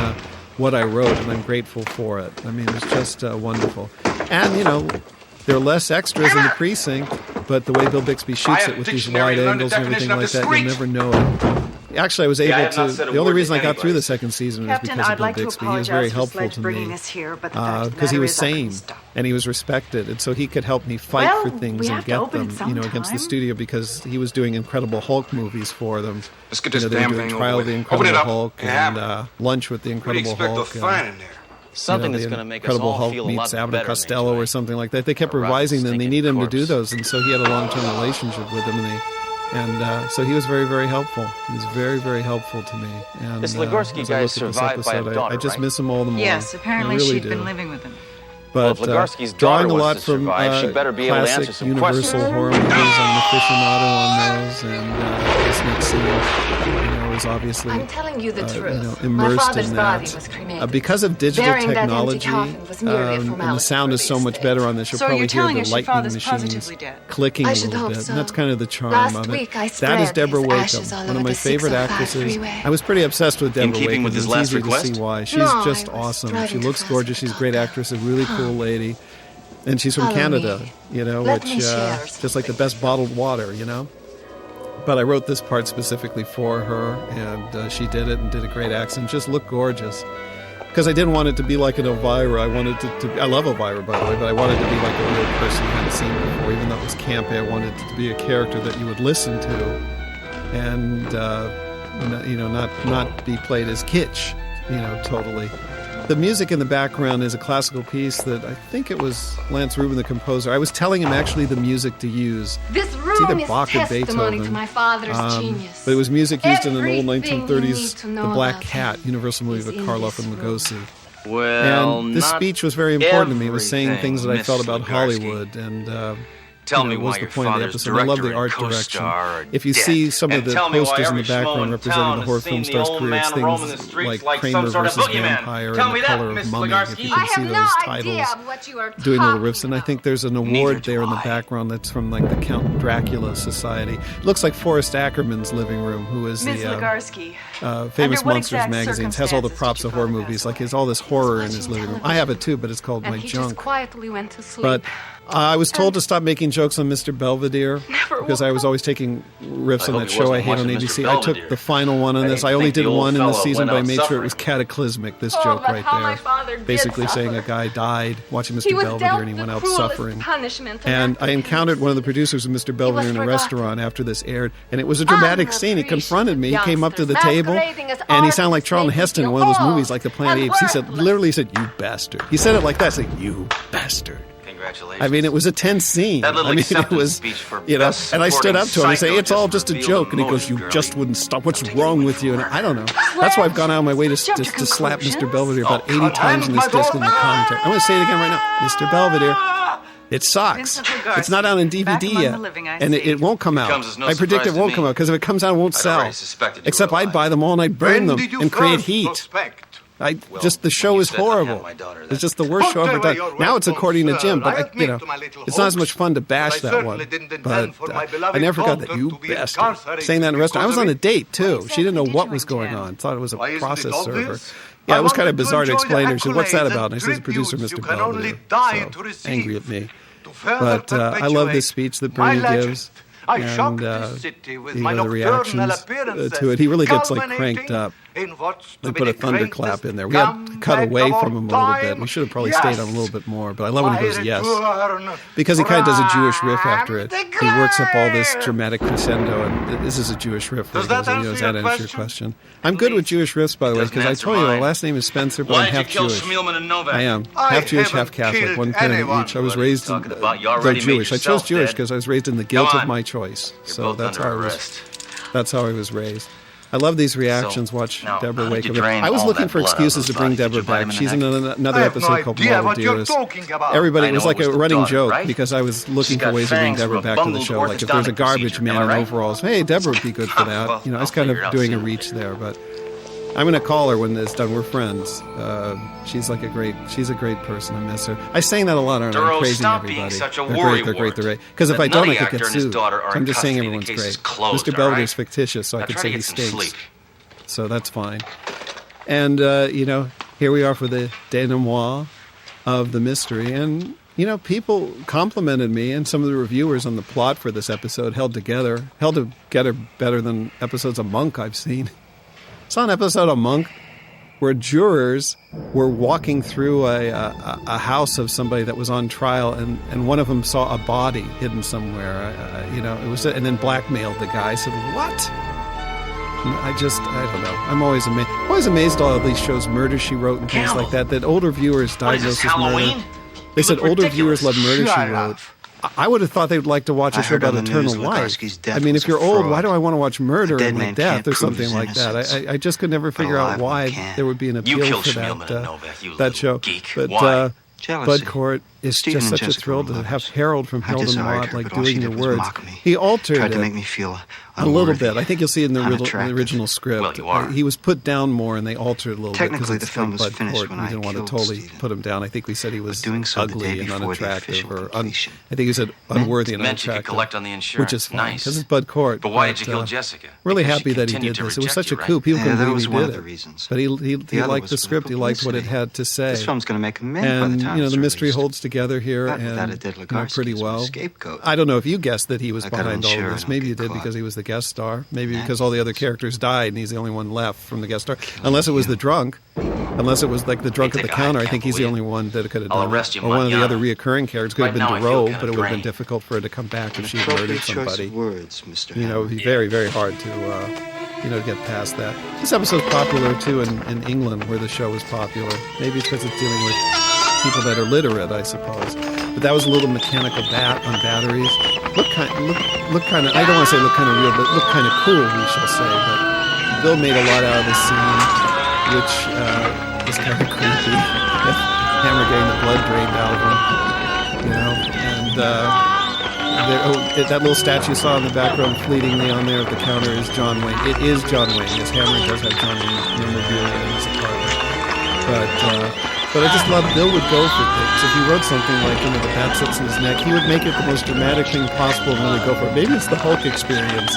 what I wrote, and I'm grateful for it. I mean, it's just wonderful. And, there are less extras in the precinct, but the way Bill Bixby shoots it with these wide angles and everything like that, you'll never know it. Actually, I was able to... The only reason I got through the second season was because of Bill Bixby. He was very helpful to me because he was sane and he was respected. And so he could help me fight for things and get them, against the studio, because he was doing Incredible Hulk movies for them. Let's get this they were doing Trial of the Incredible Hulk and Lunch with the Incredible Hulk. Something that's going to make us Incredible all Hulk feel a meets lot Abbott better. Costello or something like that. They kept revising them. They needed him to do those, and so he had a long-term relationship with them, and so he was very, very helpful. He was very, very helpful to me. And This Legorsky guy survived by a daughter, I just right? miss him all the more. Yes, apparently I really she'd do. been living with him. But Well, if Legorsky's drawing daughter a lot wants to from survive, she better be able to answer classic some Universal questions. horror movies. I'm an aficionado on those, and this next scene, is obviously I'm telling you the truth. immersed My father's in body that. was cremated. Because of digital Burying that empty technology, coffin was merely a and the formality sound is so much better on this. You'll So probably you're telling hear us the your lightning father's machines positively dead? clicking I a should little hope bit, so. and that's kind of the charm Last of it. week I That is spread Deborah his Wakeham, ashes all one of over my the favorite 605 actresses. freeway. I was pretty obsessed with Deborah keeping Wakeham. with his It's last easy request? to see why. She's No, just I was awesome. She driving looks to gorgeous. She's a great actress, a really cool lady. And she's from Follow Canada, me. Let which me share just like the best bottled water, But I wrote this part specifically for her, and she did it and did a great accent. Just looked gorgeous. Because I didn't want it to be like an Elvira. I wanted it to I love Elvira, by the way, but I wanted it to be like a real person you hadn't seen before. Even though it was campy, I wanted it to be a character that you would listen to, and not be played as kitsch, totally. The music in the background is a classical piece that I think it was Lance Rubin, the composer. I was telling him actually the music to use. This It's room either is Bach or testimony Beethoven. to my father's genius. But it was music used in an old Everything you 1930s need to know The Black about Cat, Universal movie with in Karloff this and Lugosi. Well, And this not speech was very important to me. It was saying everything, things that I Miss felt about Legarsky. Hollywood, and Tell me was why the your point of the father's episode. I love the director art and direction. co-star are If you dead. see some of And the tell me why posters in the every schmo background in representing town the horror has film seen the stars' old career, it's man roaming the things streets like like Kramer some sort of versus boogeyman. Vampire Tell and me The that, Color Miss of Mummy. Legarsky. If I you can have see no those idea titles what you are doing little talking riffs, and I think there's an award there in the background that's from like the Count Dracula Society. It looks like Forrest Ackerman's living room, who is Ms. the Legarsky, Famous under what Monsters exact magazines, has all the circumstances props did of you horror photograph movies. Like, he has all this horror in his living room. I have it too, but it's called and My he Junk. just quietly went to sleep. But I was told to stop making jokes on Mr. Belvedere Never because I was always taking riffs on hope that he show I wasn't hate on watching Mr. ABC. I took Belvedere. the final one on I this. didn't I only think did the old one in the fellow season, went but I out made sure it suffering. was cataclysmic, this Oh, joke but right how my there. father did Basically saying a suffer. guy died watching He Mr. was Belvedere dealt and he the went out cruelest suffering. punishment And I encountered one of the producers of Mr. Belvedere in a restaurant after this aired, and it was a dramatic scene. He confronted me. He came up to the table, and he sounded like Charlton Heston in one of those movies like The Planet of the Apes. He said, literally said, "You bastard." He said it like that, saying, "You bastard." Congratulations. I mean, it was a tense scene. That little I mean, it acceptance was, speech for you know, best and I stood up to him and say, supporting it's all psycho just a just joke. And he goes, revealed you the just wouldn't stop. What's wrong with you? And I don't know. That's why I've gone out of my way to slap Mr. Belvedere about 80 times in this disc in the commentary. I'm going to say it again right now. Mr. Belvedere, it sucks. It's not out on DVD yet. And it won't come out. I predict it won't come out because if it comes out, it won't sell. Except I'd buy them all and I'd burn them and create heat. The show is horrible. It's just the worst show ever done. Now it's according to Jim, but it's not as much fun to bash that one. But I never forgot that, you bastard. Saying that in a restaurant. I was on a date too. She didn't know what was going on. Thought it was a process server. Yeah, it was kind of bizarre to explain to her. She said, what's that about? And I said, the producer, Mr. Belvedere. So angry at me. But I love this speech that Bernie gives. And the reactions to it. He really gets cranked up. They put a thunderclap in there. We had to cut away from him a little bit. We should have probably stayed on a little bit more. But I love when he goes, yes. Because he kind of does a Jewish riff after it. He works up all this dramatic crescendo. And this is a Jewish riff. Does that answer your question? I'm good with Jewish riffs, by the way, because I told you my last name is Spencer, but I'm half Jewish. I am. Half Jewish, half Catholic. One pennant each. I was raised in Jewish. I chose Jewish because I was raised in the guilt of my choice. So that's how I was raised. I love these reactions. Watch Deborah wake up. I was looking for excuses to bring Deborah back. She's in another episode called Moral Dearest. Everybody, it was like a running joke because I was looking for ways to bring Deborah back to the show. Like if there's a garbage man in overalls, hey, Deborah would be good for that. I was kind of doing a reach there, but I'm going to call her when it's done. We're friends. She's a great person. I miss her. I sang that a lot, aren't I? I'm praising everybody. They're great. Because if I don't, I could get sued. So I'm just saying everyone's great. Mr. Belvedere's fictitious, so I could say he stinks. So that's fine. And, here we are for the denouement of the mystery. And, people complimented me and some of the reviewers on the plot for this episode held together better than episodes of Monk I've seen. Saw an episode of Monk where jurors were walking through a house of somebody that was on trial, and one of them saw a body hidden somewhere. And then blackmailed the guy. I said, "What?" I don't know. I'm always amazed all of these shows, Murder, She Wrote, and things like that. That older viewers diagnose as murder. They said older viewers love Murder, She Wrote. I would have thought they would like to watch a show about eternal life. I mean, if you're old, why do I want to watch murder and death or something like that? I just could never figure out why there would be an appeal for that show. But Bud Cort is just such a thrill to have Harold from Harold and Maude doing the words. He altered it. To make me feel a little bit. I think you'll see it in the original script. He was put down more, and they altered it a little bit because it's like Bud Cort. We didn't want to totally put him down. I think we said he was ugly and unattractive, I think he said unworthy and unattractive, which is fine because it's Bud Cort. But why did you kill Jessica? Really happy that he did this. It was such a coup. People couldn't believe he did it. But he liked the script. He liked what it had to say. This film's going to make a million by the time the mystery holds together here and pretty well. I don't know if you guessed that he was behind all of this. Maybe you did because he was the guest star. Maybe because all the other characters died and he's the only one left from the guest star. Unless it was the drunk. Unless it was like the drunk at the counter. I think he's the only one that could have done it. Or one of the other reoccurring characters could have been DeRoe, but it would have been difficult for her to come back if she had murdered somebody. It would be very, very hard to get past that. This episode's popular too in England, where the show is popular. Maybe it's because it's dealing with people that are literate, I suppose. But that was a little mechanical bat on batteries. Look kind of. I don't want to say look kind of real, but look kind of cool, we shall say. But Bill made a lot out of this scene, which is kind of creepy. Hammer getting the blood drained out of him, and that little statue you saw in the background fleetingly on there at the counter is John Wayne. It is John Wayne. Yes, Hammer does have John Wayne's memorabilia in his apartment. But I just love Bill would go for things. If he wrote something like, the bat sits in his neck, he would make it the most dramatic thing possible and really go for it. Maybe it's the Hulk experience.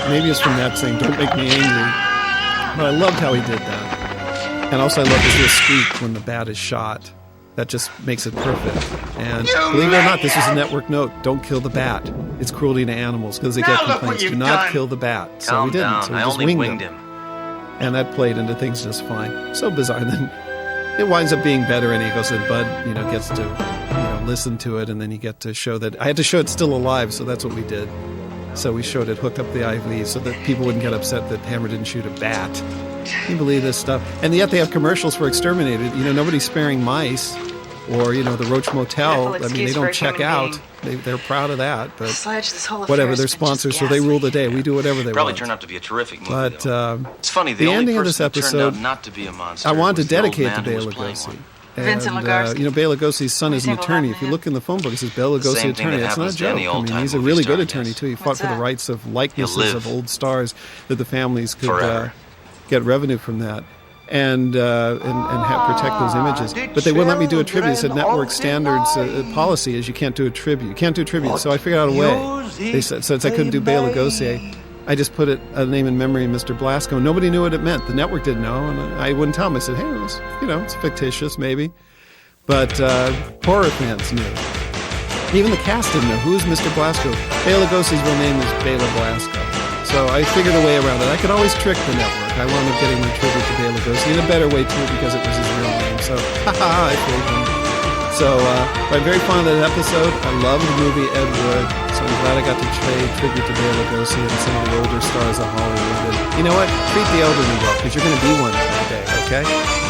Maybe it's from that saying, don't make me angry. But I loved how he did that. And also I love his little squeak when the bat is shot. That just makes it perfect. And believe it or not, this was a network note. Don't kill the bat. It's cruelty to animals because they get complaints. Do not kill the bat. So we didn't. So we just winged him. And that played into things just fine. So bizarre. And then it winds up being better, and he goes, and Bud, gets to, listen to it, and then you get to show that I had to show it's still alive, so that's what we did. So we showed it, hooked up the IV, so that people wouldn't get upset that Hammer didn't shoot a bat. Can you believe this stuff? And yet they have commercials for exterminated. Nobody's sparing mice. or the Roach Motel. Wonderful I mean, they excuse for don't a check human out. They're proud of that, but Sledge, this whole affair whatever. has They're been just sponsors, so they rule the day. We do whatever they Probably want. turned out to be a terrific movie. But it's funny. the only ending of person this that turned episode, out not to be a monster I wanted to was the old dedicate man to who was Bela playing Lugosi. one. Vincent Lugosi. Bela Lugosi's son is an Everything will attorney. happen If you to look in the phone book, it says Bela Lugosi same thing attorney. that It's not a happens to any joke. I mean, old-time he's a movie really star, good yes. attorney too. He fought What's for the that? rights of likenesses live of old stars that the families could forever. get revenue from that. And protect those images, but they wouldn't let me do a tribute. They said network standards policy is you can't do a tribute. You can't do a tribute. So I figured out a way. They said since I couldn't do Bela Lugosi, I just put a name in memory of Mr. Blasco. Nobody knew what it meant. The network didn't know, and I wouldn't tell them. I said, hey, it's fictitious maybe, but horror fans knew. Even the cast didn't know who's Mr. Blasco. Bela Lugosi's real name is Bela Blasco. So I figured a way around it. I could always trick the network. I wound up getting my tribute to Bela Lugosi in a better way too, because it was his real name. So, I fooled him. So I'm very fond of that episode. I love the movie Ed Wood. So I'm glad I got to pay tribute to Bela Lugosi and some of the older stars of Hollywood. And you know what? Treat the elderly well, because you're going to be one day. Okay.